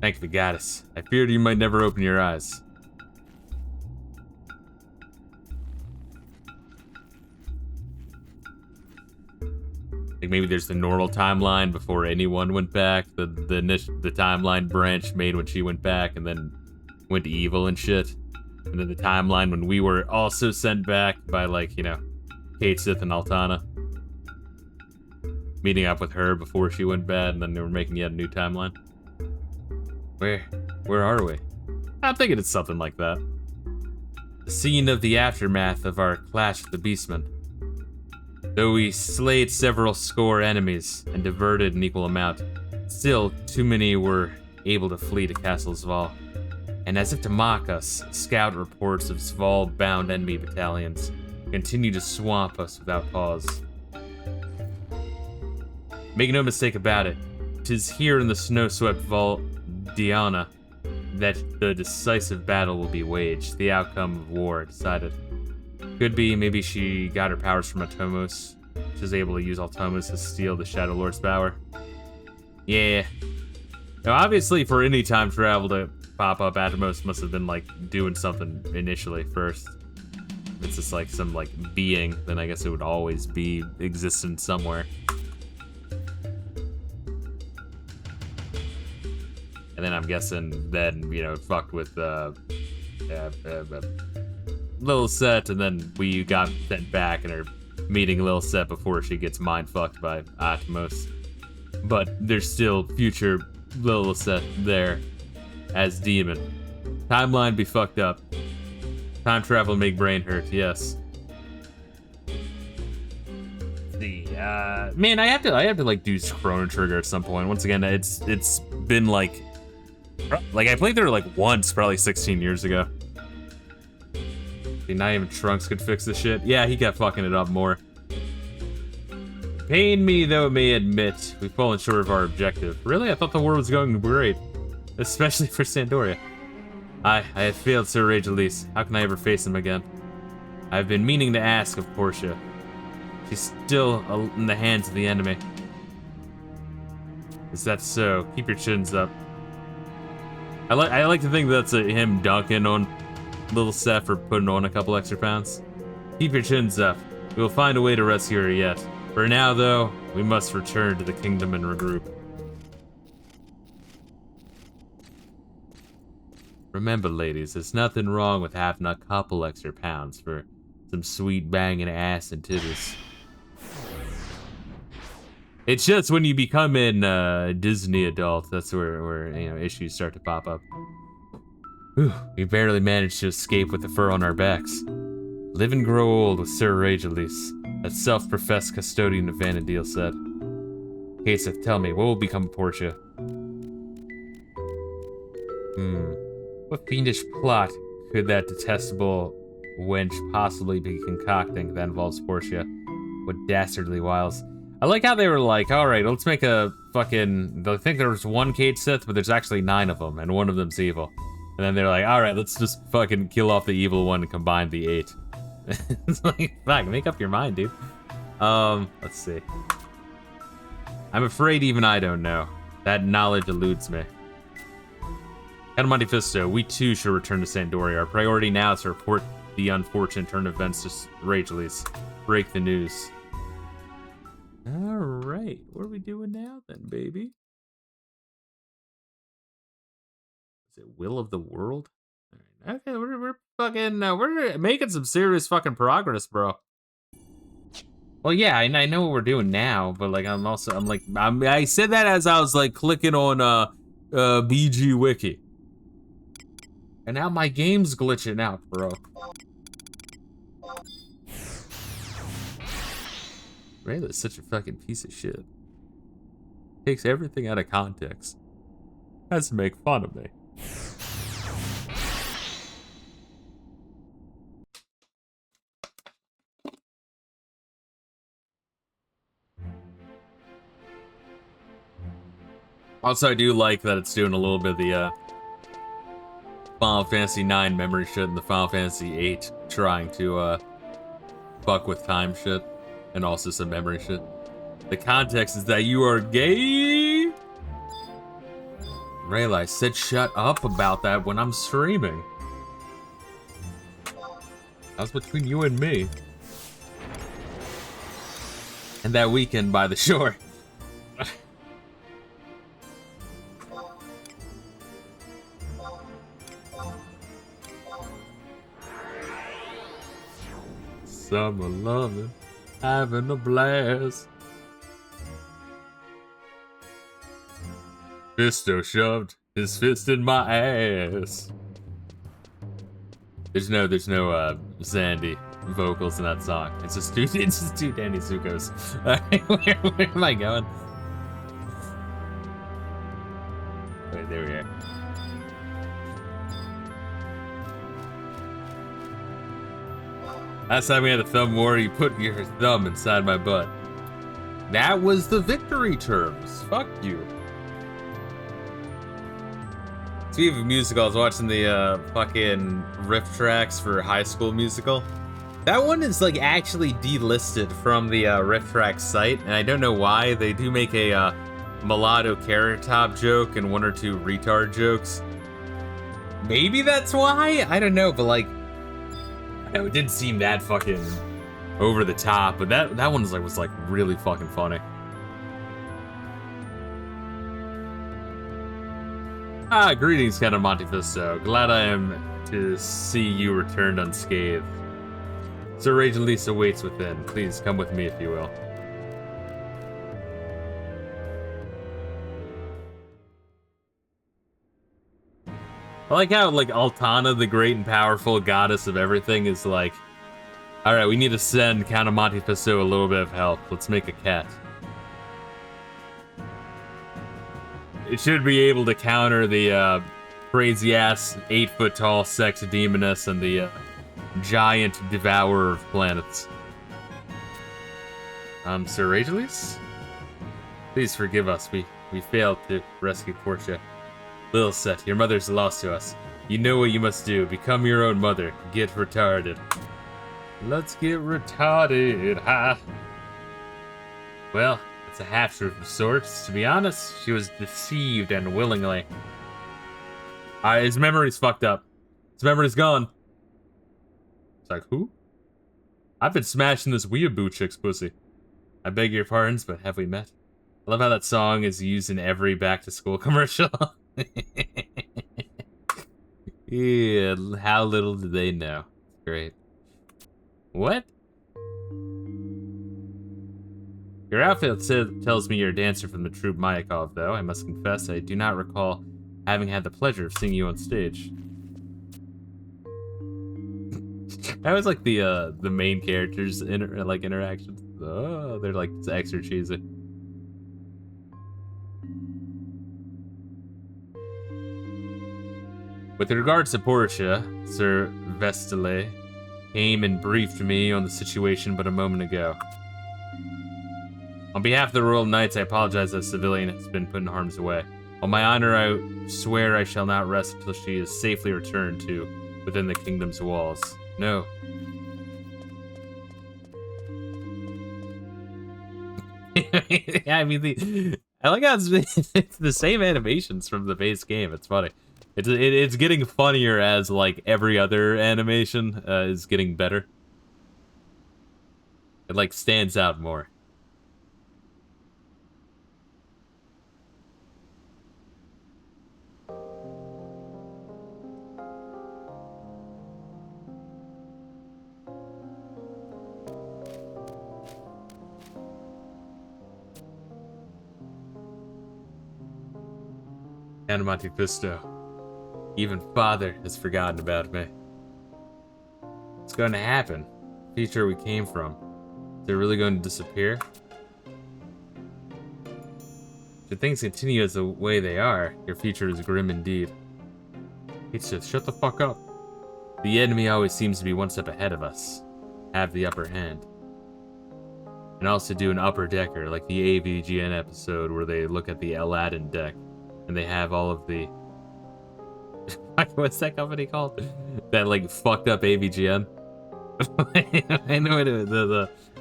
Thank the goddess. I feared you might never open your eyes. Like maybe there's the normal timeline before anyone went back, the timeline branch made when she went back and then went to evil and shit. And then the timeline when we were also sent back by, like, you know, Kate Sith and Altana. Meeting up with her before she went bad, and then they were making yet a new timeline. Where are we? I'm thinking it's something like that. The scene of the aftermath of our clash with the Beastmen. Though we slayed several score enemies and diverted an equal amount, Still, too many were able to flee to Castle Sval. And as if to mock us, scout reports of Sval-bound enemy battalions continue to swamp us without pause. Make no mistake about it, 'tis here in the snow-swept Val Diana that the decisive battle will be waged, the outcome of war decided. Could be, maybe she got her powers from Atomos. She was able to use Atomos to steal the Shadow Lord's power. Yeah. Now, obviously, for any time travel to pop up, Atomos must have been, like, doing something initially first. If it's just, like, some, like, being, then I guess it would always be existent somewhere. And then I'm guessing then, you know, fucked with, Lilisette, and then we got sent back and are meeting Lilisette before she gets mind-fucked by Atomos. But there's still future Lilisette there as demon. Timeline be fucked up. Time travel make brain hurt, yes. Man, I have to like do Chrono Trigger at some point. Once again, it's been like I played there like once, probably 16 years ago. Not even Trunks could fix this shit. Yeah, he kept fucking it up more. Pain me, though it may admit, we've fallen short of our objective. Really? I thought the war was going great. Especially for Sandoria. I have failed Sir Rage Elise. How can I ever face him again? I've been meaning to ask of Portia. She's still in the hands of the enemy. Is that so? Keep your chins up. I like to think that's him dunking on Lilisette for putting on a couple extra pounds. Keep your chins up. We will find a way to rescue her yet. For now, though, we must return to the kingdom and regroup. Remember, ladies, there's nothing wrong with having a couple extra pounds for some sweet banging ass and titties. It's just when you become a Disney adult, that's where you know, issues start to pop up. Whew, we barely managed to escape with the fur on our backs. Live and grow old with Sir Rage Elise, a self-professed custodian of Vanadil said. Kaseth, tell me, what will become of Portia? What fiendish plot could that detestable wench possibly be concocting that involves Portia? What dastardly wiles. I like how they were like, alright, let's make a fucking... I think there was one Cage Sith, but there's actually 9 of them, and one of them's evil. And then they're like, alright, let's just fucking kill off the evil one and combine the 8. It's like, fuck, make up your mind, dude. Let's see. I'm afraid even I don't know. That knowledge eludes me. Count Monte Fisto, we too shall return to Sandoria. Our priority now is to report the unfortunate turn of events to Rage Elise. Break the news. Alright, what are we doing now then, baby? Is it Will of the World? All right, okay, we're fucking, we're making some serious fucking progress, bro. Well, yeah, I know what we're doing now, but like, I said that as I was like clicking on BG Wiki. And now my game's glitching out, bro. Rayla's such a fucking piece of shit. Takes everything out of context. Has to make fun of me. Also, I do like that it's doing a little bit of the Final Fantasy IX memory shit and the Final Fantasy VIII trying to fuck with time shit. And also some memory shit. The context is that you are gay. Rayla, I said shut up about that when I'm streaming. That was between you and me. And that weekend by the shore. Summer loving. Having a blast. Fisto shoved his fist in my ass. There's no Zandy vocals in that song. It's just two Danny Zuko's. Where am I going? there we are. Last time we had a thumb war, you put your thumb inside my butt. That was the victory terms. Fuck you. Speaking of musical, I was watching the fucking riff tracks for High School Musical. That one is like actually delisted from the riff track site, and I don't know why. They do make a mulatto carrot top joke and one or two retard jokes. Maybe that's why? I don't know, but like, it didn't seem that fucking over the top, but that one was like really fucking funny. Greetings, Captain Monte Fisto. Glad I am to see you returned unscathed. Sir Rage and Lisa waits within. Please come with me if you will. I like how, like, Altana, the great and powerful goddess of everything, is like, alright, we need to send Count Monte Fisto a little bit of help. Let's make a cat. It should be able to counter the crazy-ass 8-foot-tall sex demoness and the giant devourer of planets. Sir Ragelis? Please forgive us. We failed to rescue Portia. Lilisette, your mother's lost to us. You know what you must do. Become your own mother. Get retarded. Let's get retarded, ha! Well, it's a half-truth of sorts. To be honest, she was deceived and willingly. His memory's fucked up. His memory's gone. It's like, who? I've been smashing this weeaboo chick's pussy. I beg your pardons, but have we met? I love how that song is used in every back-to-school commercial. Yeah, how little do they know. Great. What? Your outfit tells me you're a dancer from the troupe Mayakov, though. I must confess, I do not recall having had the pleasure of seeing you on stage. That was like the main characters' interactions. Oh, they're like extra cheesy. With regards to Portia, Sir Vestale came and briefed me on the situation but a moment ago. On behalf of the Royal Knights, I apologize that a civilian has been put in harm's way. On my honor, I swear I shall not rest until she is safely returned to within the kingdom's walls. No. Yeah, I mean, I like how it's the same animations from the base game. It's funny. It's getting funnier as like every other animation is getting better. It like stands out more. And Monte Fisto. Even Father has forgotten about me. What's going to happen? The future we came from. Is it really going to disappear? If things continue as the way they are, your future is grim indeed. It's just shut the fuck up. The enemy always seems to be one step ahead of us. Have the upper hand. And also do an upper decker, like the AVGN episode where they look at the Aladdin deck. And they have all of the... What's that company called? That, like, fucked up AVGN? I know it is.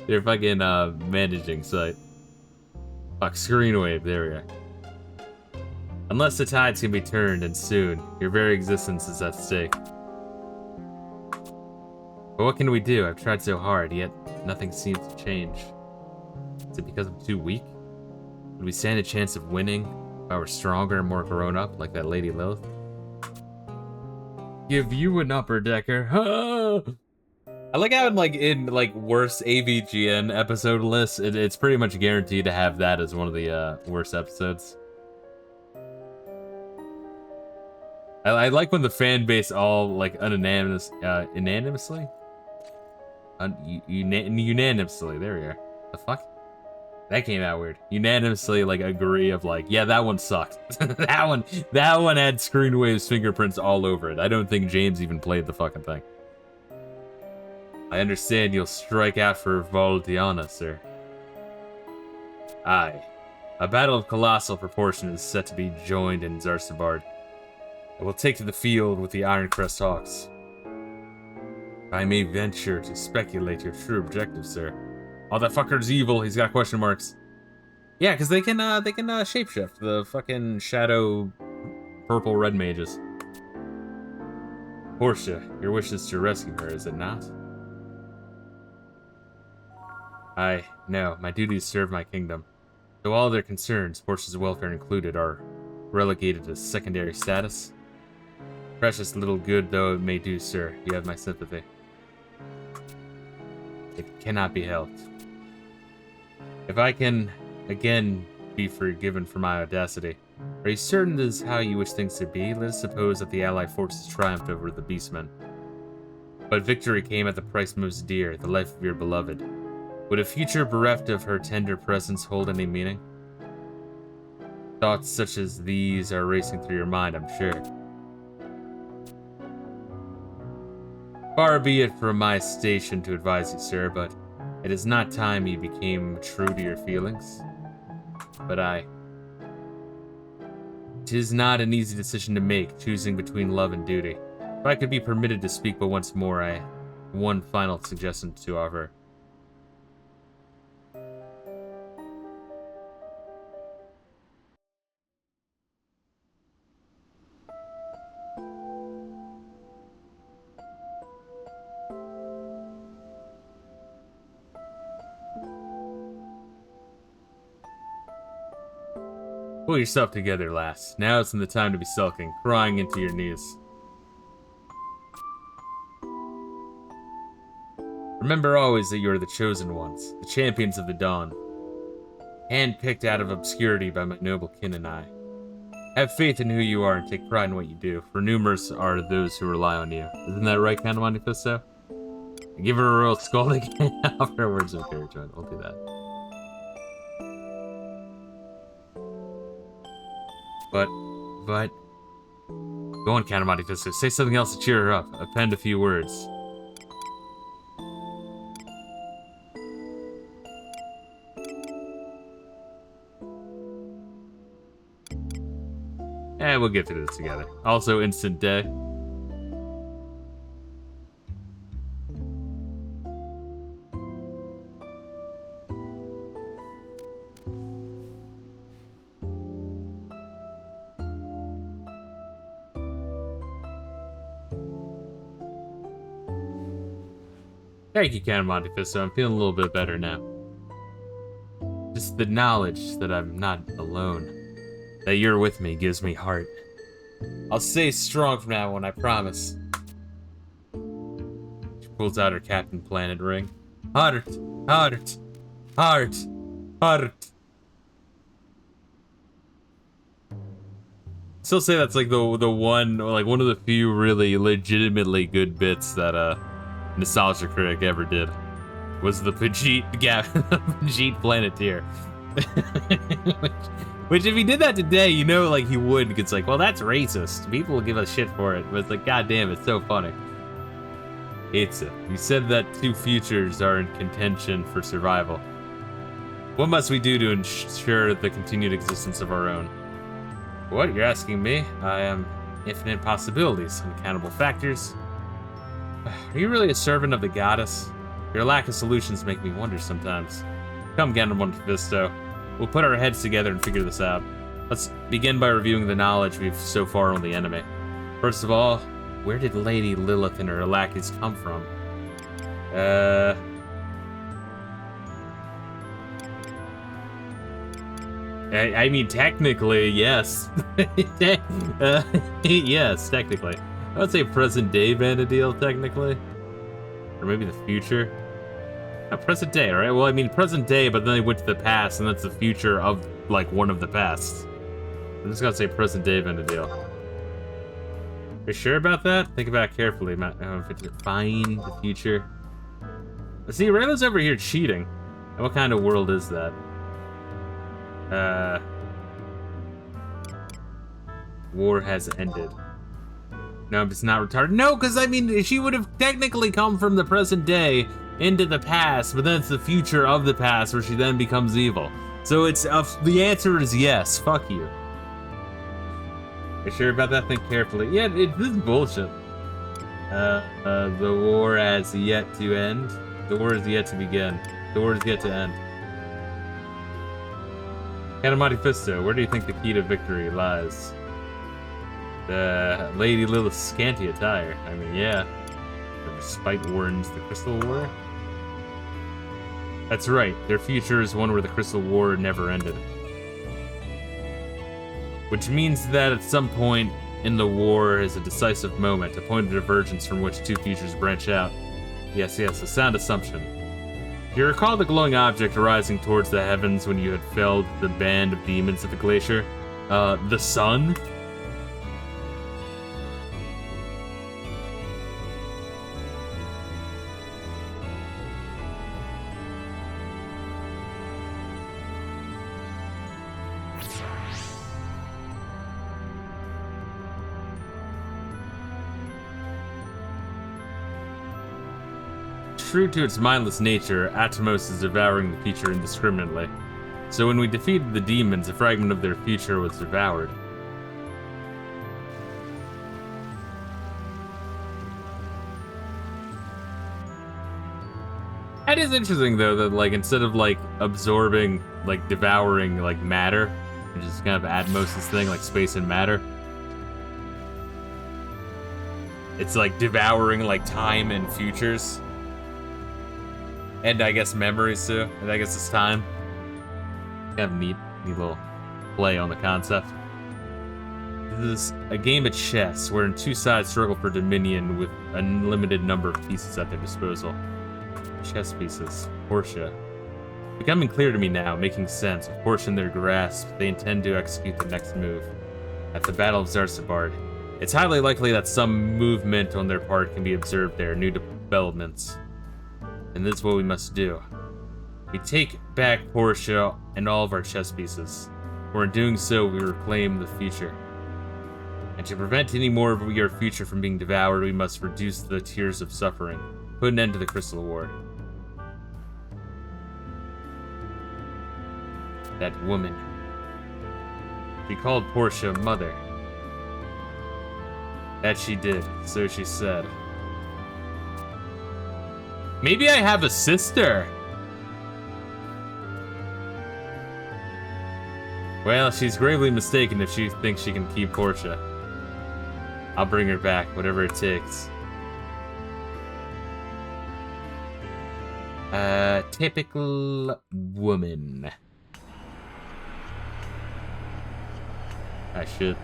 Their fucking managing site. Fuck, Screenwave. There we are. Unless the tides can be turned, and soon, your very existence is at stake. But what can we do? I've tried so hard, yet nothing seems to change. Is it because I'm too weak? Would we stand a chance of winning if I were stronger and more grown up, like that Lady Lilith? Give you an upper decker. I like how in worst AVGN episode lists, it's pretty much guaranteed to have that as one of the worst episodes. I like when the fan base all like unanimously, unanimously. There we are. The fuck? That came out weird. Unanimously, like, agree of, like, yeah, that one sucked. that one had Screenwave's fingerprints all over it. I don't think James even played the fucking thing. I understand you'll strike out for Valdiana, sir. Aye. A battle of colossal proportion is set to be joined in Zarsabard. I will take to the field with the Ironcrest Hawks. I may venture to speculate your true objective, sir. Oh, that fucker's evil. He's got question marks. Yeah, because they can shapeshift the fucking shadow purple red mages. Portia, your wish is to rescue her, is it not? No, my duty is to serve my kingdom. Though all their concerns, Portia's welfare included, are relegated to secondary status. Precious little good though it may do, sir, you have my sympathy. It cannot be helped. If I can, again, be forgiven for my audacity, are you certain this is how you wish things to be? Let us suppose that the Allied forces triumphed over the Beastmen. But victory came at the price most dear, the life of your beloved. Would a future bereft of her tender presence hold any meaning? Thoughts such as these are racing through your mind, I'm sure. Far be it from my station to advise you, sir, but it is not time you became true to your feelings. But 'tis not an easy decision to make, choosing between love and duty. If I could be permitted to speak but once more, I have one final suggestion to offer. Pull yourself together, lass. Now isn't the time to be sulking, crying into your knees. Remember always that you are the chosen ones, the champions of the dawn. Handpicked out of obscurity by my noble kin and I. Have faith in who you are and take pride in what you do, for numerous are those who rely on you. Isn't that right, Count Monte Fisto? Give her a royal scolding and offer words of encouragement. We'll do that. But, go on, Count Monte Fisto. Say something else to cheer her up. Append a few words. We'll get through this together. Also, instant day. Thank you, Count Monte Fisto. I'm feeling a little bit better now. Just the knowledge that I'm not alone. That you're with me gives me heart. I'll stay strong from now on, I promise. She pulls out her Captain Planet ring. Heart, heart, heart, heart. Still say that's like the one, or like one of the few really legitimately good bits that Nostalgia Critic ever did. Was the Pajit Planeteer. Which if he did that today, you know, like he would. It's like, well, that's racist. People will give a shit for it. But it's like, goddamn, it's so funny. You said that two futures are in contention for survival. What must we do to ensure the continued existence of our own? What? You're asking me? I am infinite possibilities, uncountable factors. Are you really a servant of the goddess? Your lack of solutions make me wonder sometimes. Come, Monte Fisto. We'll put our heads together and figure this out. Let's begin by reviewing the knowledge we've so far on the enemy. First of all, where did Lady Lilith and her lackeys come from? I mean, technically, yes. Yes, technically. I would say present day Vanadil, technically. Or maybe the future. Present day, right? Well, I mean present day, but then they went to the past, and that's the future of, like, one of the pasts. I'm just gonna say present day Vanadil. Are you sure about that? Think about it carefully, Matt. Fine, the future. See, Reila's over here cheating. What kind of world is that? War has ended. No, it's not retarded. No, because I mean, she would have technically come from the present day into the past, but then it's the future of the past where she then becomes evil. So it's the answer is yes. Fuck you. You sure about that? Think carefully. Yeah, this is bullshit. The war has yet to end. The war is yet to begin. The war is yet to end. Monte Fisto, where do you think the key to victory lies? The Lady Lilith's scanty attire. I mean, yeah. Despite warns the Crystal War? That's right. Their future is one where the Crystal War never ended. Which means that at some point in the war is a decisive moment, a point of divergence from which two futures branch out. Yes, a sound assumption. Do you recall the glowing object rising towards the heavens when you had felled the band of demons at the glacier? The sun? True to its mindless nature, Atomos is devouring the future indiscriminately. So when we defeated the demons, a fragment of their future was devoured. That is interesting, though, that, like, instead of, like, absorbing, like, devouring, like, matter, which is kind of Atmos' thing, like space and matter, it's, like, devouring, like, time and futures. And I guess memories too. And I guess it's time. Kind of neat little play on the concept. This is a game of chess wherein two sides struggle for dominion with a limited number of pieces at their disposal. Chess pieces. Portia. Becoming clear to me now, making sense. With Portia in their grasp, they intend to execute the next move. At the Battle of Zarsabard, it's highly likely that some movement on their part can be observed there, new developments. And this is what we must do. We take back Portia and all of our chess pieces. For in doing so, we reclaim the future. And to prevent any more of your future from being devoured, we must reduce the tears of suffering. Put an end to the Crystal War. That woman. She called Portia mother. That she did, so she said. Maybe I have a sister. Well, she's gravely mistaken if she thinks she can keep Portia. I'll bring her back, whatever it takes. Typical woman. I should.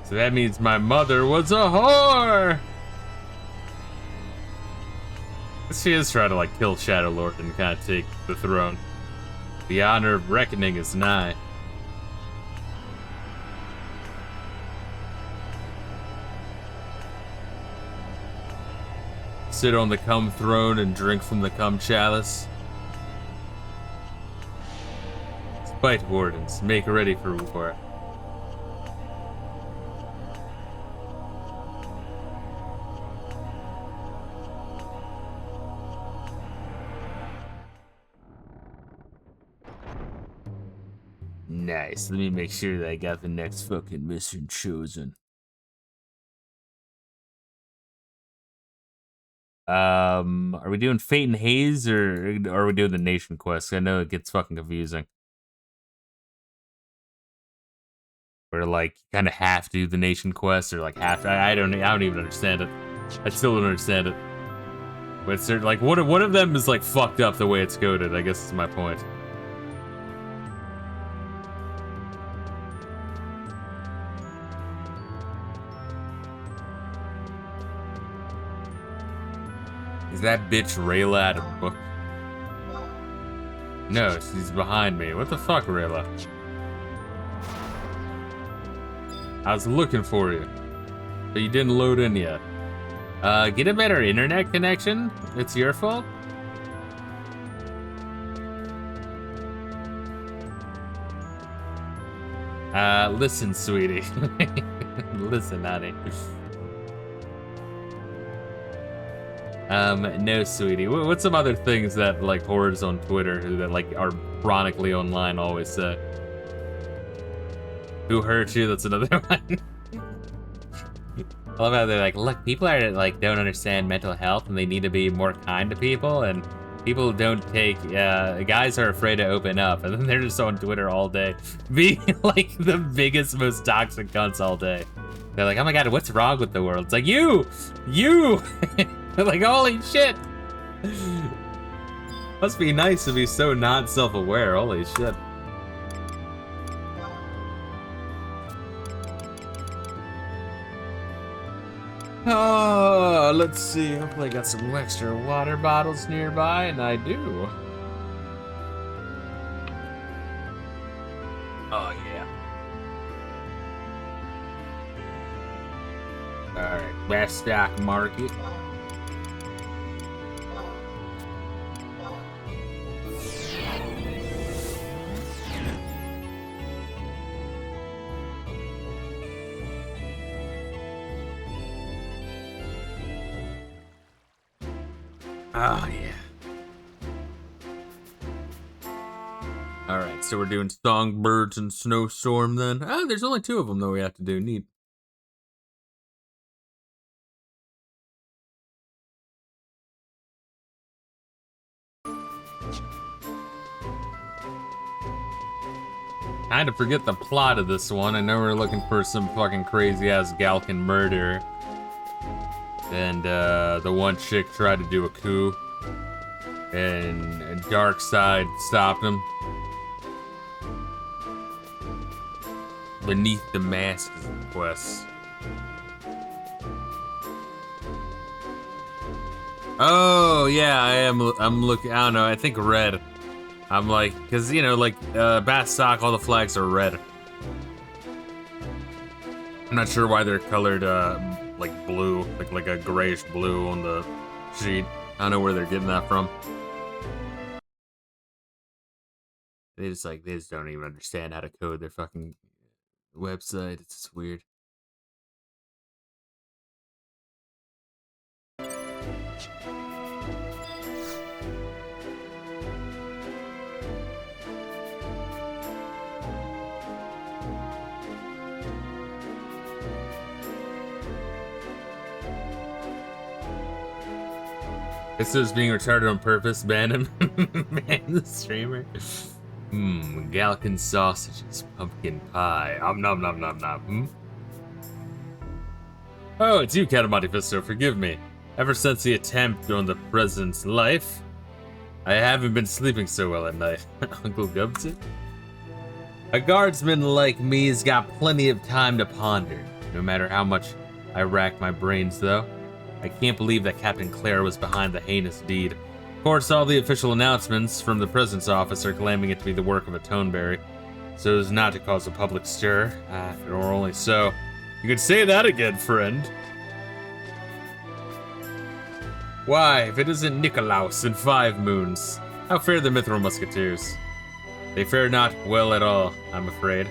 So that means my mother was a whore! She is trying to, like, kill Shadow Lord and kind of take the throne. The honor of reckoning is nigh. Sit on the cum throne and drink from the cum chalice. Spite wardens, make ready for war. Nice. Let me make sure that I got the next fucking mission chosen. Are we doing Fate and Haze or are we doing the Nation Quest? I know it gets fucking confusing. Where like you kind of have to do the Nation Quest or like have to, I don't even understand it. I still don't understand it. But it's like one of them is like fucked up the way it's coded. I guess is my point. Is that bitch Reila out of a book? No, she's behind me. What the fuck, Reila? I was looking for you, but you didn't load in yet. Get a better internet connection? It's your fault? Listen, sweetie. Listen, honey. No, sweetie. What's some other things that, like, whores on Twitter that, like, are chronically online always say? Who hurt you? That's another one. I love how they're like, look, people are, like, don't understand mental health and they need to be more kind to people, and people don't take, guys are afraid to open up, and then they're just on Twitter all day, being, like, the biggest, most toxic cunts all day. They're like, oh my god, what's wrong with the world? It's like, you! They're like, holy shit! Must be nice to be so not self-aware, holy shit. Oh, let's see. Hopefully I got some extra water bottles nearby, and I do. Oh, yeah. Alright, Bastok Market. Oh, yeah. Alright, so we're doing Songbirds and Snowstorm then. Oh, there's only 2 of them, though, we have to do. Neat. Kind of forget the plot of this one. I know we're looking for some fucking crazy-ass Galcan murder. And, the one chick tried to do a coup. And Darkseid stopped him. Beneath the Mask is the quest. Oh, yeah, I'm looking, I don't know, I think red. I'm like, cause, you know, like, Bastok, all the flags are red. I'm not sure why they're colored, like blue, like a grayish blue on the sheet. I don't know where they're getting that from. They just don't even understand how to code their fucking website. It's just weird. This is being retarded on purpose, ban him. Ban the streamer. Galcan sausages, pumpkin pie. Nom nom nom nom. Oh, it's you, Monte Fisto, forgive me. Ever since the attempt on the president's life, I haven't been sleeping so well at night. Uncle Gubsy? A guardsman like me's got plenty of time to ponder. No matter how much I rack my brains, though. I can't believe that Captain Clare was behind the heinous deed. Of course, all the official announcements from the president's office are claiming it to be the work of a Toneberry, so as not to cause a public stir. If it were only so. You could say that again, friend. Why, if it isn't Nikolaus and 5 Moons, how fare the Mithril Musketeers? They fare not well at all, I'm afraid.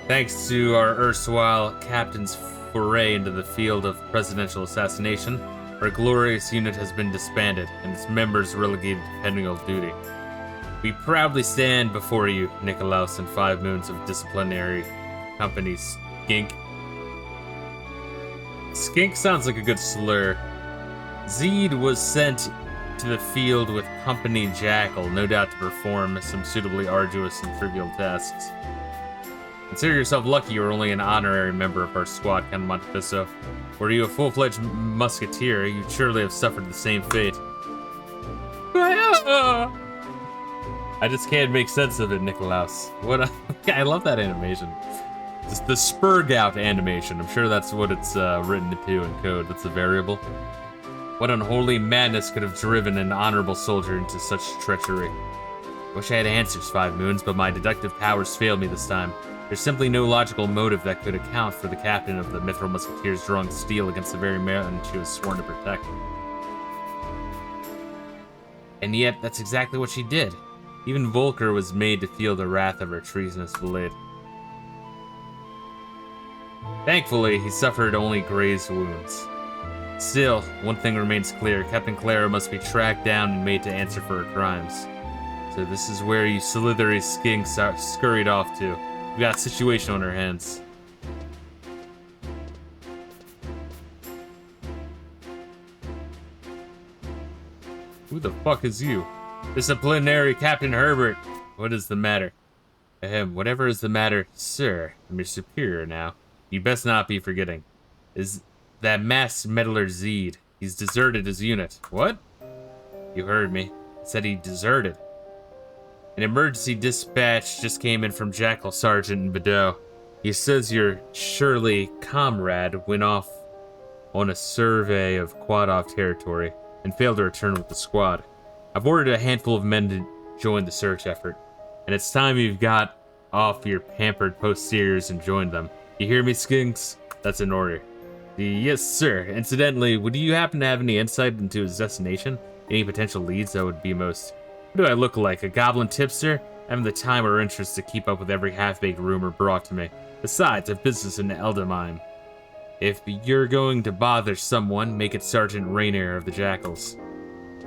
Thanks to our erstwhile captain's foray into the field of presidential assassination, our glorious unit has been disbanded and its members relegated to penal duty. We proudly stand before you, Nikolaus and 5 Moons of Disciplinary Company Skink. Skink sounds like a good slur. Zeid was sent to the field with Company Jackal, no doubt to perform some suitably arduous and trivial tasks. Consider yourself lucky you are only an honorary member of our squad, Monte Fisto. Were you a full-fledged musketeer, you'd surely have suffered the same fate. I just can't make sense of it, Nikolaus. What? I love that animation. Just the spur gout animation. I'm sure that's what it's written to in code. That's a variable. What unholy madness could have driven an honorable soldier into such treachery? Wish I had answers, 5 Moons, but my deductive powers failed me this time. There's simply no logical motive that could account for the captain of the Mithril Musketeers drawing steel against the very man she was sworn to protect. And yet, that's exactly what she did. Even Volker was made to feel the wrath of her treasonous blade. Thankfully, he suffered only grazed wounds. Still, one thing remains clear. Captain Clara must be tracked down and made to answer for her crimes. So this is where you slithery skinks are scurried off to. We got a situation on our hands. Who the fuck is you? Disciplinary Captain Herbert. What is the matter? Ahem, whatever is the matter, sir. I'm your superior now. You best not be forgetting. Is that masked meddler Zeid. He's deserted his unit. What? You heard me. I said he deserted. An emergency dispatch just came in from Jackal Sergeant in Bordeaux. He says your surly comrade went off on a survey of Quadov territory and failed to return with the squad. I've ordered a handful of men to join the search effort, and it's time you've got off your pampered posteriors and joined them. You hear me, skinks? That's an order. Yes, sir. Incidentally, would you happen to have any insight into his destination? Any potential leads that would be most... What do I look like, a goblin tipster? I haven't the time or interest to keep up with every half-baked rumor brought to me. Besides, I have business in Eldamine. If you're going to bother someone, make it Sergeant Rainier of the Jackals.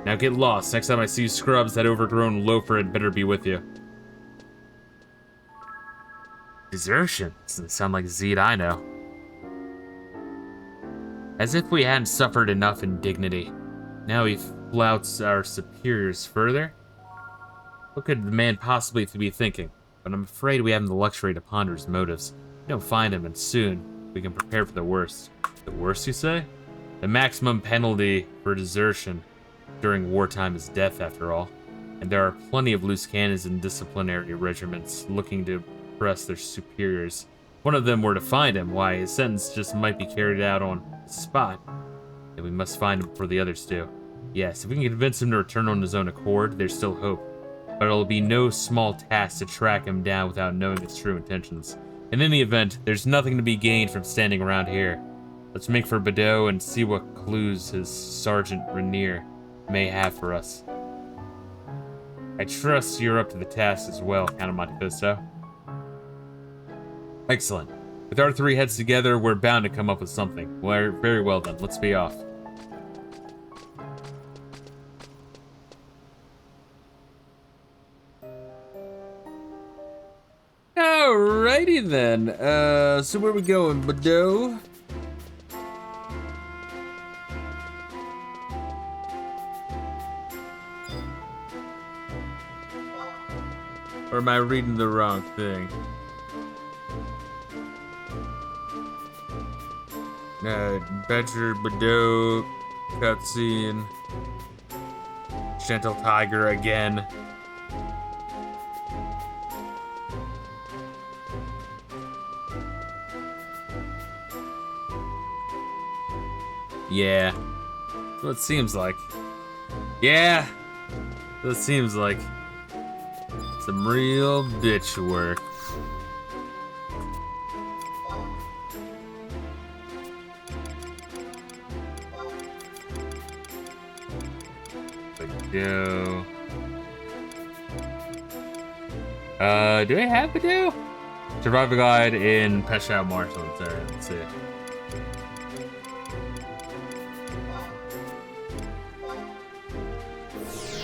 Now get lost. Next time I see you scrubs, that overgrown loafer had better be with you. Desertion? Doesn't sound like Zeid I know. As if we hadn't suffered enough indignity. Now he flouts our superiors further? What could the man possibly be thinking? But I'm afraid we haven't the luxury to ponder his motives. We don't find him, and soon we can prepare for the worst. The worst, you say? The maximum penalty for desertion during wartime is death, after all. And there are plenty of loose cannons in disciplinary regiments looking to impress their superiors. If one of them were to find him, why, his sentence just might be carried out on the spot. And we must find him before the others do. Yes, if we can convince him to return on his own accord, there's still hope. But it'll be no small task to track him down without knowing his true intentions. In any event, there's nothing to be gained from standing around here. Let's make for Bordeaux and see what clues his Sergeant Rainier may have for us. I trust you're up to the task as well, Count Monte Fisto. Excellent. With our three heads together, we're bound to come up with something. Well, very well then, let's be off. Alrighty then, so where we going, Bordeaux? Or am I reading the wrong thing? Badger, Bordeaux, cutscene, Gentle Tiger again. Yeah, that's what it seems like. Yeah, that seems like some real bitch work. Badoo. Do I have Badoo? Survival guide in Pesha Marshlands. There, let's see.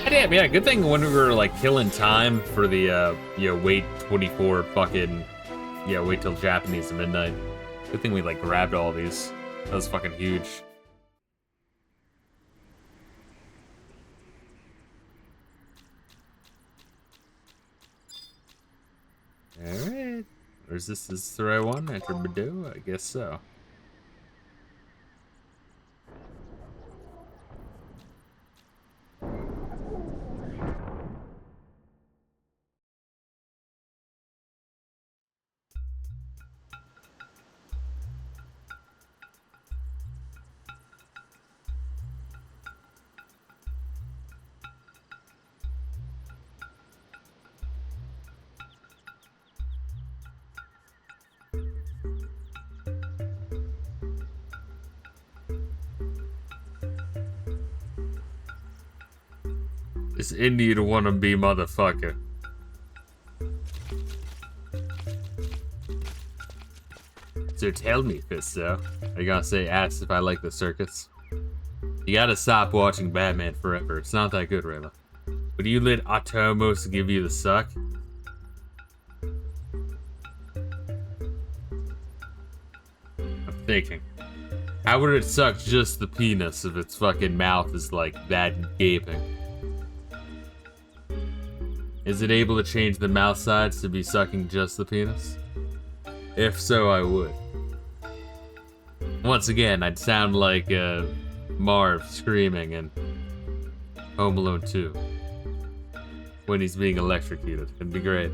Damn, yeah, good thing when we were like killing time for the wait 24 fucking wait till Japanese midnight. Good thing we like grabbed all these. That was fucking huge. Alright. Or is this the right one? Enter Bordeaux? I guess so. This Indian wannabe motherfucker. So tell me, Fisto. Are you gonna say ask if I like the circus? You gotta stop watching Batman Forever. It's not that good, Reila. Would you let Atomos give you the suck? I'm thinking. How would it suck just the penis if its fucking mouth is like that gaping? Is it able to change the mouth sides to be sucking just the penis? If so, I would. Once again, I'd sound like Marv screaming in Home Alone 2 when he's being electrocuted. It'd be great.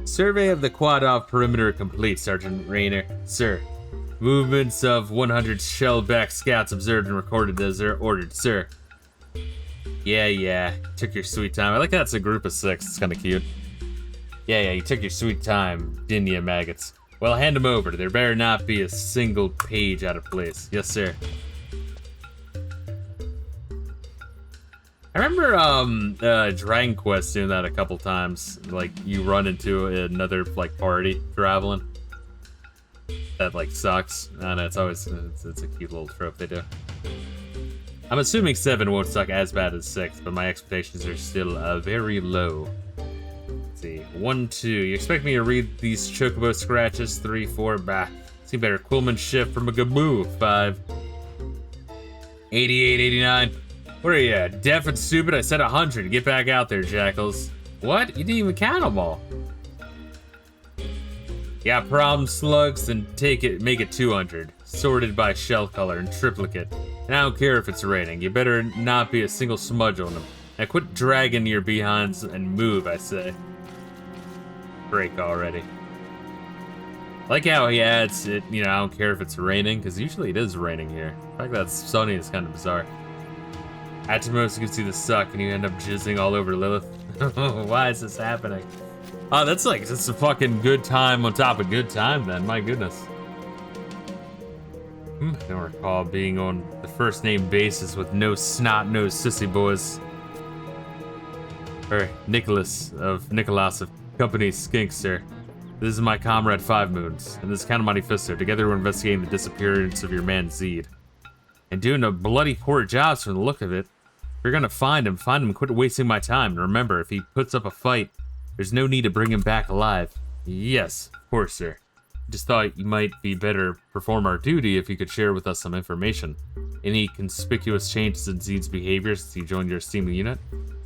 Survey of the Quad-Off perimeter complete, Sergeant Rayner. Sir, movements of 100 shellback scouts observed and recorded as they're ordered, sir. Yeah, took your sweet time. I like that it's a group of 6. It's kind of cute. Yeah, you took your sweet time, didn't you, maggots? Well, hand them over. There better not be a single page out of place. Yes, sir. I remember Dragon Quest doing that a couple times. Like, you run into another, like, party traveling. That, like, sucks. I know, it's always, it's a cute little trope they do. I'm assuming 7 won't suck as bad as 6, but my expectations are still very low. Let's see. 1, 2. You expect me to read these chocobo scratches? 3, 4. Bah. See better. Quillman shift from a Gamoo. 5. 88, 89. What are you, deaf and stupid? I said 100. Get back out there, jackals. What? You didn't even count them all. Got problem, slugs? Then make it 200. Sorted by shell color and triplicate. And I don't care if it's raining. You better not be a single smudge on them. Now quit dragging your behinds and move, I say. Break already. Like how he adds it, you know, I don't care if it's raining, because usually it is raining here. The fact that it's sunny is kind of bizarre. At most, you can see the suck, and you end up jizzing all over Lilith. Why is this happening? Oh, that's like, it's a fucking good time on top of good time, then. My goodness. I don't recall being on the first name basis with no snot-nosed sissy boys. Or Nicholas of Company Skink, sir. This is my comrade 5 Moons, and this is Count Monte Fisto. Together we're investigating the disappearance of your man Zeid. And doing a bloody poor job from the look of it. If you're gonna find him, quit wasting my time. And remember, if he puts up a fight, there's no need to bring him back alive. Yes, of course, sir. Just thought you might be better perform our duty if you could share with us some information. Any conspicuous changes in Zeid's behavior since he joined your esteemed unit?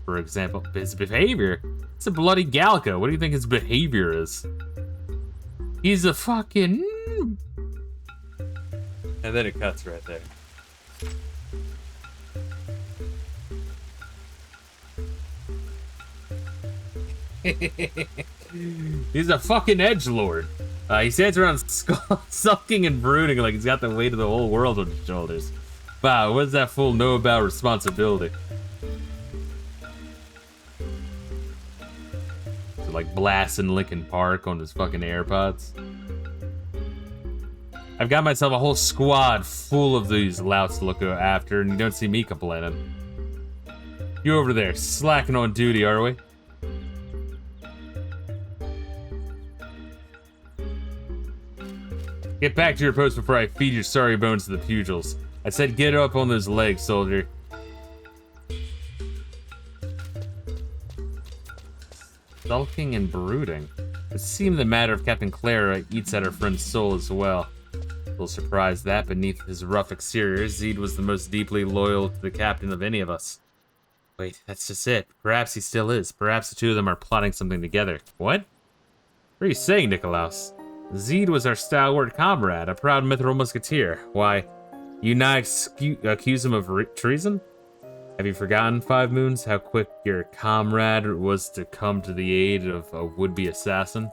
For example, his behavior? It's a bloody Gallico. What do you think his behavior is? He's a fucking... And then it cuts right there. He's a fucking edgelord. He stands around sulking and brooding like he's got the weight of the whole world on his shoulders. Wow, what does that fool know about responsibility? So like blasting Linkin Park on his fucking AirPods. I've got myself a whole squad full of these louts to look after, and you don't see me complaining. You over there, slacking on duty, are we? Get back to your post before I feed your sorry bones to the pugils. I said get up on those legs, soldier. Sulking and brooding. It seemed the matter of Captain Clara eats at her friend's soul as well. A little surprised that beneath his rough exterior, Zeid was the most deeply loyal to the captain of any of us. Wait, that's just it. Perhaps he still is. Perhaps the two of them are plotting something together. What? What are you saying, Nikolaus? Zeid was our stalwart comrade, a proud mithril musketeer. Why, you now accuse him of treason? Have you forgotten, 5 Moons, how quick your comrade was to come to the aid of a would-be assassin?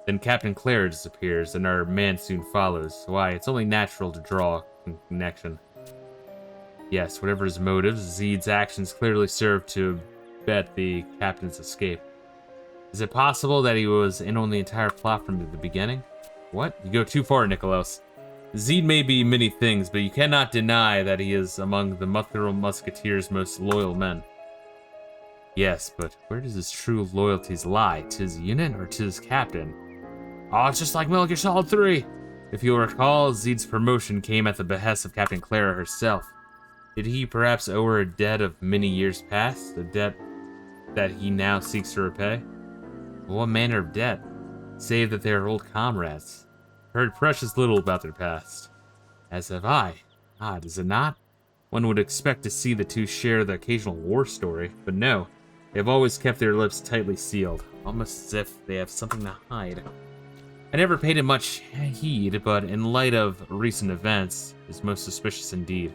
Then Captain Clara disappears, and our man soon follows. Why, it's only natural to draw a connection. Yes, whatever his motives, Zeid's actions clearly served to abet the captain's escape. Is it possible that he was in on the entire plot from the beginning? What? You go too far, Nikolaus. Zeid may be many things, but you cannot deny that he is among the Mithril Musketeer's most loyal men. Yes, but where does his true loyalties lie? To his unit or to his captain? Oh, it's just like Metal Gear Solid 3! If you'll recall, Zeid's promotion came at the behest of Captain Clara herself. Did he perhaps owe her a debt of many years past? A debt that he now seeks to repay? What manner of debt? Save that they are old comrades. Heard precious little about their past. As have I. Odd, is it not? One would expect to see the two share the occasional war story, but no. They've always kept their lips tightly sealed, almost as if they have something to hide. I never paid it much heed, but in light of recent events, it's most suspicious indeed.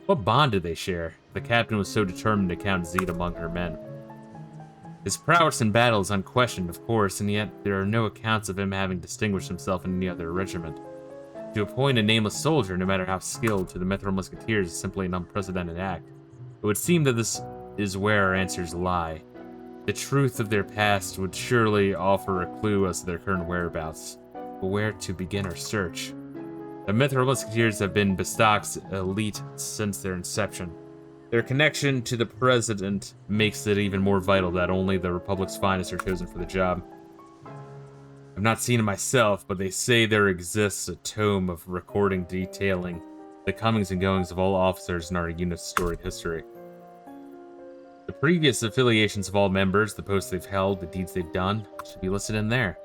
What bond did they share? The captain was so determined to count Zeid among her men. His prowess in battle is unquestioned, of course, and yet there are no accounts of him having distinguished himself in any other regiment. To appoint a nameless soldier, no matter how skilled, to the Metro Musketeers is simply an unprecedented act. It would seem that this is where our answers lie. The truth of their past would surely offer a clue as to their current whereabouts. But where to begin our search? The Metro Musketeers have been Bastok's elite since their inception. Their connection to the president makes it even more vital that only the Republic's finest are chosen for the job. I've not seen it myself, but they say there exists a tome of recording detailing the comings and goings of all officers in our unit's storied history. The previous affiliations of all members, the posts they've held, the deeds they've done, should be listed in there.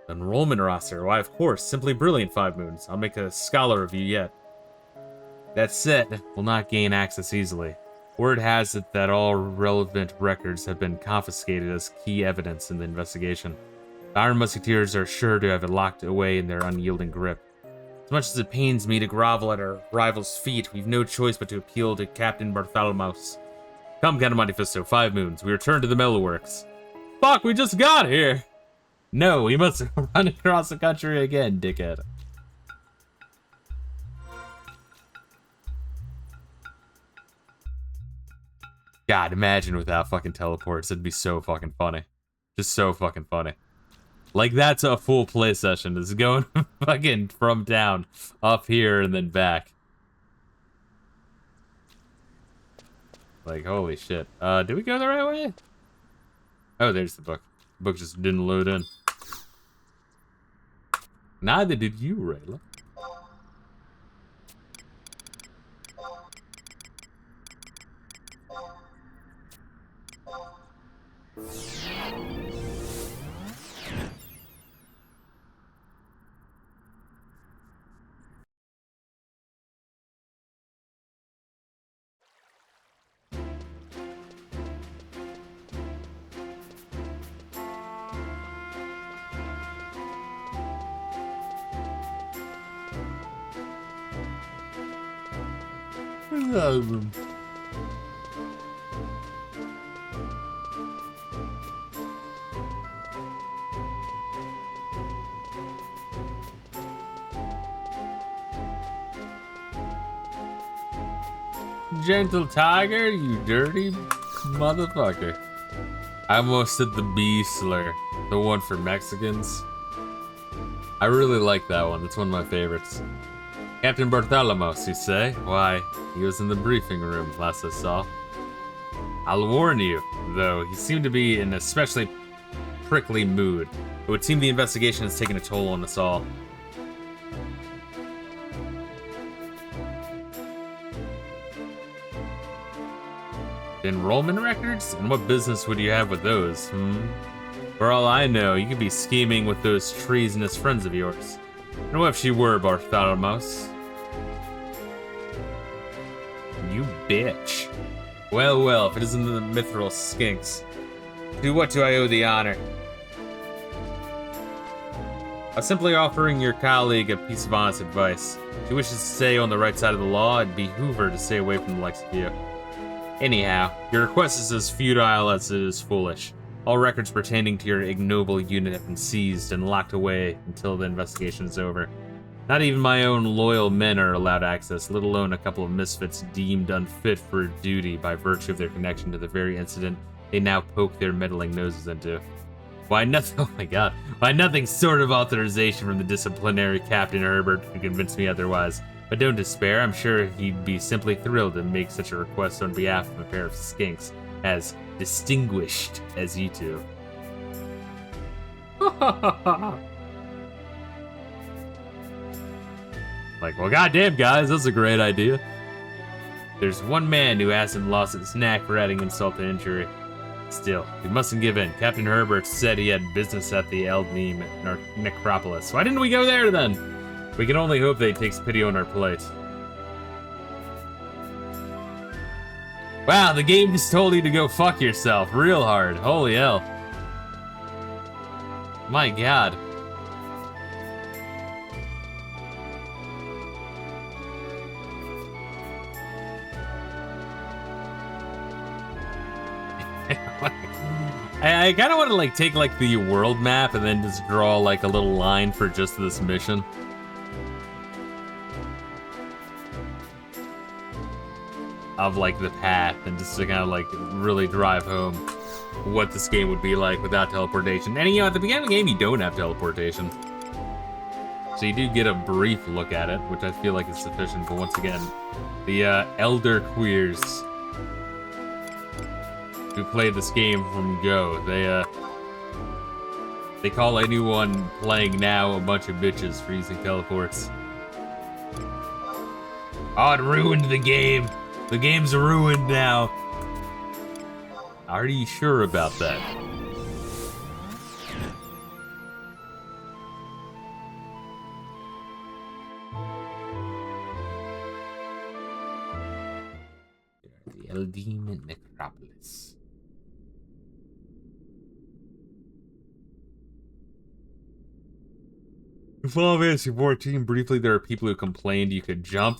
The enrollment roster, why of course, simply brilliant, 5 Moons. I'll make a scholar of you yet. That said, we'll not gain access easily. Word has it that all relevant records have been confiscated as key evidence in the investigation. The Iron Musketeers are sure to have it locked away in their unyielding grip. As much as it pains me to grovel at our rival's feet, we've no choice but to appeal to Captain Bartholomew's. Come, Captain Monte Fisto, 5 Moons. We return to the Metalworks. Fuck, we just got here! No, we must run across the country again, dickhead. God, imagine without fucking teleports. It'd be so fucking funny. Just so fucking funny. Like, that's a full play session. It's going fucking from down, up here, and then back. Like, holy shit. Did we go the right way? Oh, there's the book. The book just didn't load in. Neither did you, Reila. Gentle tiger, you dirty motherfucker. I almost said the bee slur, the one for Mexicans. I really like that one. It's one of my favorites. Captain Bartholomew's, you say? Why, he was in the briefing room last I saw. I'll warn you, though, he seemed to be in an especially prickly mood. It would seem the investigation has taken a toll on us all. Enrollment records? And what business would you have with those, For all I know, you could be scheming with those treasonous friends of yours. And what if she were, Bartholomew's? You bitch. Well, well, if it isn't the mithril skinks. To what do I owe the honor? I'm simply offering your colleague a piece of honest advice. If she wishes to stay on the right side of the law, it'd behoove her to stay away from the likes of you. Anyhow, your request is as futile as it is foolish. All records pertaining to your ignoble unit have been seized and locked away until the investigation is over. Not even my own loyal men are allowed access, let alone a couple of misfits deemed unfit for duty by virtue of their connection to the very incident they now poke their meddling noses into. Why nothing, oh my god, why nothing sort of authorization from the disciplinary Captain Herbert could convince me otherwise. But don't despair, I'm sure he'd be simply thrilled to make such a request on behalf of a pair of skinks. as distinguished as you two. Like, well, goddamn, guys, that's a great idea. There's one man who hasn't lost his knack for adding insult to injury. Still, we mustn't give in. Captain Herbert said he had business at the Eldneem necropolis. Why didn't we go there then? We can only hope that he takes pity on our plight. Wow, the game just told you to go fuck yourself real hard. Holy hell. My god. I kind of want to like take like the world map and then just draw like a little line for just this mission. Of like the path and just to kind of like really drive home what this game would be like without teleportation. And you know, at the beginning of the game, you don't have teleportation. So you do get a brief look at it, which I feel like is sufficient. But once again, the Elder Queers who played this game from Go, they call anyone playing now a bunch of bitches for using teleports. Oh, it ruined the game. The game's ruined now. Are you sure about that? The Eldneem necropolis. In Final Fantasy 14, briefly, there are people who complained you could jump.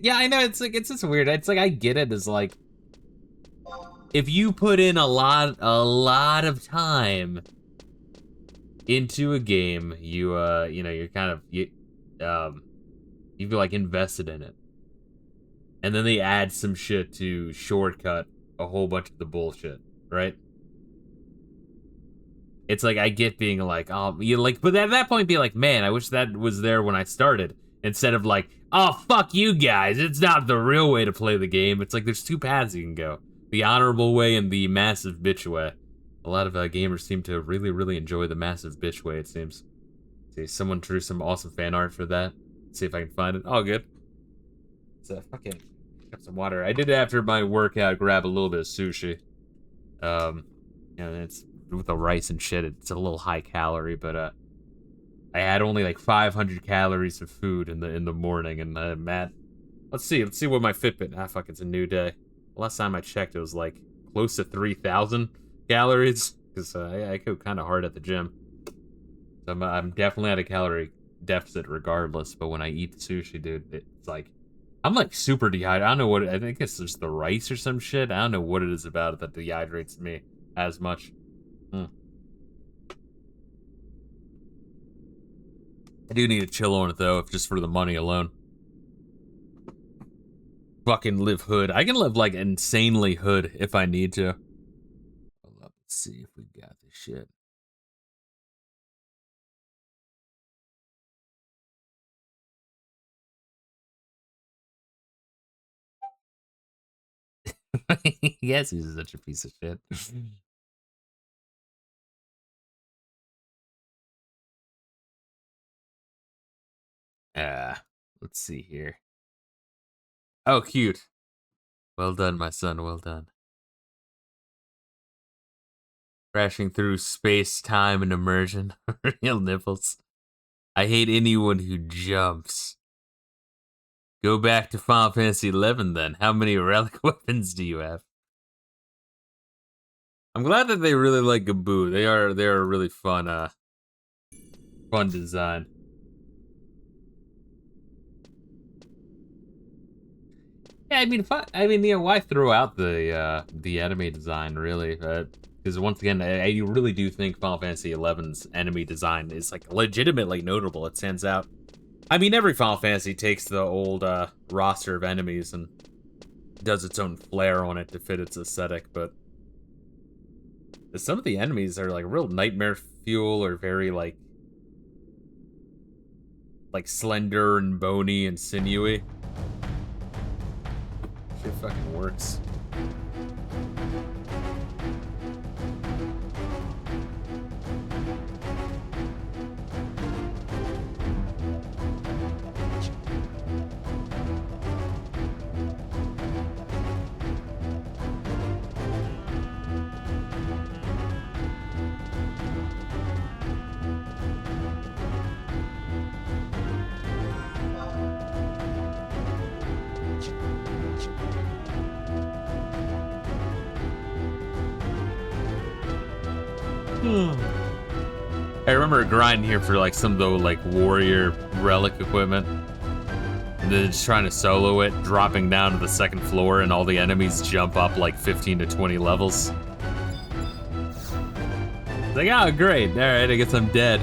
Yeah, I know, it's like, it's just weird. It's like, I get it, it's like, if you put in a lot of time into a game, you know, you're kind of, you feel like invested in it. And then they add some shit to shortcut a whole bunch of the bullshit, right? It's like, I get being like, oh, you like, but at that point, be like, man, I wish that was there when I started. Instead of like, oh, fuck you guys, it's not the real way to play the game. It's like, there's two paths you can go. The honorable way and the massive bitch way. A lot of gamers seem to really, really enjoy the massive bitch way, it seems. See, someone drew some awesome fan art for that. Let's see if I can find it. Oh, good. It's fucking, got some water. I did after my workout grab a little bit of sushi. You know, it's with the rice and shit, it's a little high calorie, but I had only like 500 calories of food in the morning, and Matt, let's see what my Fitbit. Ah, fuck, it's a new day. Last time I checked, it was like close to 3,000 calories, because I go kind of hard at the gym. So I'm definitely at a calorie deficit regardless. But when I eat sushi, dude, it's like I'm like super dehydrated. I don't know what I think it's just the rice or some shit. I don't know what it is about it that dehydrates me as much. I do need to chill on it though, if just for the money alone. Fucking live hood. I can live like insanely hood if I need to. Hold up, let's see if we got this shit. Yes, he's such a piece of shit. Let's see here. Oh, cute. Well done, my son, well done. Crashing through space, time, and immersion. Real nipples. I hate anyone who jumps. Go back to Final Fantasy 11 then. How many relic weapons do you have? I'm glad that they really like Gaboo. They're a really fun fun design. Yeah, I mean, you know, why throw out the enemy design really? Because once again, I really do think Final Fantasy XI's enemy design is like legitimately notable. It stands out. I mean, every Final Fantasy takes the old roster of enemies and does its own flair on it to fit its aesthetic, but some of the enemies are like real nightmare fuel or very like slender and bony and sinewy. Shit fucking works. I remember grinding here for like some of the like warrior relic equipment. And then just trying to solo it, dropping down to the second floor, and all the enemies jump up like 15 to 20 levels. It's like, oh great, alright, I guess I'm dead.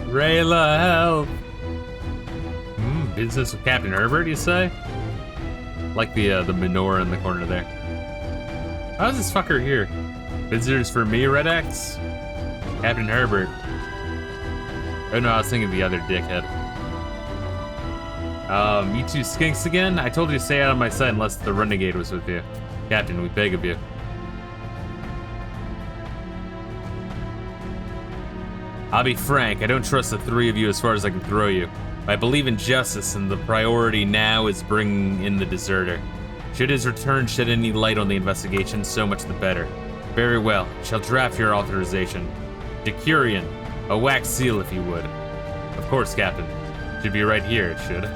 Reila, help! Business with Captain Herbert, you say? Like the menorah in the corner there. How's this fucker here? Visitors for me, Red X? Captain Herbert. Oh no, I was thinking of the other dickhead. You two skinks again? I told you to stay out of my sight unless the renegade was with you. Captain, we beg of you. I'll be frank, I don't trust the three of you as far as I can throw you. I believe in justice, and the priority now is bringing in the deserter. Should his return shed any light on the investigation, so much the better. Very well, shall draft your authorization. Decurion, a wax seal if you would. Of course, Captain. Should be right here, it should.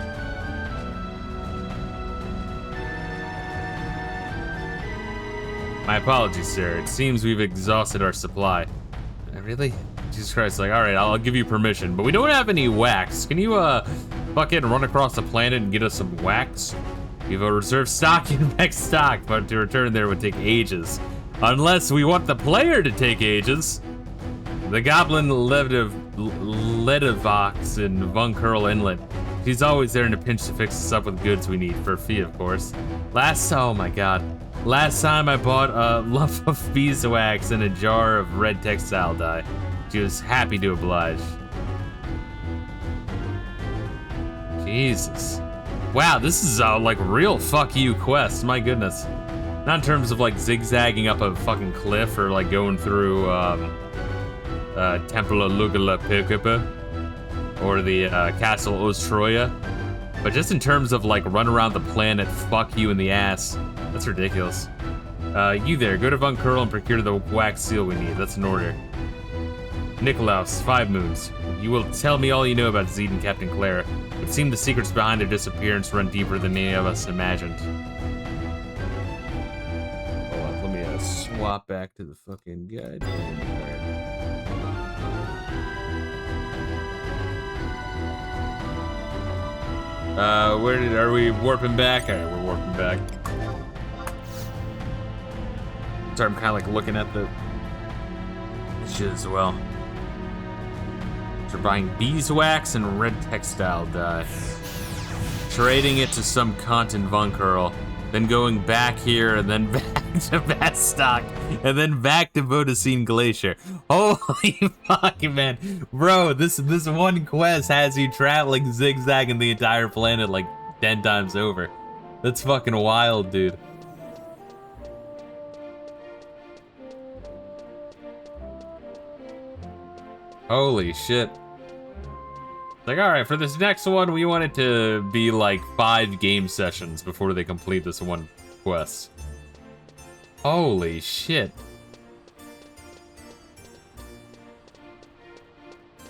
My apologies, sir. It seems we've exhausted our supply. Really? Jesus Christ, like, alright, I'll give you permission, but we don't have any wax. Can you, fucking run across the planet and get us some wax? We have a reserve stock in next stock, but to return there would take ages. Unless we want the player to take ages. The Goblin Ledivox in Von Curl Inlet. She's always there in a pinch to fix us up with goods we need, for a fee, of course. Oh my god. Last time I bought a lump of beeswax and a jar of red textile dye. She was happy to oblige. Jesus. Wow, this is a like real fuck you quest, my goodness. Not in terms of like zigzagging up a fucking cliff or like going through Temple of Lugala Pikipa or the Castle Ostroya, but just in terms of like run around the planet, fuck you in the ass. That's ridiculous. You there, go to Von Curl and procure the wax seal we need. That's an order. Nikolaus, 5 moons. You will tell me all you know about Zeid and Captain Clara. It would seem the secrets behind their disappearance run deeper than any of us imagined. Hold on, let me swap back to the fucking guide. Are we warping back? Alright, we're warping back. Sorry, I'm kind of like looking at the shit as well. So we're buying beeswax and red textile dye. Trading it to some cunt in Von Curl. Then going back here and then back to Bastok. And then back to Vodacine Glacier. Holy fuck, man. Bro, this one quest has you traveling zigzagging the entire planet like 10 times over. That's fucking wild, dude. Holy shit. Like, alright, for this next one, we want it to be like 5 game sessions before they complete this one quest. Holy shit.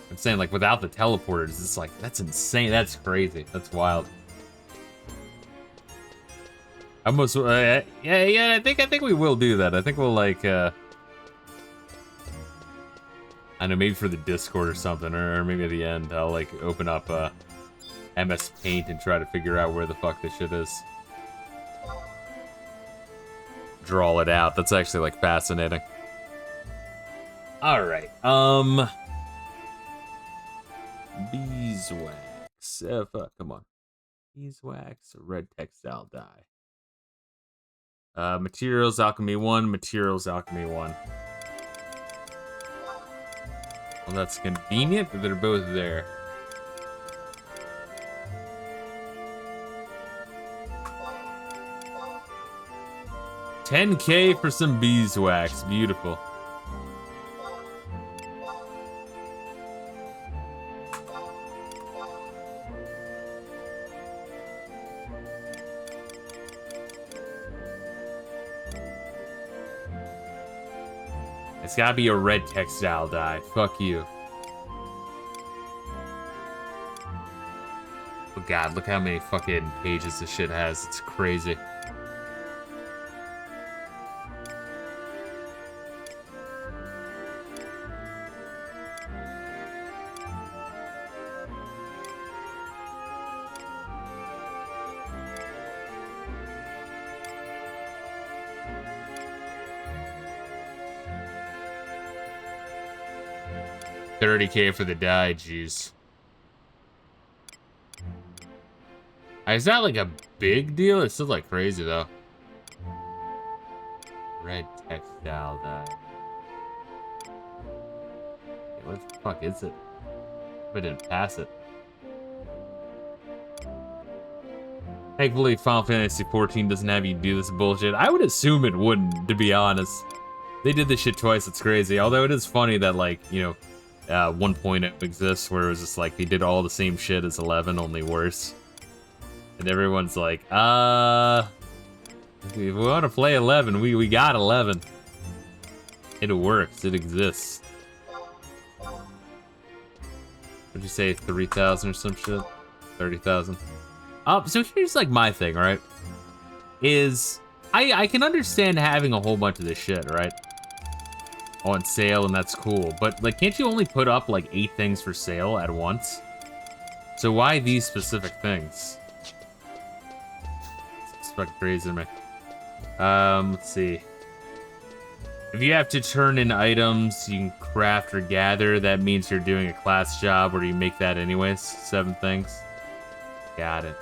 I'm saying, like, without the teleporters, it's like, that's insane. That's crazy. That's wild. Almost, yeah, I think we will do that. I think we'll, like, I don't know, maybe for the Discord or something, or maybe at the end, I'll like open up MS Paint and try to figure out where the fuck this shit is. Draw it out. That's actually like fascinating. All right. Beeswax. Fuck, come on. Beeswax, red textile dye. Materials Alchemy 1. Materials Alchemy 1. Well, that's convenient, but they're both there. $10K for some beeswax. Beautiful. It's gotta be a red textile dye. Fuck you. Oh god, look how many fucking pages this shit has. It's crazy. $30K for the die, jeez. Is that like a big deal? It's still like crazy though. Red textile dye. Okay, what the fuck is it? I didn't pass it. Thankfully, Final Fantasy XIV doesn't have you do this bullshit. I would assume it wouldn't, to be honest. They did this shit twice, it's crazy. Although it is funny that, like, you know, 1.0 exists where it was just like they did all the same shit as 11, only worse. And everyone's like, if we want to play 11, we got 11. It works, it exists. What'd you say, 3,000 or some shit? 30,000? So here's like my thing, right? Is I can understand having a whole bunch of this shit, right? On sale, and that's cool. But like, can't you only put up like 8 things for sale at once? So why these specific things? It's fucking crazy to me. Let's see. If you have to turn in items you can craft or gather, that means you're doing a class job where you make that anyways. 7 things. Got it.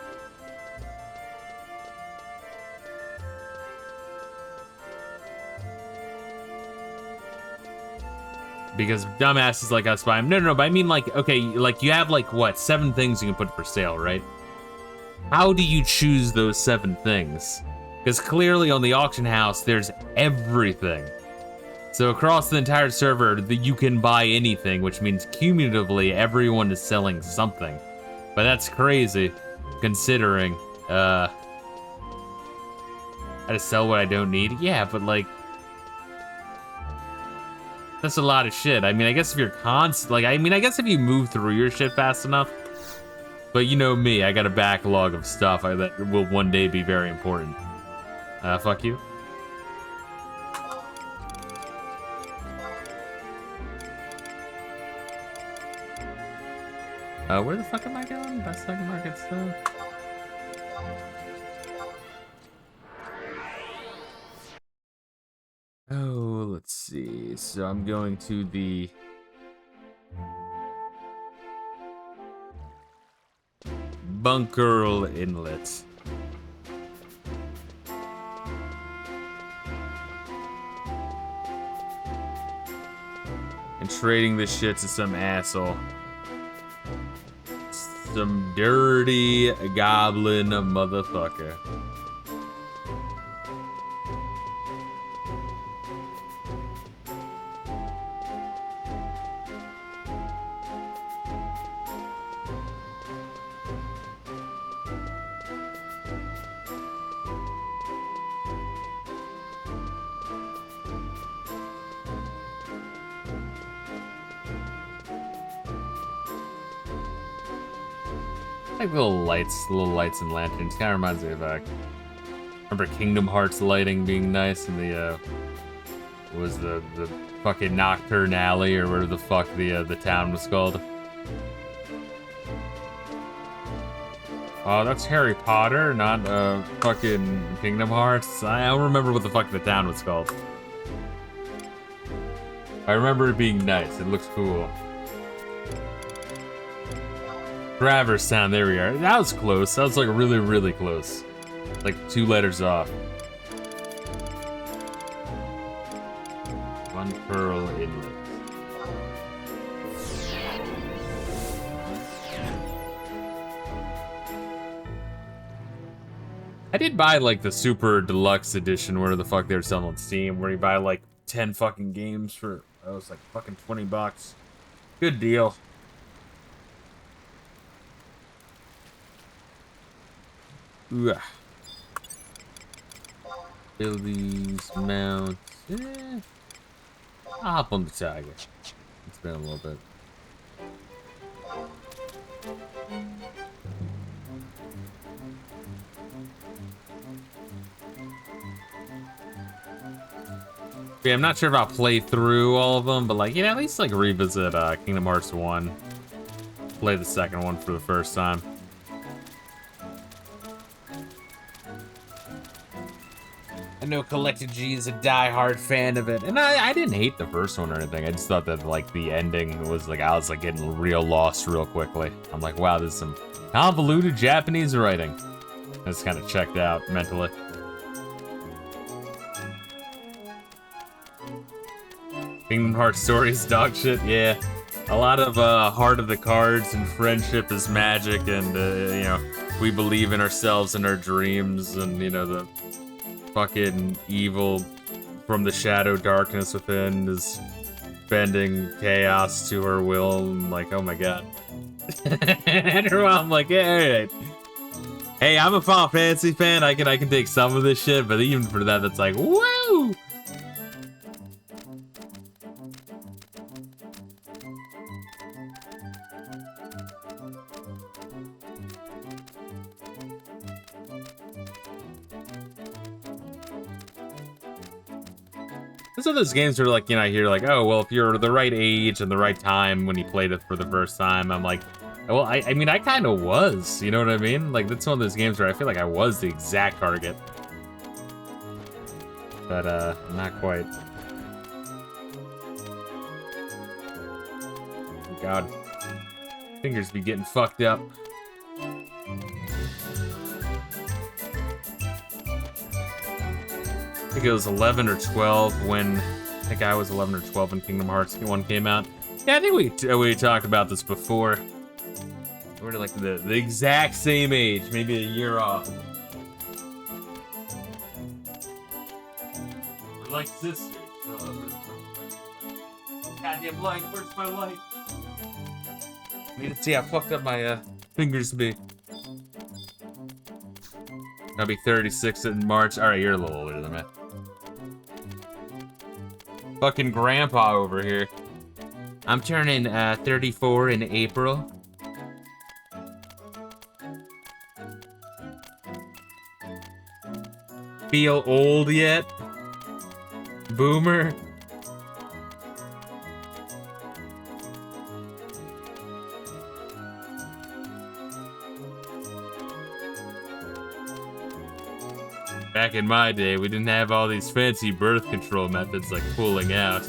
Because dumbasses like us buy them. No, but I mean like, okay, like you have like, what, 7 things you can put for sale, right? How do you choose those 7 things? Because clearly on the auction house, there's everything. So across the entire server, you can buy anything, which means cumulatively everyone is selling something. But that's crazy, considering, I just sell what I don't need? Yeah, but like, that's a lot of shit. I mean, I guess if you're I guess if you move through your shit fast enough. But you know me, I got a backlog of stuff that will one day be very important. Fuck you. Where the fuck am I going? Bastok market stuff. Oh, let's see. So I'm going to the Bunker Inlet. And trading this shit to some asshole. Some dirty goblin motherfucker. Like little lights and lanterns. Kind of reminds me of remember Kingdom Hearts lighting being nice, and the was the fucking Nocturne Alley or whatever the fuck the town was called. Oh, that's Harry Potter, not fucking Kingdom Hearts. I don't remember what the fuck the town was called. I remember it being nice. It looks cool. Traverse Town, there we are. That was close. That was like really, really close. Like 2 letters off. One Pearl Inlet. I did buy like the super deluxe edition, where the fuck they were selling on Steam, where you buy like 10 fucking games for, oh, it's like fucking $20. Good deal. Ooh. Buildings, mounts. I'll hop on the tiger. It's been a little bit. Yeah, I'm not sure if I'll play through all of them, but like, you know, at least like revisit Kingdom Hearts 1. Play the second one for the first time. know CollectedG is a die-hard fan of it, and I didn't hate the first one or anything. I just thought that like the ending was like I was like getting real lost real quickly. I'm like, wow, this is some convoluted Japanese writing. I just kind of checked out mentally. Kingdom Hearts stories, dog shit, yeah. A lot of heart of the cards and friendship is magic, and you know, we believe in ourselves and our dreams, and you know, the fucking evil from the shadow darkness within is bending chaos to her will. And like, oh my god. And I'm like, yeah, alright. Hey, I'm a Final Fantasy fan. I can take some of this shit, but even for that, that's like, woo! Some of those games are like, you know, I hear like, oh, well, if you're the right age and the right time when you played it for the first time, I'm like, well, I mean, I kind of was, you know what I mean? Like, that's one of those games where I feel like I was the exact target. But, not quite. Oh, God. Fingers be getting fucked up. I think it was 11 or 12 when, I think I was 11 or 12 when Kingdom Hearts 1 came out. Yeah, I think we talked about this before. We're like the exact same age, maybe a year off. We're like sisters. Goddamn light, where's my light? Need to see how fucked up my fingers be. I'll be 36 in March. Alright, you're a little older than me. Fucking grandpa over here. I'm turning 34 in April. Feel old yet? Boomer? Back in my day, we didn't have all these fancy birth control methods like pulling out.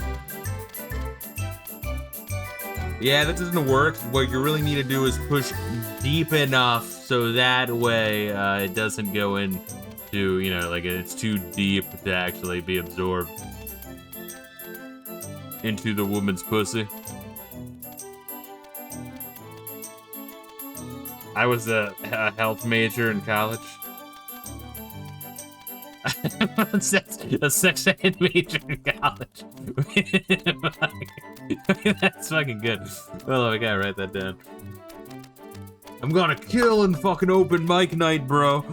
Yeah, that doesn't work. What you really need to do is push deep enough so that way it doesn't go into, you know, like it's too deep to actually be absorbed into the woman's pussy. I was a health major in college. A sex ed major in college. That's fucking good. Well, I gotta write that down. I'm gonna kill in fucking open mic night, bro.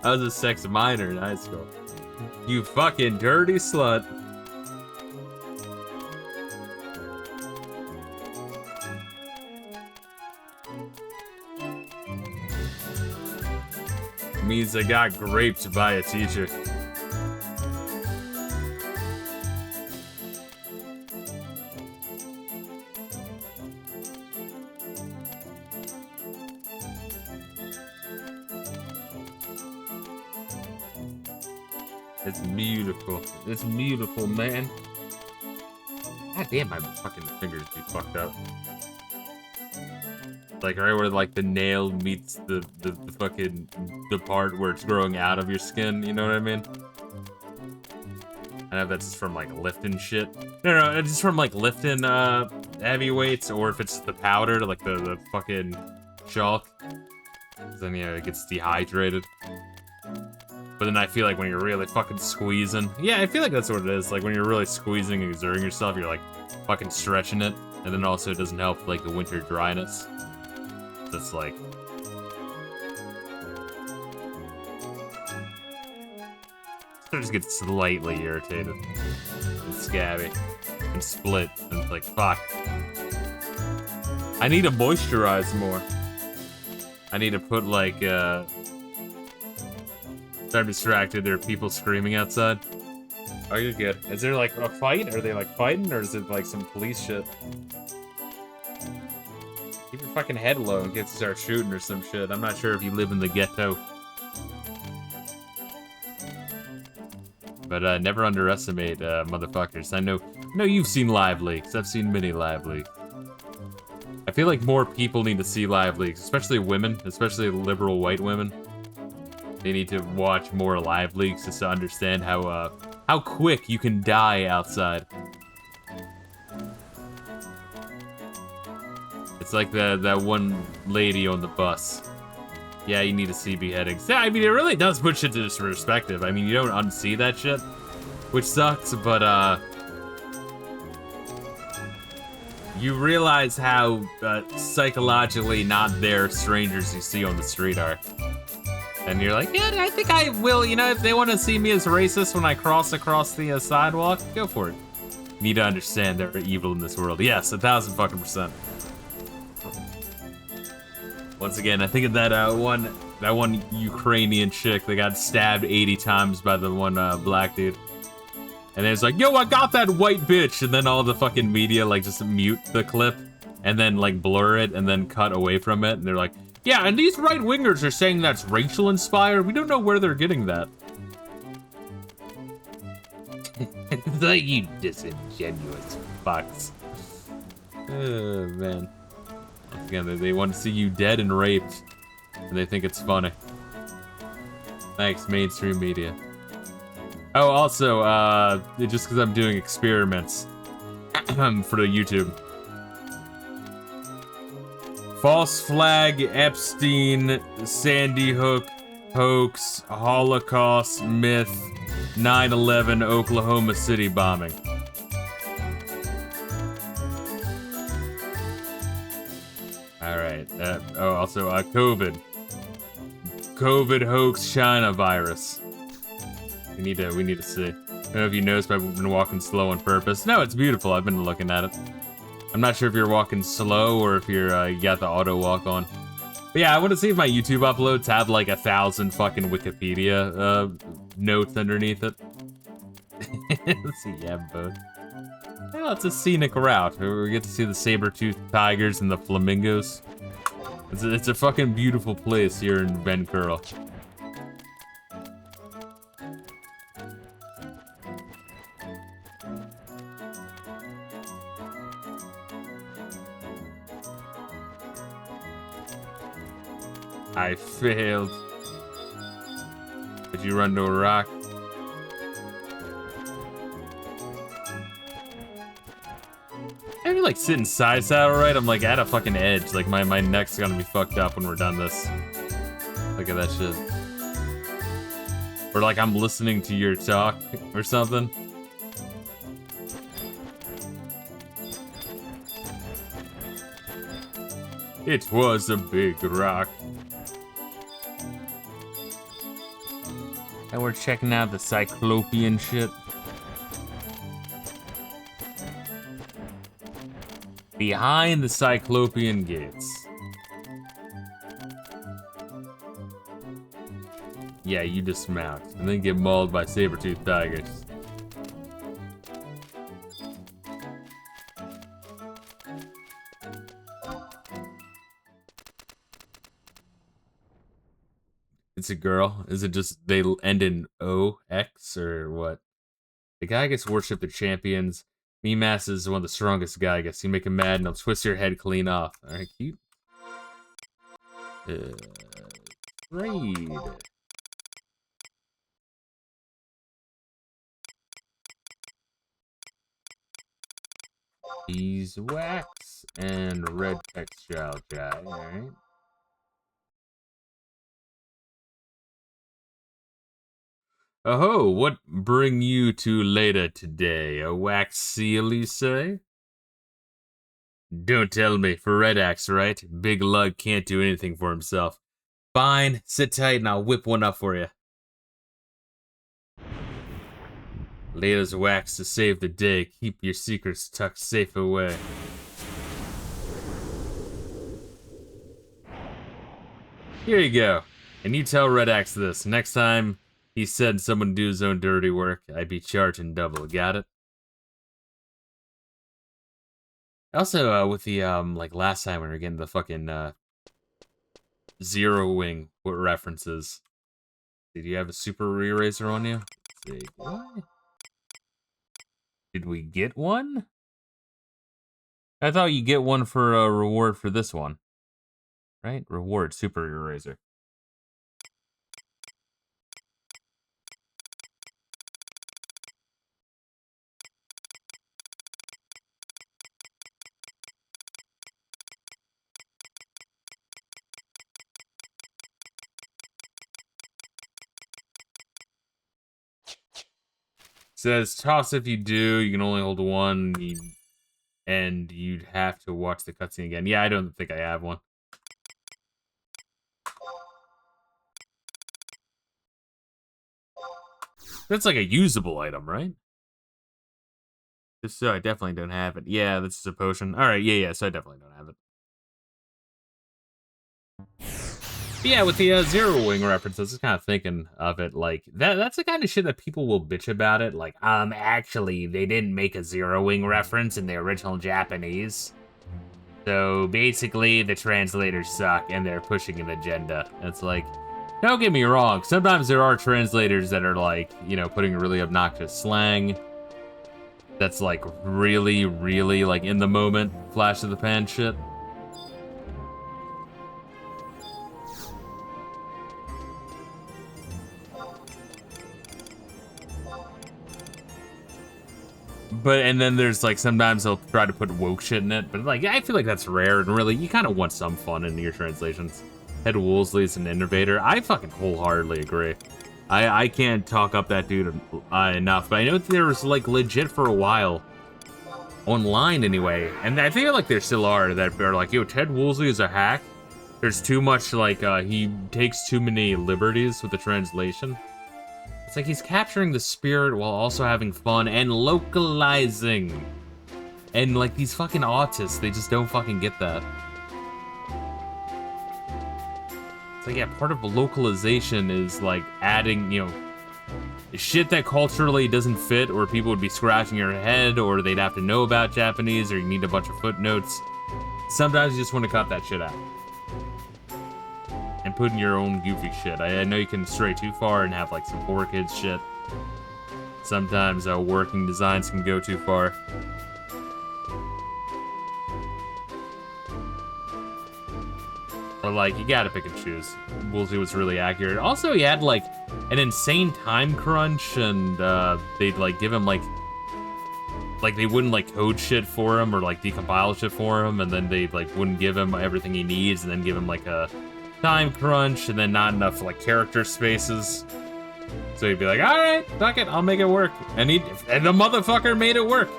I was a sex minor in high school. You fucking dirty slut. Means I got graped by a teacher. It's beautiful. It's beautiful, man. God damn, my fucking fingers be fucked up. Like right where like the nail meets the fucking the part where it's growing out of your skin, you know what I mean? I don't know if that's just from like lifting shit. No, it's just from like lifting heavy weights, or if it's the powder, like the fucking chalk. Then yeah, it gets dehydrated. But then I feel like when you're really fucking squeezing, yeah, I feel like that's what it is. Like when you're really squeezing and exerting yourself, you're like fucking stretching it, and then also it doesn't help like the winter dryness. That's like, I just get slightly irritated and scabby and split, and it's like, fuck. I need to moisturize more. I need to put like I'm distracted. There are people screaming outside. Oh, you're good. Is there like a fight? Are they like fighting, or is it like some police shit? Keep your fucking head low in case they start shooting or some shit. I'm not sure if you live in the ghetto. But never underestimate motherfuckers. I know you've seen live leaks. I've seen many live leaks. I feel like more people need to see live leaks, especially women, especially liberal white women. They need to watch more live leaks just to understand how quick you can die outside. It's like that one lady on the bus. Yeah, you need to see beheadings. Yeah, I mean, it really does put shit into perspective. I mean, you don't unsee that shit, which sucks, but, you realize how psychologically not there strangers you see on the street are. And you're like, yeah, I think I will, you know, if they want to see me as racist when I cross across the sidewalk, go for it. You need to understand there are evil in this world. Yes, 1000%. Once again, I think of that one Ukrainian chick that got stabbed 80 times by the one black dude. And it was like, yo, I got that white bitch! And then all the fucking media like just mute the clip and then like blur it and then cut away from it. And they're like, yeah, and these right-wingers are saying that's racial inspired. We don't know where they're getting that. It's like, you disingenuous fucks. Oh, man. Again, they want to see you dead and raped, and they think it's funny. Thanks, mainstream media. Oh, also, just because I'm doing experiments for the YouTube. False flag, Epstein, Sandy Hook, hoax, Holocaust, myth, 9/11, Oklahoma City bombing. Alright, also, COVID. COVID hoax, China virus. We need to see. I don't know if you noticed, but I've been walking slow on purpose. No, it's beautiful. I've been looking at it. I'm not sure if you're walking slow or if you're you got the auto walk on. But yeah, I want to see if my YouTube uploads have like 1,000 fucking Wikipedia notes underneath it. Let's see, yeah, both. Well, it's a scenic route. We get to see the saber-toothed tigers and the flamingos. It's a fucking beautiful place here in Vancouver. I failed. Did you run to a rock? I feel like sitting side saddle right. I'm like at a fucking edge. Like my neck's gonna be fucked up when we're done this. Look at that shit. Or like I'm listening to your talk or something. It was a big rock. And we're checking out the Cyclopean shit. Behind the Cyclopean gates. Yeah, you dismount and then get mauled by saber-toothed tigers. It's a girl. Is it just they end in O-X or what? The guy gets worship the champions. Mimas is one of the strongest guy. I guess you make him mad and he'll twist your head clean off. Alright, cute. Raid. Beeswax and red textile guy, alright. Oh, what bring you to Leda today? A wax seal, you say? Don't tell me, for Red Axe, right? Big Lug can't do anything for himself. Fine, sit tight and I'll whip one up for you. Leda's wax to save the day. Keep your secrets tucked safe away. Here you go. And you tell Red Axe this. Next time He said someone do his own dirty work. I'd be charging double. Got it? Also, with the, like, last time we were getting the fucking, Zero Wing references. Did you have a super eraser on you? Let's see. What? Did we get one? I thought you get one for a reward for this one. Right? Reward, super eraser. Says, toss if you do, you can only hold one, and you'd have to watch the cutscene again. Yeah, I don't think I have one. That's like a usable item, right? So I definitely don't have it. Yeah, that's just a potion. Alright, yeah, so I definitely don't have it. But yeah, with the Zero Wing reference, I was just kind of thinking of it like, that's the kind of shit that people will bitch about it. Like, actually, they didn't make a Zero Wing reference in the original Japanese. So basically, the translators suck and they're pushing an agenda. And it's like, don't get me wrong, sometimes there are translators that are like, you know, putting really obnoxious slang that's like really, really like in the moment, flash of the pan shit. But, and then there's like, sometimes they'll try to put woke shit in it, but like, I feel like that's rare, and really, you kind of want some fun in your translations. Ted Woolsey's an innovator. I fucking wholeheartedly agree. I can't talk up that dude enough, but I know there was like legit for a while, online anyway, and I feel like there still are, that are like, yo, Ted Woolsey is a hack. There's too much, like, he takes too many liberties with the translation. It's like he's capturing the spirit while also having fun and localizing. And like these fucking autists, they just don't fucking get that. It's like, yeah, part of localization is like adding, you know, shit that culturally doesn't fit, or people would be scratching your head, or they'd have to know about Japanese, or you need a bunch of footnotes. Sometimes you just want to cut that shit out. And put in your own goofy shit. I know you can stray too far and have like some poor kids shit. Sometimes working designs can go too far. Or like, you gotta pick and choose. Woolsey was really accurate. Also, he had like an insane time crunch, and they'd like give him like they wouldn't like code shit for him or like decompile shit for him, and then they like wouldn't give him everything he needs, and then give him like a time crunch, and then not enough like character spaces. So he'd be like, all right, fuck it, I'll make it work. And the motherfucker made it work.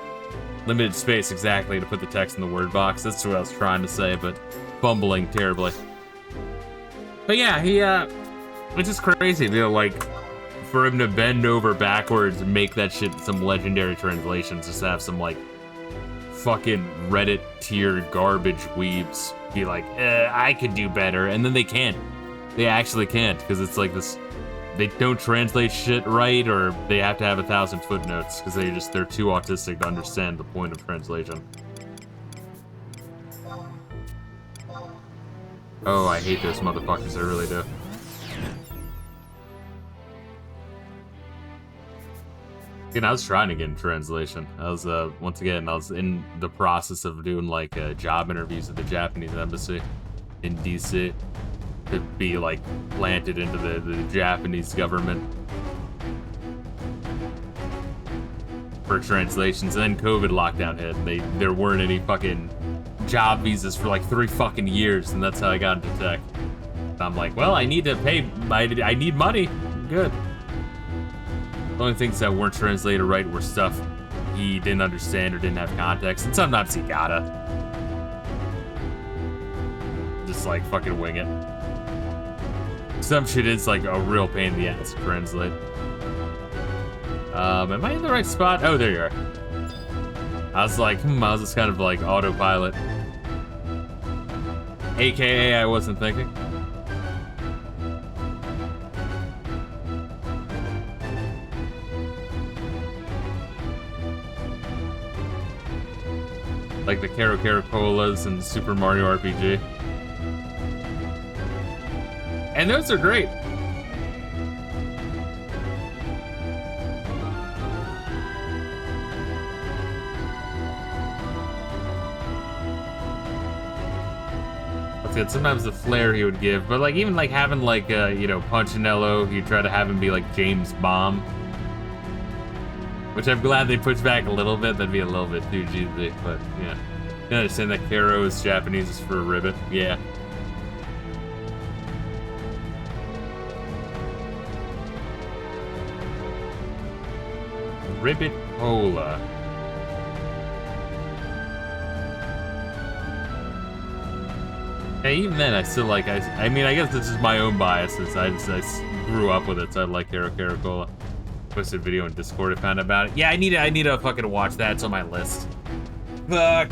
Limited space, exactly, to put the text in the word box. That's what I was trying to say, but fumbling terribly. But yeah, it's just crazy, you know, like, for him to bend over backwards and make that shit some legendary translations, just to have some, like, fucking Reddit tier garbage weebs be like, I could do better, and then they can't. They actually can't, because it's like this, they don't translate shit right, or they have to have 1,000 footnotes, because they're too autistic to understand the point of translation. Oh, I hate those motherfuckers, I really do. Again, I was trying to get in translation. I was, once again, I was in the process of doing, like, job interviews at the Japanese embassy in DC to be, like, planted into the Japanese government for translations. And then COVID lockdown hit, and there weren't any fucking job visas for, like, 3 fucking years, and that's how I got into tech. And I'm like, well, I need to pay, I need money. Good. The only things that weren't translated right were stuff he didn't understand or didn't have context, and sometimes he gotta. Just like fucking wing it. Some shit is like a real pain in the ass to translate. Am I in the right spot? Oh, there you are. I was like, I was just kind of like autopilot. AKA I wasn't thinking. Like the Caro Caro Colas and Super Mario RPG. And those are great. Sometimes the flair he would give, but like even like having like you know, Punchinello, you try to have him be like James Bomb, which I'm glad they pushed back a little bit. That'd be a little bit too cheesy, but yeah. You understand that Caro is Japanese for a ribbit, yeah. Ribbit Cola. Hey, even then, I still like, I mean, I guess this is my own biases. I grew up with it, so I like Caro Caro Cola. Posted a video in Discord, I found out about it. Yeah, I need to fucking watch that. It's on my list. Fuck.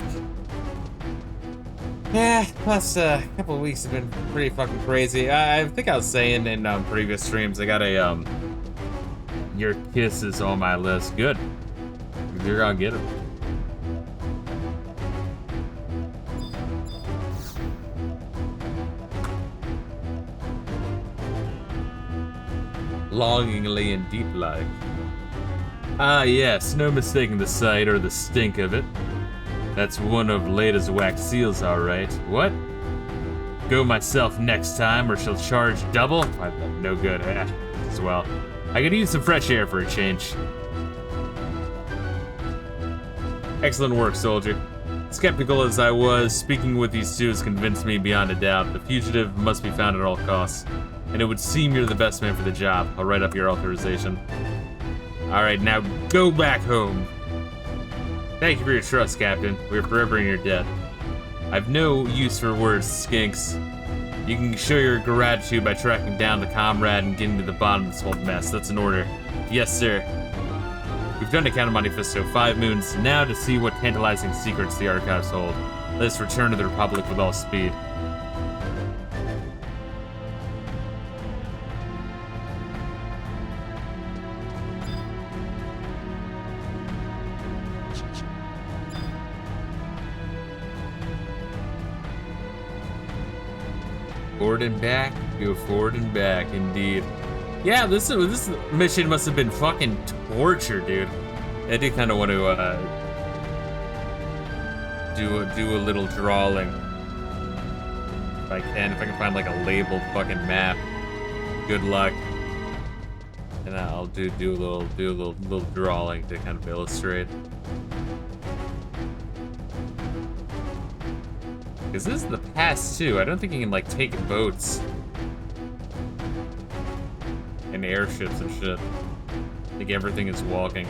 Yeah, plus a couple of weeks have been pretty fucking crazy. I think I was saying in previous streams, I got a, Your Kisses on my list. Good. You're gonna get it. Longingly and deep like. Ah yes, no mistaking the sight or the stink of it. That's one of Lada's wax seals, alright. What? Go myself next time or she'll charge double? No good, as well. I could use some fresh air for a change. Excellent work, soldier. Skeptical as I was, speaking with these two has convinced me beyond a doubt. The fugitive must be found at all costs. And it would seem you're the best man for the job. I'll write up your authorization. Alright, now go back home. Thank you for your trust, Captain. We're forever in your debt. I've no use for words, skinks. You can show your gratitude by tracking down the comrade and getting to the bottom of this whole mess. That's an order. Yes, sir. We've done a count of Monte Fisto 5 moons now to see what tantalizing secrets the archives hold. Let's return to the Republic with all speed. Forward and back, go forward and back, indeed. Yeah, this mission must have been fucking torture, dude. I do kind of want to do a little drawing, if I can find like a labeled fucking map. Good luck. And I'll do a little drawing to kind of illustrate. Because this is the pass too. I don't think you can like take boats and airships and shit. I think everything is walking.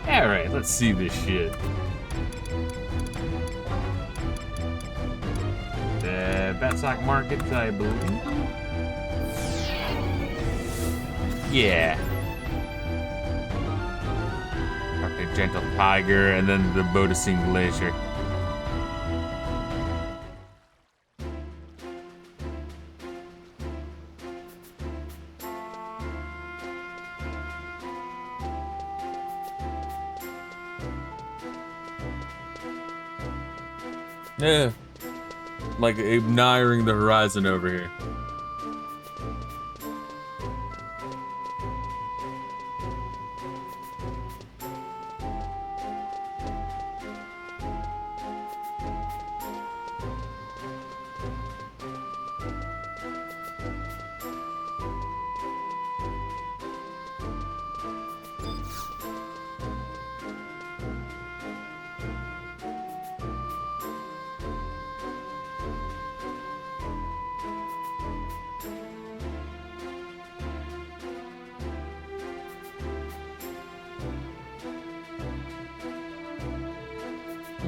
Alright, let's see this shit. The Bastok Market, I believe. Yeah. Okay, Gentle Tiger, and then the Bodasine Glacier. Yeah, like admiring the horizon over here.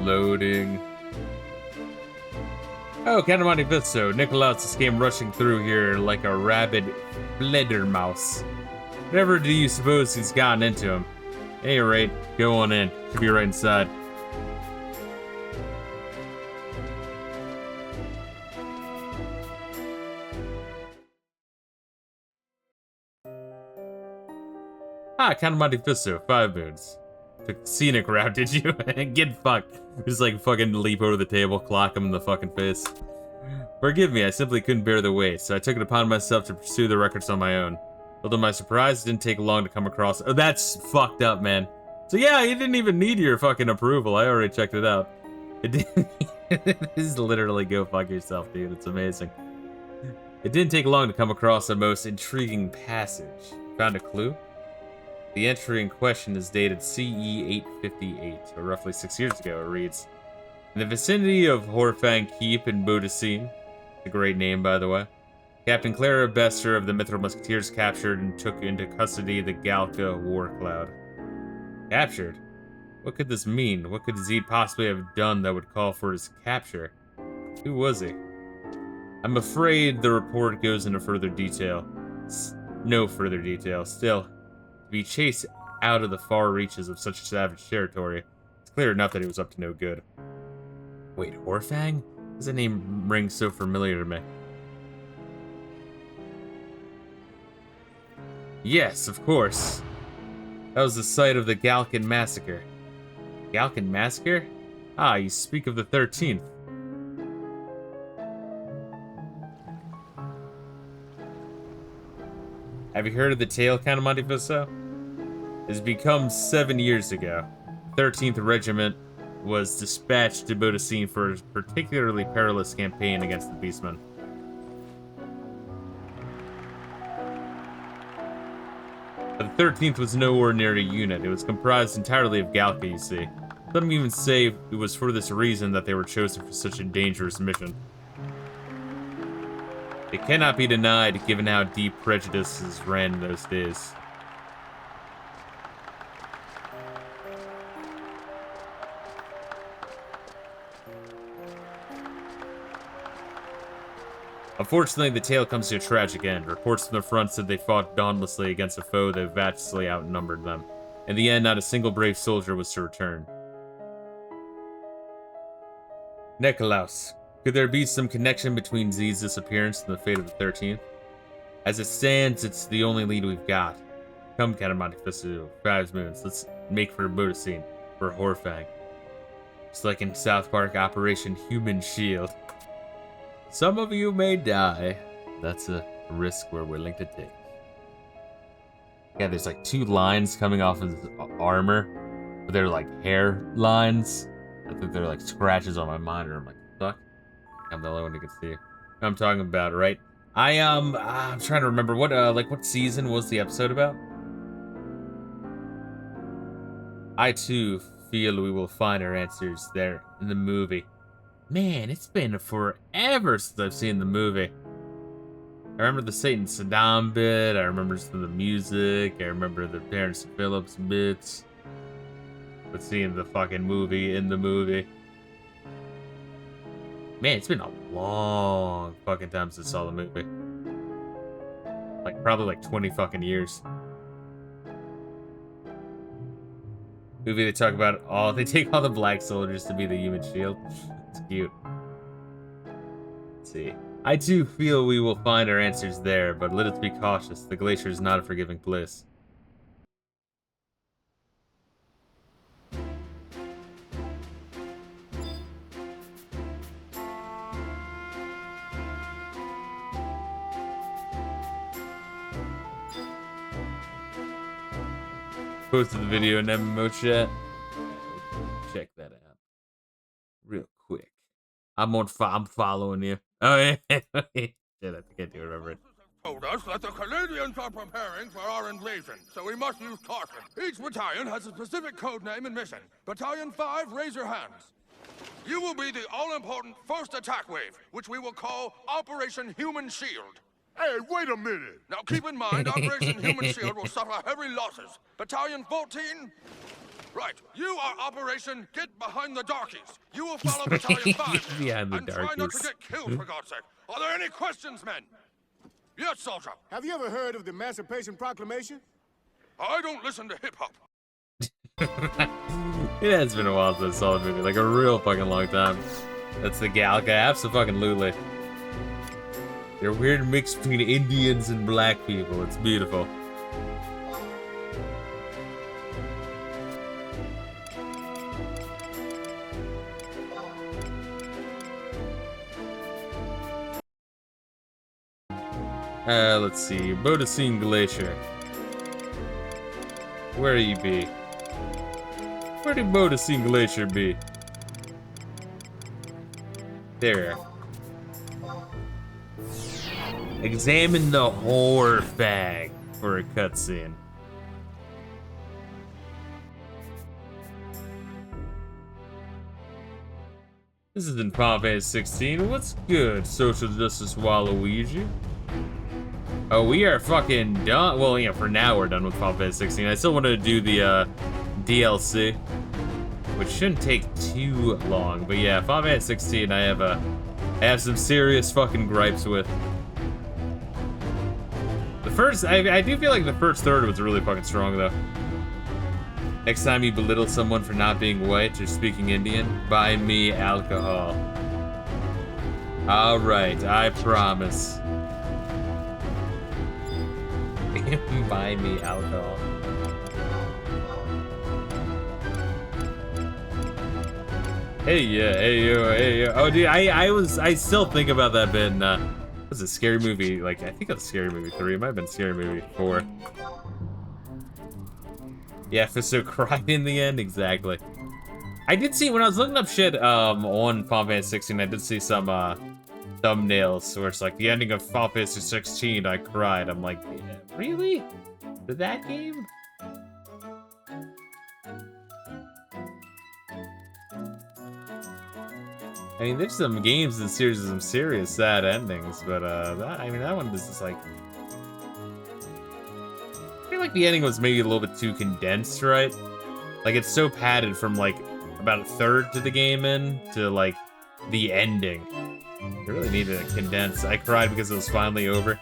Loading. Oh, Captain Monte Fisto. Nicolaus just came rushing through here like a rabid fledermaus. Whatever do you suppose he's gotten into him? At any rate, go on in. Should be right inside. Ah, Captain Monte Fisto, 5 moons. Took the scenic route, did you? Get fucked. Just like fucking leap over the table, clock him in the fucking face. Forgive me, I simply couldn't bear the weight, so I took it upon myself to pursue the records on my own. Although my surprise, it didn't take long to come across. Oh, that's fucked up, man. So yeah, you didn't even need your fucking approval. I already checked it out. It didn't. This is literally go fuck yourself, dude. It's amazing. It didn't take long to come across a most intriguing passage. Found a clue? The entry in question is dated CE 858, or roughly 6 years ago. It reads, in the vicinity of Horfang Keep in Bodicene, a great name by the way, Captain Clara Bester of the Mithril Musketeers captured and took into custody the Galka War Cloud. Captured? What could this mean? What could Zeid possibly have done that would call for his capture? Who was he? I'm afraid the report goes into further detail. No further detail. Still, to be chased out of the far reaches of such savage territory, it's clear enough that he was up to no good. Wait, Horfang? Why does that name ring so familiar to me? Yes, of course. That was the site of the Galkan Massacre. Galkan Massacre? Ah, you speak of the 13th. Have you heard of the tale, Count of Monte Fisto? It's become 7 years ago. The 13th Regiment was dispatched to Bodicene for a particularly perilous campaign against the Beastmen. But the 13th was no ordinary unit. It was comprised entirely of Galka, you see. Some even say it was for this reason that they were chosen for such a dangerous mission. It cannot be denied, given how deep prejudices ran in those days. Unfortunately, the tale comes to a tragic end. Reports from the front said they fought dauntlessly against a foe that vastly outnumbered them. In the end, not a single brave soldier was to return. Nicolaus, could there be some connection between Zeid's disappearance and the fate of the 13th? As it stands, it's the only lead we've got. Come, Count of Monte Fisto, 5 moons. Let's make for Bodicene, for Horfang. It's like in South Park, Operation Human Shield. Some of you may die. That's a risk we're willing to take. Yeah, there's like 2 lines coming off of his armor, but they're like hair lines. I think they're like scratches on my monitor. I'm like, fuck. I'm the only one who can see. I'm talking about, right? I'm trying to remember what what season was the episode about? I too feel we will find our answers there in the movie. Man, it's been forever since I've seen the movie. I remember the Satan Saddam bit, I remember some of the music, I remember the Terrence Phillips bits. But seeing the fucking movie in the movie. Man, it's been a long fucking time since I saw the movie. Like, probably like 20 fucking years. Movie they talk about they take all the black soldiers to be the human shield. It's cute. Let's see. I too feel we will find our answers there, but let us be cautious. The glacier is not a forgiving place. Posted the video in MMO chat. Check that out real quick. I'm following you. Oh yeah, shit, I think I do remember it. Told us that the Canadians are preparing for our invasion, so we must use caution. Each battalion has a specific code name and mission. Battalion 5, raise your hands. You will be the all-important first attack wave, which we will call Operation Human Shield. Hey, wait a minute! Now keep in mind, Operation Human Shield will suffer heavy losses. Battalion 14, Right. You are Operation Get Behind the Darkies. You will follow Battalion 5 Behind the and try not to darkies. get killed, for God's sake. Are there any questions, men? Yes, soldier. Have you ever heard of the Emancipation Proclamation? I don't listen to hip-hop. It has been a while since I saw the movie, like a real fucking long time. That's the Galga, absolutely. They're a weird mix between Indians and black people. It's beautiful. Let's see. Bodacine Glacier. Where you be? Where did Bodacine Glacier be? There. Examine the horror bag for a cutscene. This is in Final Fantasy 16. What's good, Social Justice Waluigi? Oh, we are fucking done. Well, yeah, for now we're done with Final Fantasy 16. I still wanted to do the DLC, which shouldn't take too long. But yeah, Final Fantasy 16, I have some serious fucking gripes with. The first, I do feel like the first third was really fucking strong though. Next time you belittle someone for not being white or speaking Indian, buy me alcohol. All right, I promise. Buy me alcohol. Hey yeah, hey yo. Oh dude, I still think about that bit in was it Scary Movie? Like I think it was Scary Movie 3. It might have been Scary Movie 4. Yeah, Fisto cried in the end, exactly. I did see when I was looking up shit on Final Fantasy 16, I did see some thumbnails where it's like the ending of Final Fantasy 16, I cried. I'm like, yeah, really? Did that game? I mean, there's some games in the series with some serious sad endings, but that one was just like, I feel like the ending was maybe a little bit too condensed, right? Like it's so padded from like about a third to the game in to like the ending. I really needed to condense. I cried because it was finally over.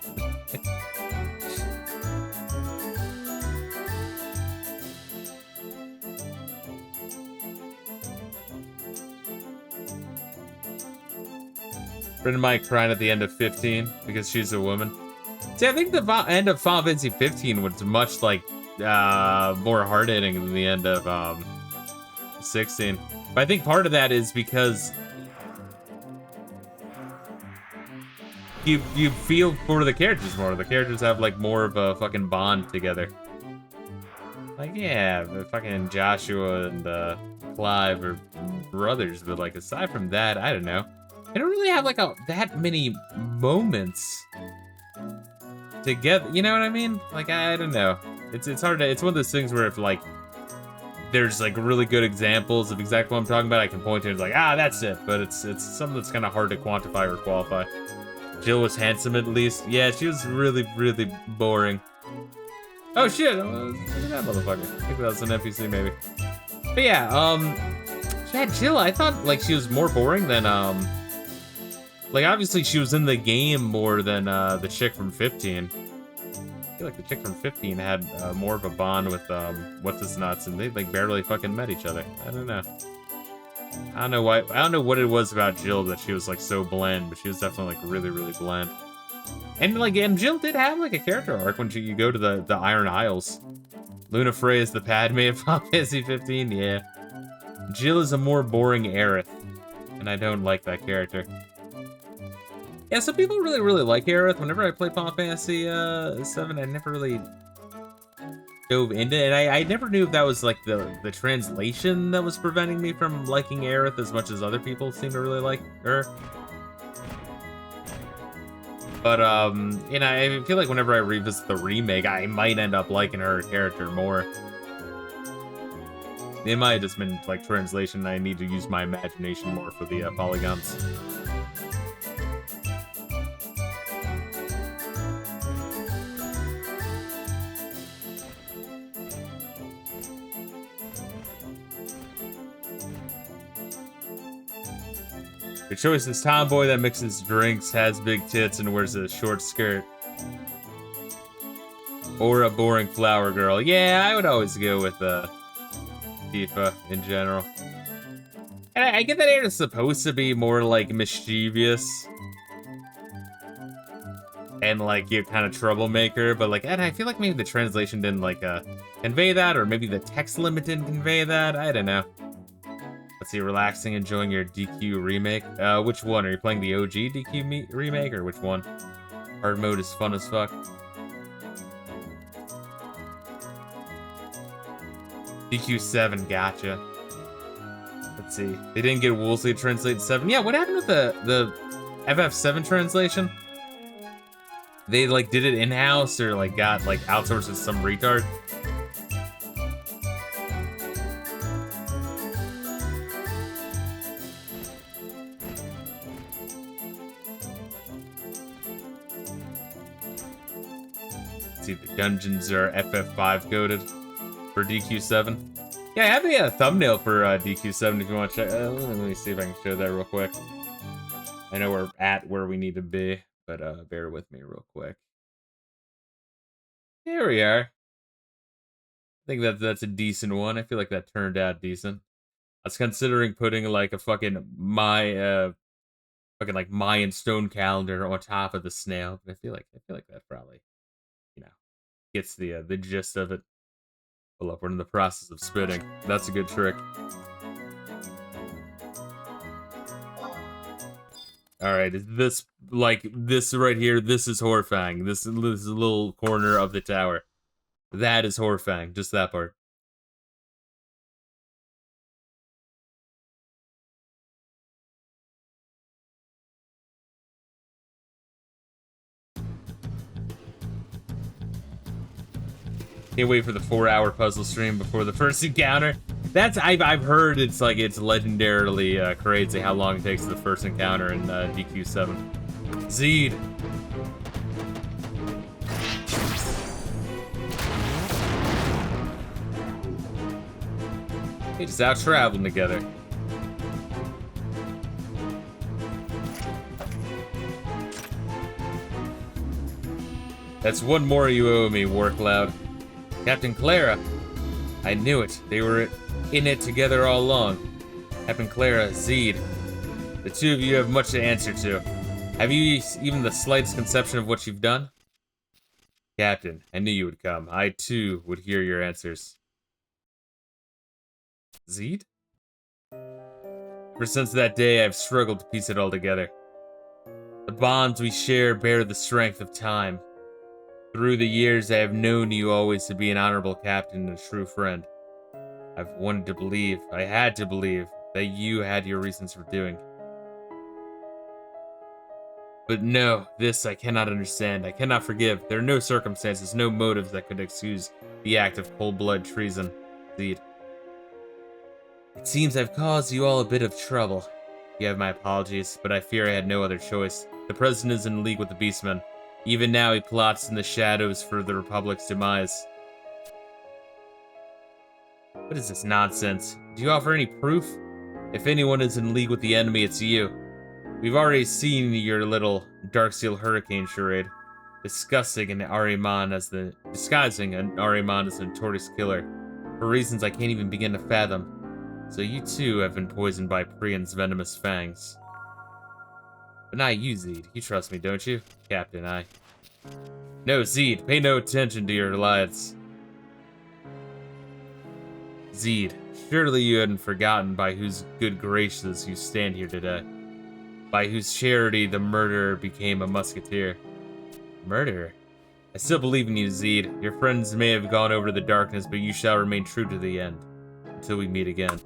Friend of mine crying at the end of 15 because she's a woman. See, I think the end of Final Fantasy 15 was much like more hard-hitting than the end of 16. But I think part of that is because you feel for the characters more. The characters have like more of a fucking bond together. Like yeah, the fucking Joshua and Clive are brothers, but like aside from that, I don't know. I don't really have like that many moments together. You know what I mean? Like I don't know. It's hard to. It's one of those things where if like there's like really good examples of exactly what I'm talking about, I can point to. It's like that's it. But it's something that's kind of hard to quantify or qualify. Jill was handsome at least. Yeah, she was really boring. Oh shit! Look at that motherfucker. I think that was an NPC maybe. But yeah, Jill. I thought like she was more boring than like obviously she was in the game more than the chick from 15. I feel like the chick from 15 had more of a bond with what's his nuts, and they like barely fucking met each other. I don't know. I don't know why. I don't know what it was about Jill that she was like so bland, but she was definitely like really bland. And like, and Jill did have like a character arc when you go to the Iron Isles. Luna Frey is the Padme of Final Fantasy 15. Yeah, Jill is a more boring Aerith, and I don't like that character. Yeah, some people really like Aerith. Whenever I play Final Fantasy 7, I never really dove into it. And I never knew if that was like the translation that was preventing me from liking Aerith as much as other people seem to really like her. But you know, I feel like whenever I revisit the remake, I might end up liking her character more. It might have just been like translation. I need to use my imagination more for the polygons. Your choice is tomboy that mixes drinks, has big tits, and wears a short skirt. Or a boring flower girl. Yeah, I would always go with Tifa in general. And I get that Anna's supposed to be more like mischievous and like you kind of troublemaker, but like, and I feel like maybe the translation didn't like convey that, or maybe the text limit didn't convey that. I don't know. Let's see, relaxing, enjoying your DQ remake. Which one? Are you playing the OG DQ remake, or which one? Hard mode is fun as fuck. DQ7, gotcha. Let's see. They didn't get Woolsey to translate 7. Yeah, what happened with the FF7 translation? They like did it in-house or like got like outsourced to some retard? Let's see, the dungeons are FF5 coded for DQ7. Yeah, I have a thumbnail for DQ7 if you want to check. Let me see if I can show that real quick. I know we're at where we need to be, but bear with me real quick. Here we are. I think that's a decent one. I feel like that turned out decent. I was considering putting like a fucking Mayan stone calendar on top of the snail, but I feel like that probably, you know, gets the gist of it. Hold up, we're in the process of spitting. That's a good trick. Alright, is this, like, this right here, this is Horfang. This is a little corner of the tower. That is Horfang, just that part. Can't wait for the 4-hour puzzle stream before the first encounter. That's, I've heard it's like, it's legendarily crazy how long it takes the first encounter in DQ7. Zeid. They just out traveling together. That's one more you owe me, Warcloud. Captain Clara. I knew it. They were in it together all along. Captain Clara, Zeid. The two of you have much to answer to. Have you even the slightest conception of what you've done? Captain, I knew you would come. I, too, would hear your answers. Zeid? Ever since that day, I've struggled to piece it all together. The bonds we share bear the strength of time. Through the years, I have known you always to be an honorable captain and a true friend. I've wanted to believe, I had to believe, that you had your reasons for doing. But no, this I cannot understand. I cannot forgive. There are no circumstances, no motives that could excuse the act of cold-blood treason. Zeid. It seems I've caused you all a bit of trouble. You have my apologies, but I fear I had no other choice. The President is in league with the Beastmen. Even now he plots in the shadows for the Republic's demise. What is this nonsense? Do you offer any proof? If anyone is in league with the enemy, it's you. We've already seen your little Darksteel Hurricane charade, discussing an Ahriman as the notorious killer, for reasons I can't even begin to fathom. So you too have been poisoned by Priyan's venomous fangs. But not you, Zeid. You trust me, don't you? Captain, I. No, Zeid, pay no attention to your alliance. Zeid, surely you hadn't forgotten by whose good graces you stand here today. By whose charity the murderer became a musketeer. Murderer? I still believe in you, Zeid. Your friends may have gone over to the darkness, but you shall remain true to the end. Until we meet again.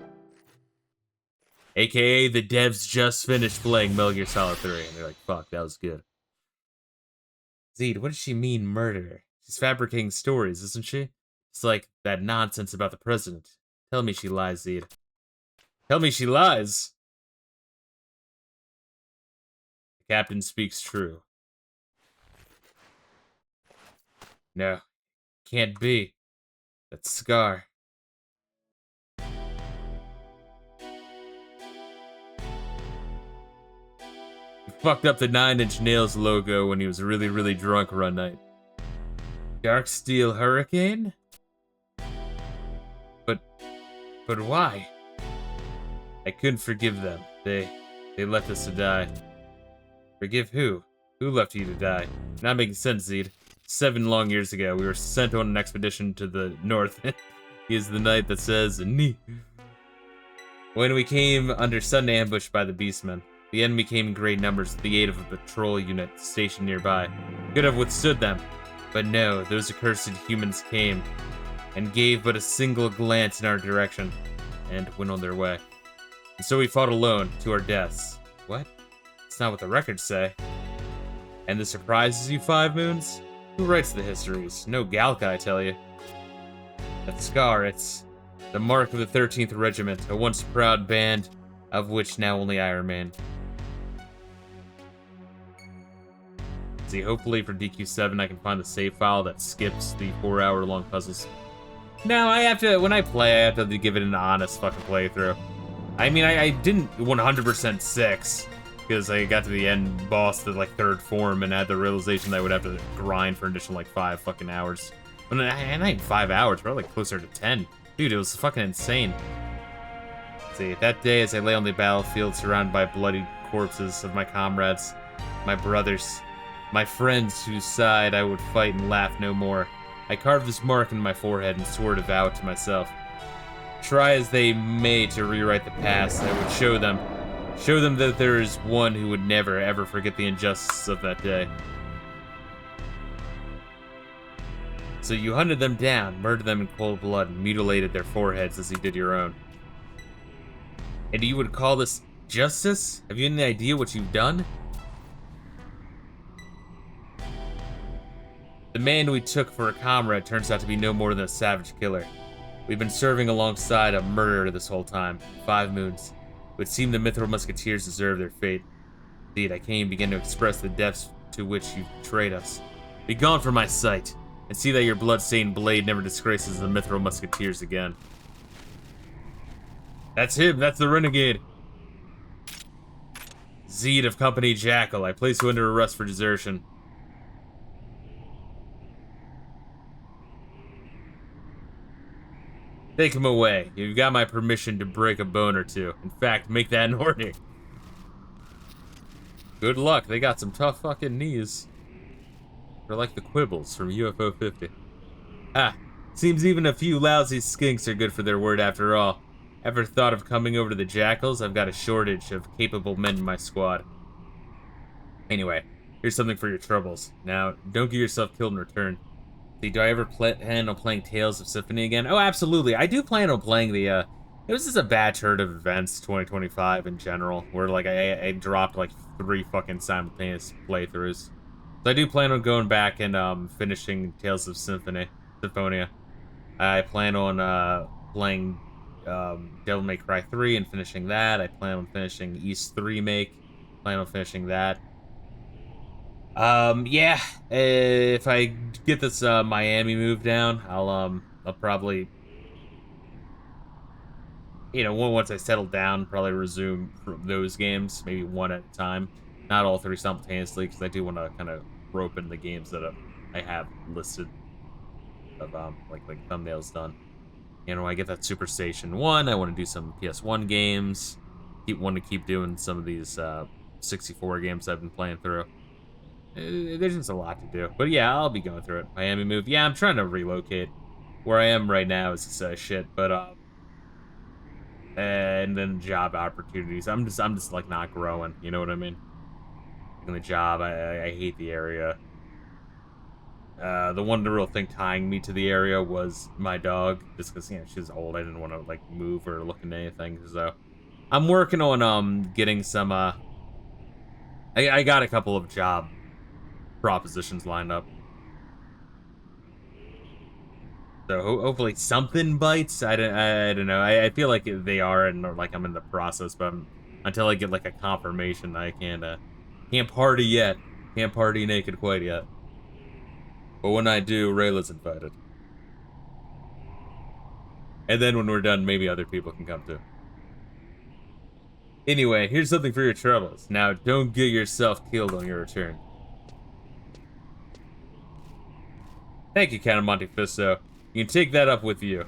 AKA, the devs just finished playing Metal Gear Solid 3, and they're like, fuck, that was good. Zeid, what does she mean, murder? She's fabricating stories, isn't she? It's like that nonsense about the president. Tell me she lies, Zeid. Tell me she lies! The captain speaks true. No, can't be. That's Scar. fucked up the 9 Inch Nails logo when he was really, really drunk one night. Dark Steel Hurricane? But why? I couldn't forgive them. They left us to die. Forgive who? Who left you to die? Not making sense, Zeid. 7 long years ago, we were sent on an expedition to the north. He is the knight that says, "Ni." When we came under sudden ambush by the beastmen, the enemy came in great numbers with the aid of a patrol unit stationed nearby. Could have withstood them, but no, those accursed humans came and gave but a single glance in our direction and went on their way. And so we fought alone to our deaths. What? That's not what the records say. And this surprises you, 5 Moons? Who writes the histories? No Galka, I tell you. That scar, it's the mark of the 13th Regiment, a once proud band, of which now only I remain. See, hopefully for DQ7 I can find the save file that skips the 4-hour-long puzzles. No, I have to, when I play, I have to give it an honest fucking playthrough. I mean, I didn't 100% 6, because I got to the end boss, the, like, 3rd form, and had the realization that I would have to grind for an additional, like, 5 fucking hours. And not even 5 hours, probably like closer to 10. Dude, it was fucking insane. Let's see, that day as I lay on the battlefield surrounded by bloody corpses of my comrades, my brothers, my friends whose side I would fight and laugh no more, I carved this mark in my forehead and swore to vow it to myself. Try as they may to rewrite the past, I would show them that there is one who would never ever forget the injustice of that day. So you hunted them down, murdered them in cold blood, and mutilated their foreheads as you did your own. And you would call this justice? Have you any idea what you've done? The man we took for a comrade turns out to be no more than a savage killer. We've been serving alongside a murderer this whole time, 5 Moons. It would seem the Mithril Musketeers deserve their fate. Indeed, I can't even begin to express the depths to which you've betrayed us. Be gone from my sight, and see that your blood-stained blade never disgraces the Mithril Musketeers again. That's him, that's the renegade. Zeid of Company Jackal, I place you under arrest for desertion. Take him away. You've got my permission to break a bone or two. In fact, make that an order. Good luck, they got some tough fucking knees. They're like the quibbles from UFO 50. Ah, seems even a few lousy skinks are good for their word after all. Ever thought of coming over to the Jackals? I've got a shortage of capable men in my squad. Anyway, here's something for your troubles. Now, don't get yourself killed in return. See, do I ever plan on playing Tales of Symphony again? Oh, absolutely. I do plan on playing the, it was just a bad turn of events, 2025 in general, where, like, I dropped, like, 3 fucking simultaneous playthroughs. So I do plan on going back and, finishing Tales of Symphonia. I plan on, playing, Devil May Cry 3 and finishing that. I plan on finishing East 3 Make. Plan on finishing that. Yeah, if I get this, Miami move down, I'll probably, you know, once I settle down, probably resume those games, maybe 1 at a time. Not all 3 simultaneously, because I do want to kind of rope in the games that I have listed of, like thumbnails done. You know, when I get that Superstation 1, I want to do some PS1 games. Want to keep doing some of these, 64 games I've been playing through. There's just a lot to do. But yeah, I'll be going through it. Miami move. Yeah, I'm trying to relocate. Where I am right now is shit, but and then job opportunities. I'm just like not growing, you know what I mean? In the job, I hate the area. The one real thing tying me to the area was my dog, just because, you know, she's old. I didn't want to like move or look into anything, so I'm working on getting some I got a couple of job propositions lined up. So hopefully something bites. I don't know. I feel like they are, and like I'm in the process, but until I get like a confirmation, I can't party yet. Can't party naked quite yet. But when I do, Reila's invited. And then when we're done, maybe other people can come too. Anyway, here's something for your troubles. Now, don't get yourself killed on your return. Thank you, Count Monte Fisto. You can take that up with you.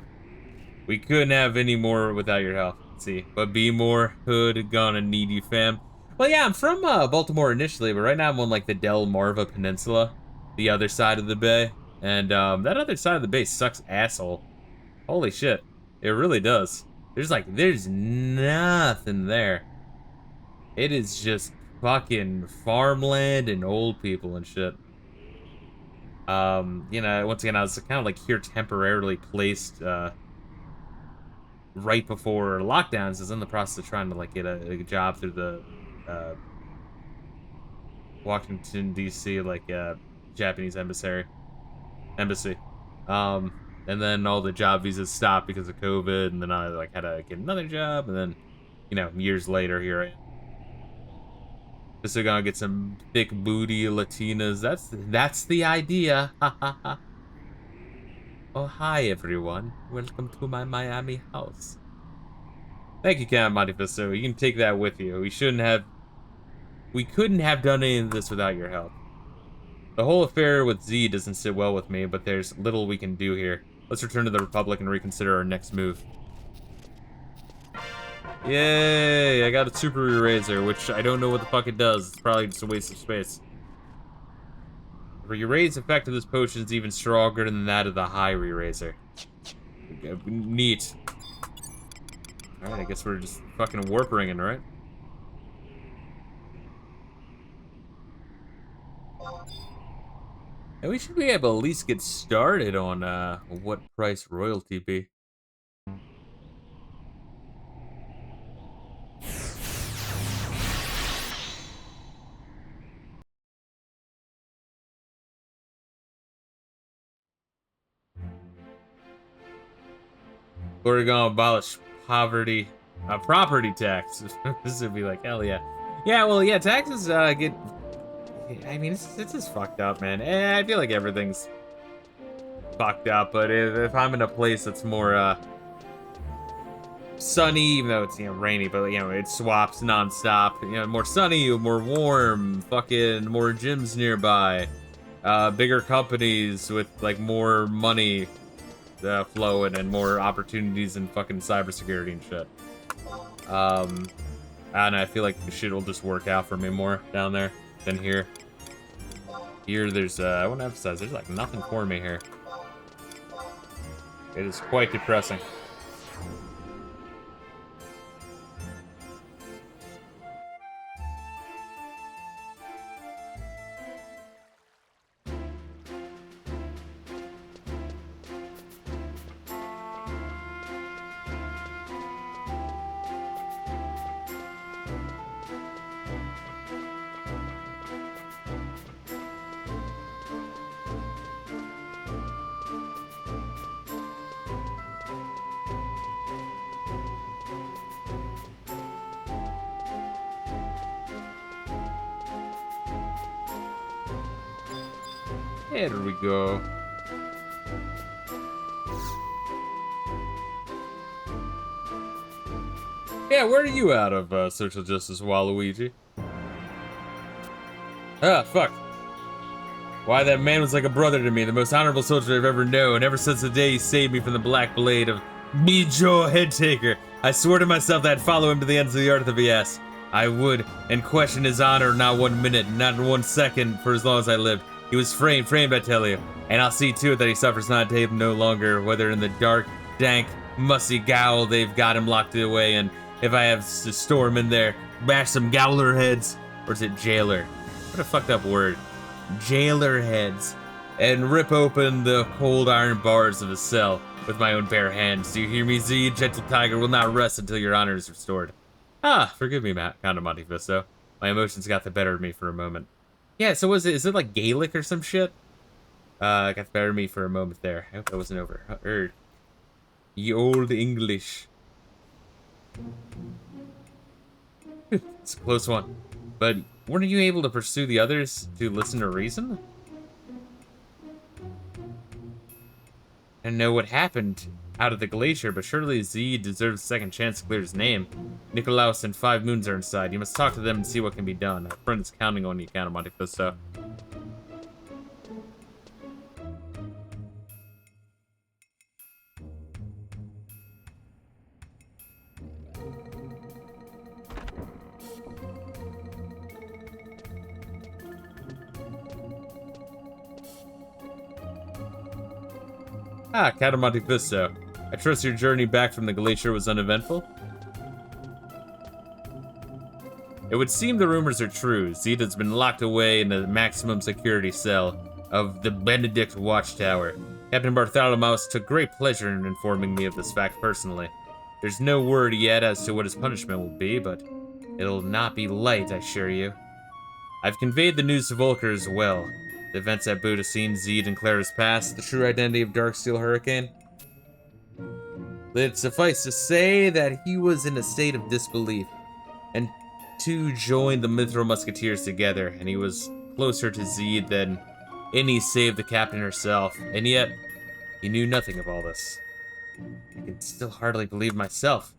We couldn't have any more without your help. Let's see, but be more hood gonna need you, fam. Well, yeah, I'm from Baltimore initially, but right now I'm on like the Delmarva Peninsula, the other side of the bay, and that other side of the bay sucks asshole. Holy shit, it really does. There's nothing there. It is just fucking farmland and old people and shit. You know, once again, I was kind of like here temporarily placed, right before lockdowns. I was in the process of trying to like get a job through the, Washington, D.C., like, Japanese embassy. And then all the job visas stopped because of COVID, and then I like had to get another job, and then, you know, years later, here I am. Just gonna get some thick booty Latinas. That's the idea. Ha ha ha. Oh, hi everyone. Welcome to my Miami house. Thank you, Count Monte Fisto. You can take that with you. We couldn't have done any of this without your help. The whole affair with Zeid doesn't sit well with me, but there's little we can do here. Let's return to the Republic and reconsider our next move. Yay! I got a super eraser, which I don't know what the fuck it does. It's probably just a waste of space. The erase effect of this potion is even stronger than that of the high eraser. Neat. Alright, I guess we're just fucking warp ringing, right? And we should be able to at least get started on what price royalty be. We're gonna abolish property tax. This would be like, hell yeah. Yeah, well, yeah, taxes get... I mean, it's just fucked up, man. I feel like everything's fucked up, but if I'm in a place that's more sunny, even though it's, you know, rainy, but, you know, it swaps nonstop. You know, more sunny, more warm, fucking more gyms nearby, bigger companies with, like, more money flowing and more opportunities in fucking cybersecurity and shit. And I feel like the shit will just work out for me more down there than here. Here, there's, I want to emphasize, there's like nothing for me here. It is quite depressing. There we go. Yeah, where are you out of social justice, Waluigi? Ah, fuck. Why, that man was like a brother to me, the most honorable soldier I've ever known, ever since the day he saved me from the black blade of Mijo Headtaker. I swore to myself that I'd follow him to the ends of the earth if he asked. I would, and question his honor not 1 minute, not 1 second, for as long as I lived. He was framed, I tell you. And I'll see to it that he suffers not tape no longer, whether in the dark, dank, musty gaol they've got him locked away in. If I have to storm in there, bash some gowler heads, or is it jailer? What a fucked up word. Jailer heads. And rip open the cold iron bars of his cell with my own bare hands. Do you hear me, Zeid? Gentle tiger will not rest until your honor is restored. Ah, forgive me, Count of Monte Fisto. My emotions got the better of me for a moment. Yeah, so is it like Gaelic or some shit? Got the better of me for a moment there. I hope that wasn't over. Ye old English. It's a close one. But weren't you able to pursue the others to listen to reason? And know what happened out of the glacier, but surely Zeid deserves a second chance to clear his name. Nikolaus and 5 Moons are inside. You must talk to them and see what can be done. Our friend is counting on you, Count of Monte Fisto. Ah, Count of Monte Fisto. I trust your journey back from the glacier was uneventful? It would seem the rumors are true. Zeid has been locked away in the maximum security cell of the Benedict Watchtower. Captain Bartholomeus took great pleasure in informing me of this fact personally. There's no word yet as to what his punishment will be, but it'll not be light, I assure you. I've conveyed the news to Volker as well. The events at Budacene, Zeid and Clara's past, the true identity of Darksteel Hurricane. Let it suffice to say that he was in a state of disbelief, and two joined the Mithril Musketeers together, and he was closer to Zeid than any save the captain herself, and yet he knew nothing of all this. I can still hardly believe myself.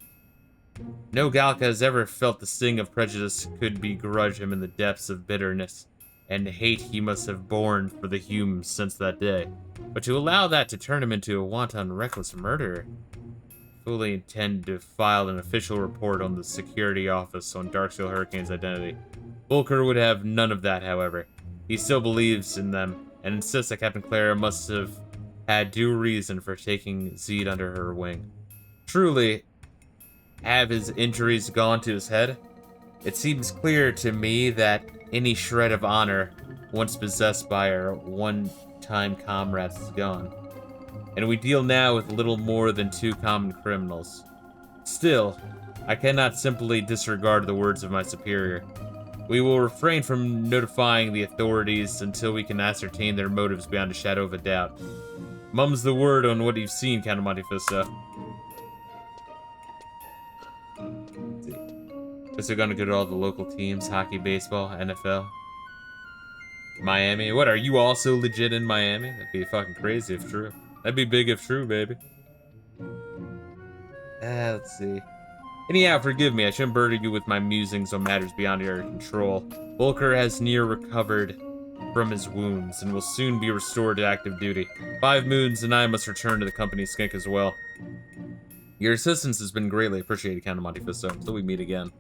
No Galka has ever felt the sting of prejudice could begrudge him in the depths of bitterness and hate he must have borne for the Humes since that day. But to allow that to turn him into a wanton, reckless murderer, I fully intend to file an official report on the security office on Darksteel Hurricane's identity. Volker would have none of that, however. He still believes in them, and insists that Captain Clara must have had due reason for taking Zeid under her wing. Truly, have his injuries gone to his head? It seems clear to me that any shred of honor once possessed by our one-time comrades is gone, and we deal now with little more than 2 common criminals. Still, I cannot simply disregard the words of my superior. We will refrain from notifying the authorities until we can ascertain their motives beyond a shadow of a doubt. Mum's the word on what you've seen, Count of Monte Fisto. Fisto gonna go to all the local teams, hockey, baseball, NFL. Miami. What, are you also legit in Miami? That'd be fucking crazy if true. That'd be big if true, baby. Let's see. Anyhow, forgive me, I shouldn't burden you with my musings on matters beyond your control. Volker has near recovered from his wounds and will soon be restored to active duty. 5 Moons and I must return to the company's skink as well. Your assistance has been greatly appreciated, Count of Monte Fisto, until we meet again.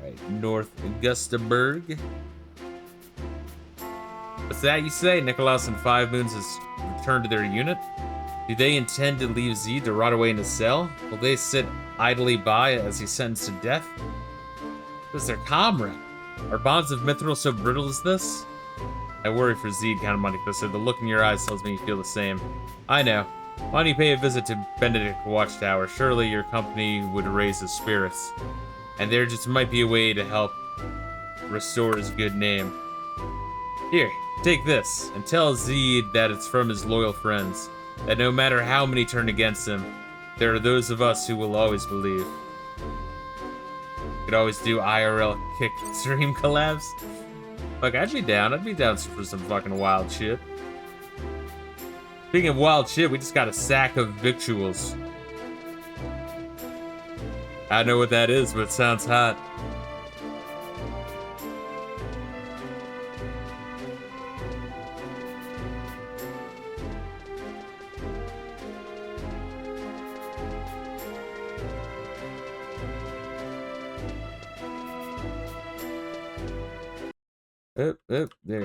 Alright, North Augustaburg. What's that you say? Nikolaus and 5 Moons has returned to their unit? Do they intend to leave Zeid to rot away in his cell? Will they sit idly by as he's sentenced to death? Who's their comrade? Are bonds of mithril so brittle as this? I worry for Zeid, Count of Monte Fisto. The look in your eyes tells me you feel the same. I know. Why don't you pay a visit to Benedict Watchtower? Surely your company would raise his spirits. And there just might be a way to help restore his good name. Here, take this, and tell Zeid that it's from his loyal friends. That no matter how many turn against him, there are those of us who will always believe. Could always do IRL kick stream collabs. Fuck, I'd be down for some fucking wild shit. Speaking of wild shit, we just got a sack of victuals. I don't know what that is, but it sounds hot. Up, there.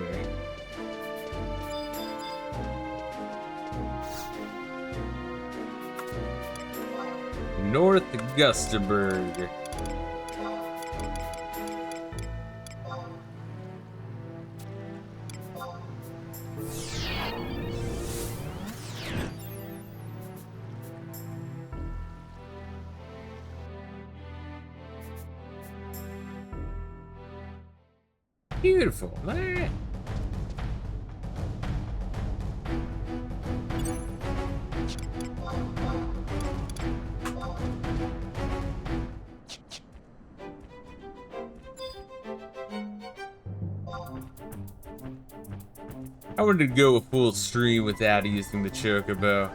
North Augustaburg. Beautiful, man. I wanted to go a full stream without using the chocobo.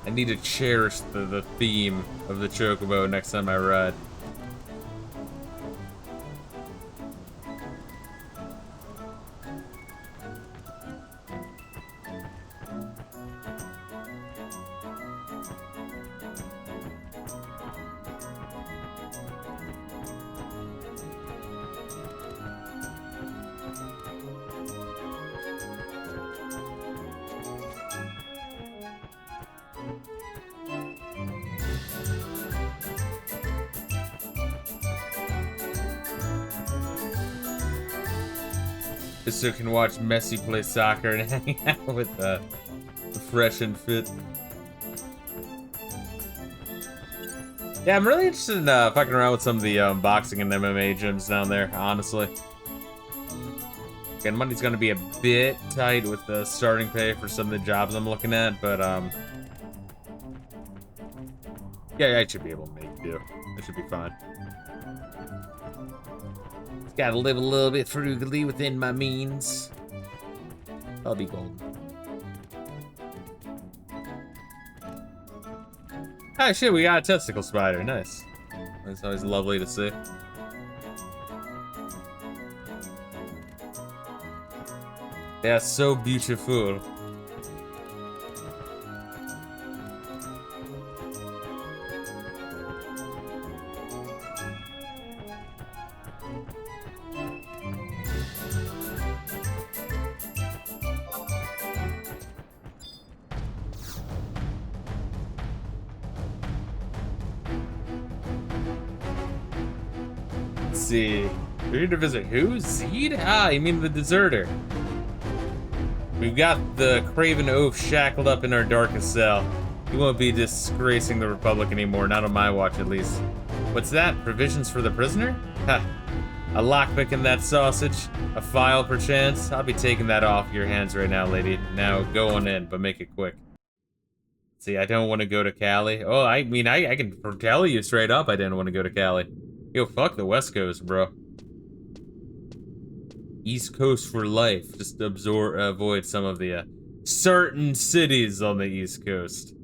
I need to cherish the theme of the chocobo next time I ride. So can watch Messi play soccer and hang out with Fresh and Fit. Yeah, I'm really interested in fucking around with some of the boxing and MMA gyms down there, honestly. Again, money's gonna be a bit tight with the starting pay for some of the jobs I'm looking at, but yeah, I should be able to make do. I should be fine. Gotta live a little bit frugally within my means. I'll be golden. Oh shit, we got a testicle spider. Nice. That's always lovely to see. Yeah, so beautiful. See. You're here to visit who? Zeid? Ah, you mean the deserter. We've got the craven oaf shackled up in our darkest cell. He won't be disgracing the Republic anymore, not on my watch at least. What's that? Provisions for the prisoner? Ha. A lockpick in that sausage? A file perchance? I'll be taking that off your hands right now, lady. Now go on in, but make it quick. See, I don't want to go to Cali. Oh, I mean, I can tell you straight up I didn't want to go to Cali. Yo, fuck the West Coast, bro. East Coast for life. Just avoid some of the certain cities on the East Coast.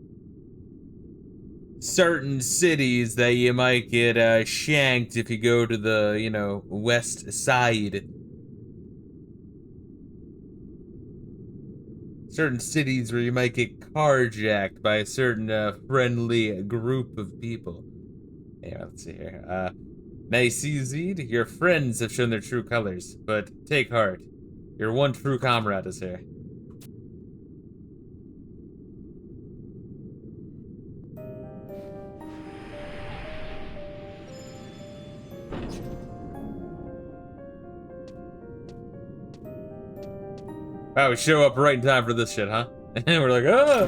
Certain cities that you might get shanked if you go to the, you know, West Side. Certain cities where you might get carjacked by a certain friendly group of people. Yeah, let's see here. Now you see, Zeid, your friends have shown their true colors, but take heart. Your one true comrade is here. Wow, we show up right in time for this shit, huh? And we're like, ah!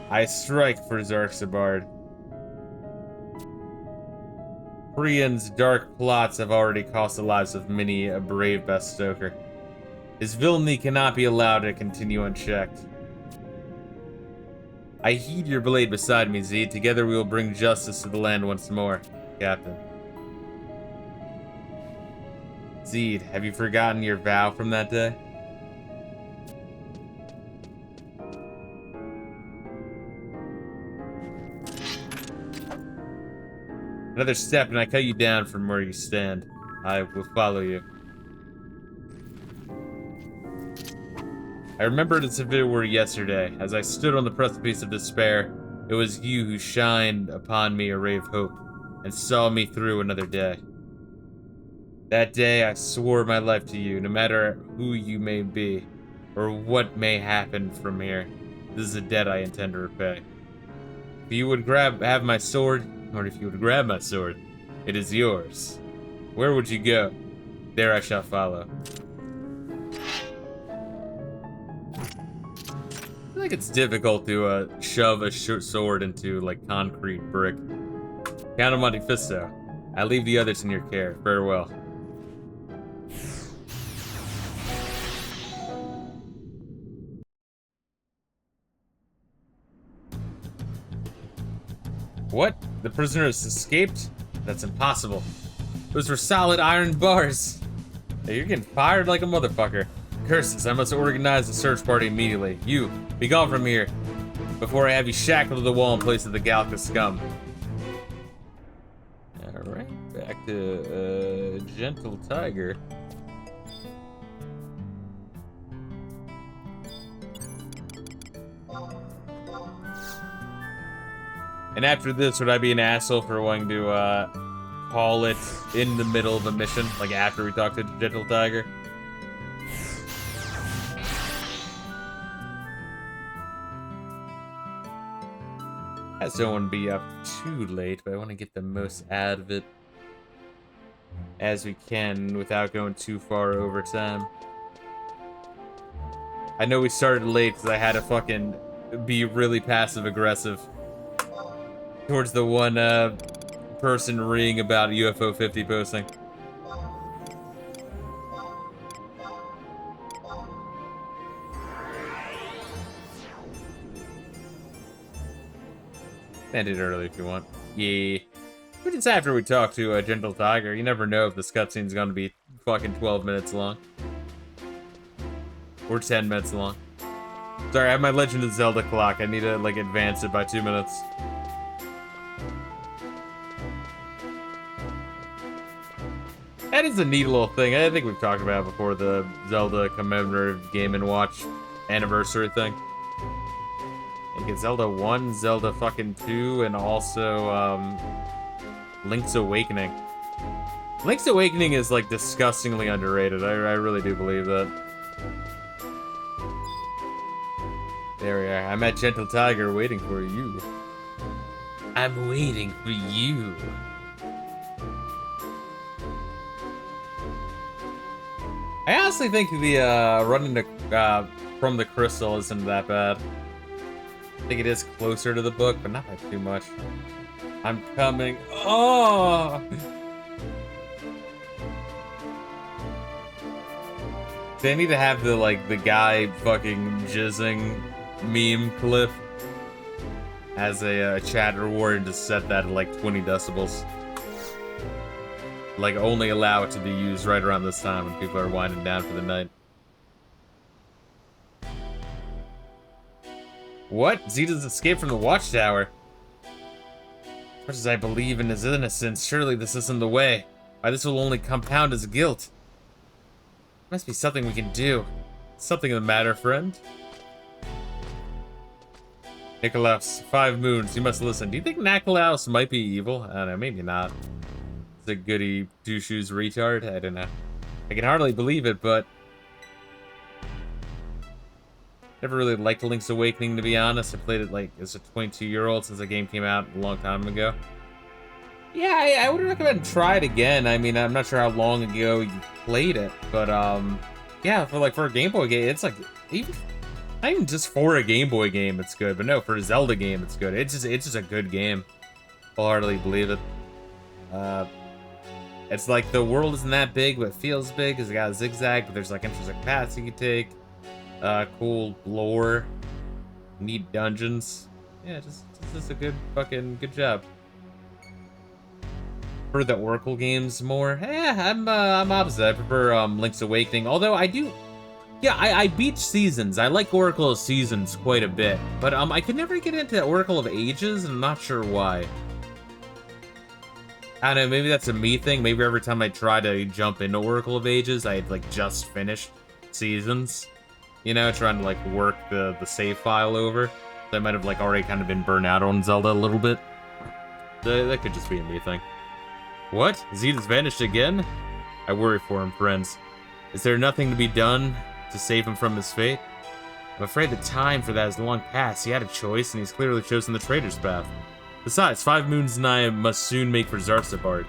I strike for Zarxabard. Prian's dark plots have already cost the lives of many a brave Bastoker. His villainy cannot be allowed to continue unchecked. I heed your blade beside me, Zeid. Together we will bring justice to the land once more, Captain. Zeid, have you forgotten your vow from that day? Another step and I cut you down from where you stand. I will follow you. I remember it as if it were yesterday. As I stood on the precipice of despair, it was you who shined upon me a ray of hope and saw me through another day. That day I swore my life to you, no matter who you may be or what may happen from here. This is a debt I intend to repay. If you would have my sword, or if you would grab my sword, it is yours. Where would you go? There I shall follow. I feel like it's difficult to shove a sword into, like, concrete brick. Count of Monte Fisto. I leave the others in your care. Farewell. What? The prisoner has escaped? That's impossible. Those were solid iron bars. Hey, you're getting fired like a motherfucker. Curses, I must organize a search party immediately. You, be gone from here, before I have you shackled to the wall in place of the Galca scum. Alright, back to, Gentle Tiger. And after this, would I be an asshole for wanting to, call it in the middle of a mission, like after we talk to Gentle Tiger? I just don't want to be up too late, but I want to get the most out of it as we can without going too far over time. I know we started late because I had to fucking be really passive-aggressive towards the one person reading about UFO 50 posting. End it early if you want. Yeah. But it's after we talk to Gentle Tiger. You never know if this cutscene's gonna be fucking 12 minutes long. Or 10 minutes long. Sorry, I have my Legend of Zelda clock. I need to, like, advance it by 2 minutes. That is a neat little thing. I think we've talked about it before, the Zelda commemorative Game & Watch anniversary thing. I think it's Zelda 1, Zelda fucking 2, and also, Link's Awakening. Link's Awakening is, like, disgustingly underrated. I really do believe that. There we are. I'm at Gentle Tiger waiting for you. I'm waiting for you. I honestly think the, running to, from the crystal isn't that bad. I think it is closer to the book, but not by too much. I'm coming. Oh! They need to have the, like, the guy fucking jizzing meme clip as a chat reward and just set that at, like, 20 decibels. Like, only allow it to be used right around this time when people are winding down for the night. What? Zeid has escaped from the watchtower. As much as I believe in his innocence, surely this isn't the way. Why, this will only compound his guilt. Must be something we can do. Something the matter, friend? Nikolaus, 5 moons, you must listen. Do you think Nikolaus might be evil? I don't know, maybe not. He's a goody two-shoes retard? I don't know. I can hardly believe it, but... Never really liked Link's Awakening, to be honest. I played it, like, as a 22-year-old since the game came out a long time ago. Yeah, I would recommend try it again. I mean, I'm not sure how long ago you played it, but, yeah, for a Game Boy game, it's, like, not even just for a Game Boy game, it's good, but no, for a Zelda game, it's good. It's just a good game. I'll hardly believe it. It's like the world isn't that big, but it feels big, because it got a zigzag, but there's, like, interesting paths you can take. Cool lore, neat dungeons. Yeah, just a good job. For the Oracle games more. Yeah, I'm opposite. I prefer Link's Awakening. Although I do, yeah, I beat Seasons. I like Oracle of Seasons quite a bit, but I could never get into Oracle of Ages, and I'm not sure why. I don't know. Maybe that's a me thing. Maybe every time I try to jump into Oracle of Ages, I had like just finished Seasons. You know, trying to, like, work the save file over. So I might have, like, already kind of been burnt out on Zelda a little bit. That could just be a me thing. What? Zeid has vanished again? I worry for him, friends. Is there nothing to be done to save him from his fate? I'm afraid the time for that has long passed. He had a choice, and he's clearly chosen the traitor's path. Besides, 5 moons and I must soon make for Zarsabard.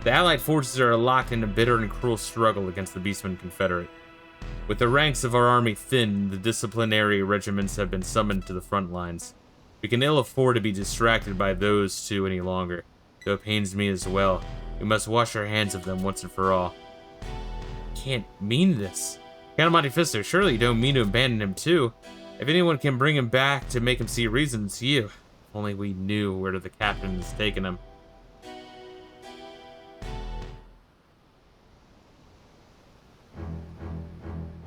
The Allied forces are locked in a bitter and cruel struggle against the Beastman Confederate. With the ranks of our army thinned, the disciplinary regiments have been summoned to the front lines. We can ill afford to be distracted by those two any longer, though it pains me as well. We must wash our hands of them once and for all. I can't mean this. Count Monte Fisto, surely you don't mean to abandon him too. If anyone can bring him back to make him see reason, it's you. If only we knew where the captain has taken him.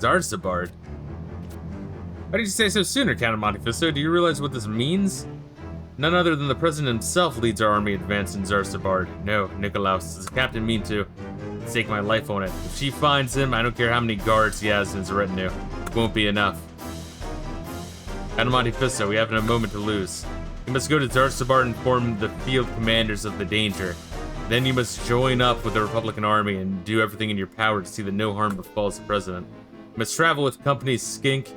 Zarzabard. Why did you say so sooner, Count of Monte Fisto? Do you realize what this means? None other than the president himself leads our army advance in Zarzabard. No, Nikolaus, does the captain mean to? Stake my life on it. If she finds him, I don't care how many guards he has in his retinue. It won't be enough. Count of Monte Fisto, we haven't a moment to lose. You must go to Zarzabard and inform the field commanders of the danger. Then you must join up with the Republican army and do everything in your power to see that no harm befalls the president. You must travel with company Skink,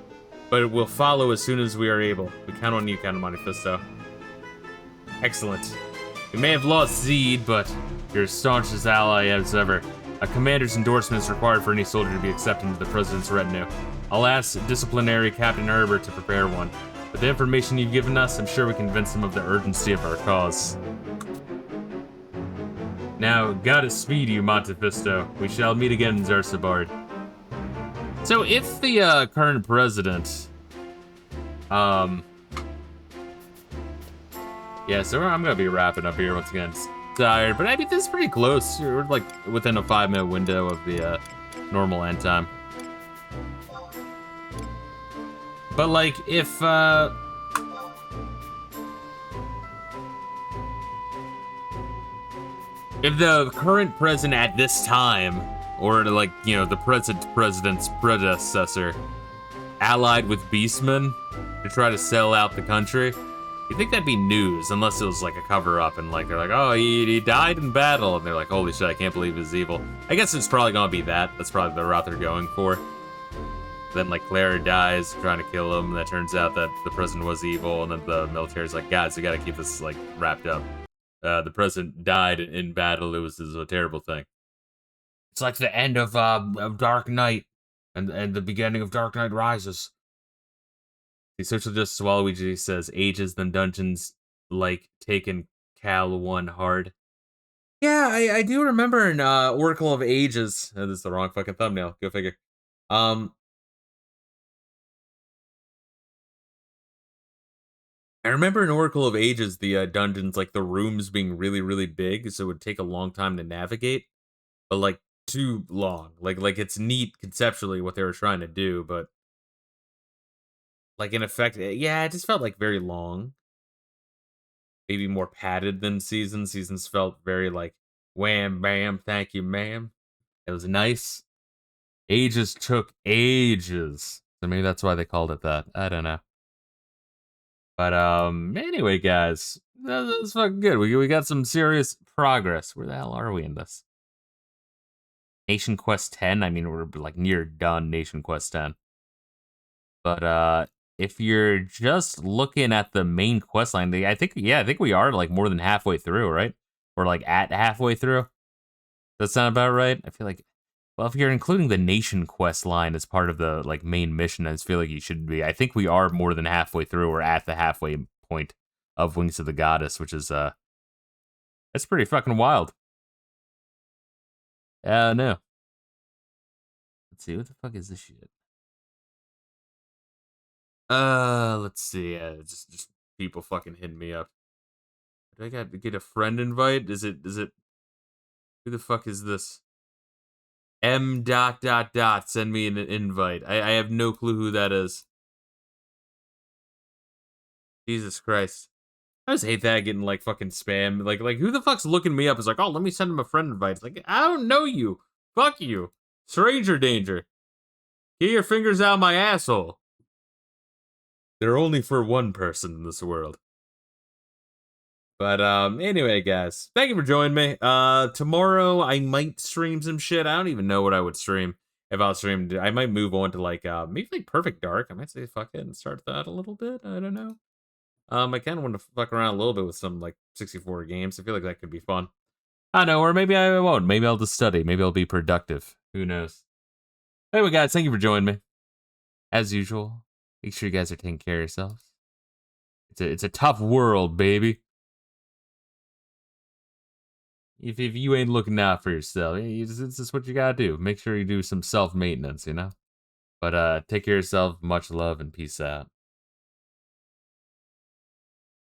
but it will follow as soon as we are able. We count on you, Count of Monte Fisto. Excellent. We may have lost Zeid, but you're as staunch as ally as ever. A commander's endorsement is required for any soldier to be accepted into the president's retinue. I'll ask Disciplinary Captain Herbert to prepare one. With the information you've given us, I'm sure we can convince him of the urgency of our cause. Now, Godspeed you, Monte Fisto. We shall meet again in Zarzabard. So, if the current president, yeah, so I'm gonna be wrapping up here once again. It's tired, but I mean, this is pretty close. We're like within a 5-minute window of the normal end time. But like, if the current president at this time, or like, you know, the president's predecessor, allied with Beastmen to try to sell out the country, you think that'd be news, unless it was like a cover-up and like they're like, oh, he died in battle, and they're like, holy shit, I can't believe he's evil. I guess it's probably gonna be that. That's probably the route they're going for. Then like Clara dies trying to kill him, and that turns out that the president was evil, and then the military's like, guys, we gotta keep this like wrapped up. The president died in battle. It was a terrible thing. It's like the end of Dark Knight and the beginning of Dark Knight Rises. The social justice Waluigi says, ages than dungeons like taking Cal 1 hard. Yeah, I do remember an Oracle of Ages. Oh, this is the wrong fucking thumbnail. Go figure. I remember in Oracle of Ages, the dungeons, like the rooms being really, really big, so it would take a long time to navigate, but like too long. Like it's neat conceptually what they were trying to do, but like in effect, yeah, it just felt like very long. Maybe more padded than Seasons. Seasons felt very like wham, bam, thank you, ma'am. It was nice. Ages took ages. So maybe that's why they called it that. I don't know. But anyway, guys, that's fucking good. We got some serious progress. Where the hell are we in this? Nation Quest 10. I mean, we're like near done Nation Quest 10. But if you're just looking at the main quest line, I think we are like more than halfway through, right? We're like at halfway through. Does that sound about right? I feel like, well, if you're including the Nation Quest line as part of the like main mission, I just feel like you should be. I think we are more than halfway through. We're at the halfway point of Wings of the Goddess, which is that's pretty fucking wild. No. Let's see, what the fuck is this shit? Let's see. Just people fucking hitting me up. Do I got to get a friend invite? Is it? Who the fuck is this? M. Send me an invite. I have no clue who that is. Jesus Christ. I just hate that getting like fucking spam. Like who the fuck's looking me up is like, oh, let me send him a friend invite. It's like, I don't know you. Fuck you. Stranger danger. Get your fingers out my asshole. They're only for one person in this world. But anyway, guys, thank you for joining me. Tomorrow I might stream some shit. I don't even know what I would stream if I'll stream. I might move on to like maybe like Perfect Dark. I might say fuck it and start that a little bit. I don't know. I kind of want to fuck around a little bit with some like 64 games. I feel like that could be fun. I don't know, or maybe I won't. Maybe I'll just study. Maybe I'll be productive. Who knows? Anyway, guys, thank you for joining me. As usual, make sure you guys are taking care of yourselves. It's a tough world, baby. If you ain't looking out for yourself, it's just what you gotta do. Make sure you do some self-maintenance, you know? But take care of yourself. Much love and peace out.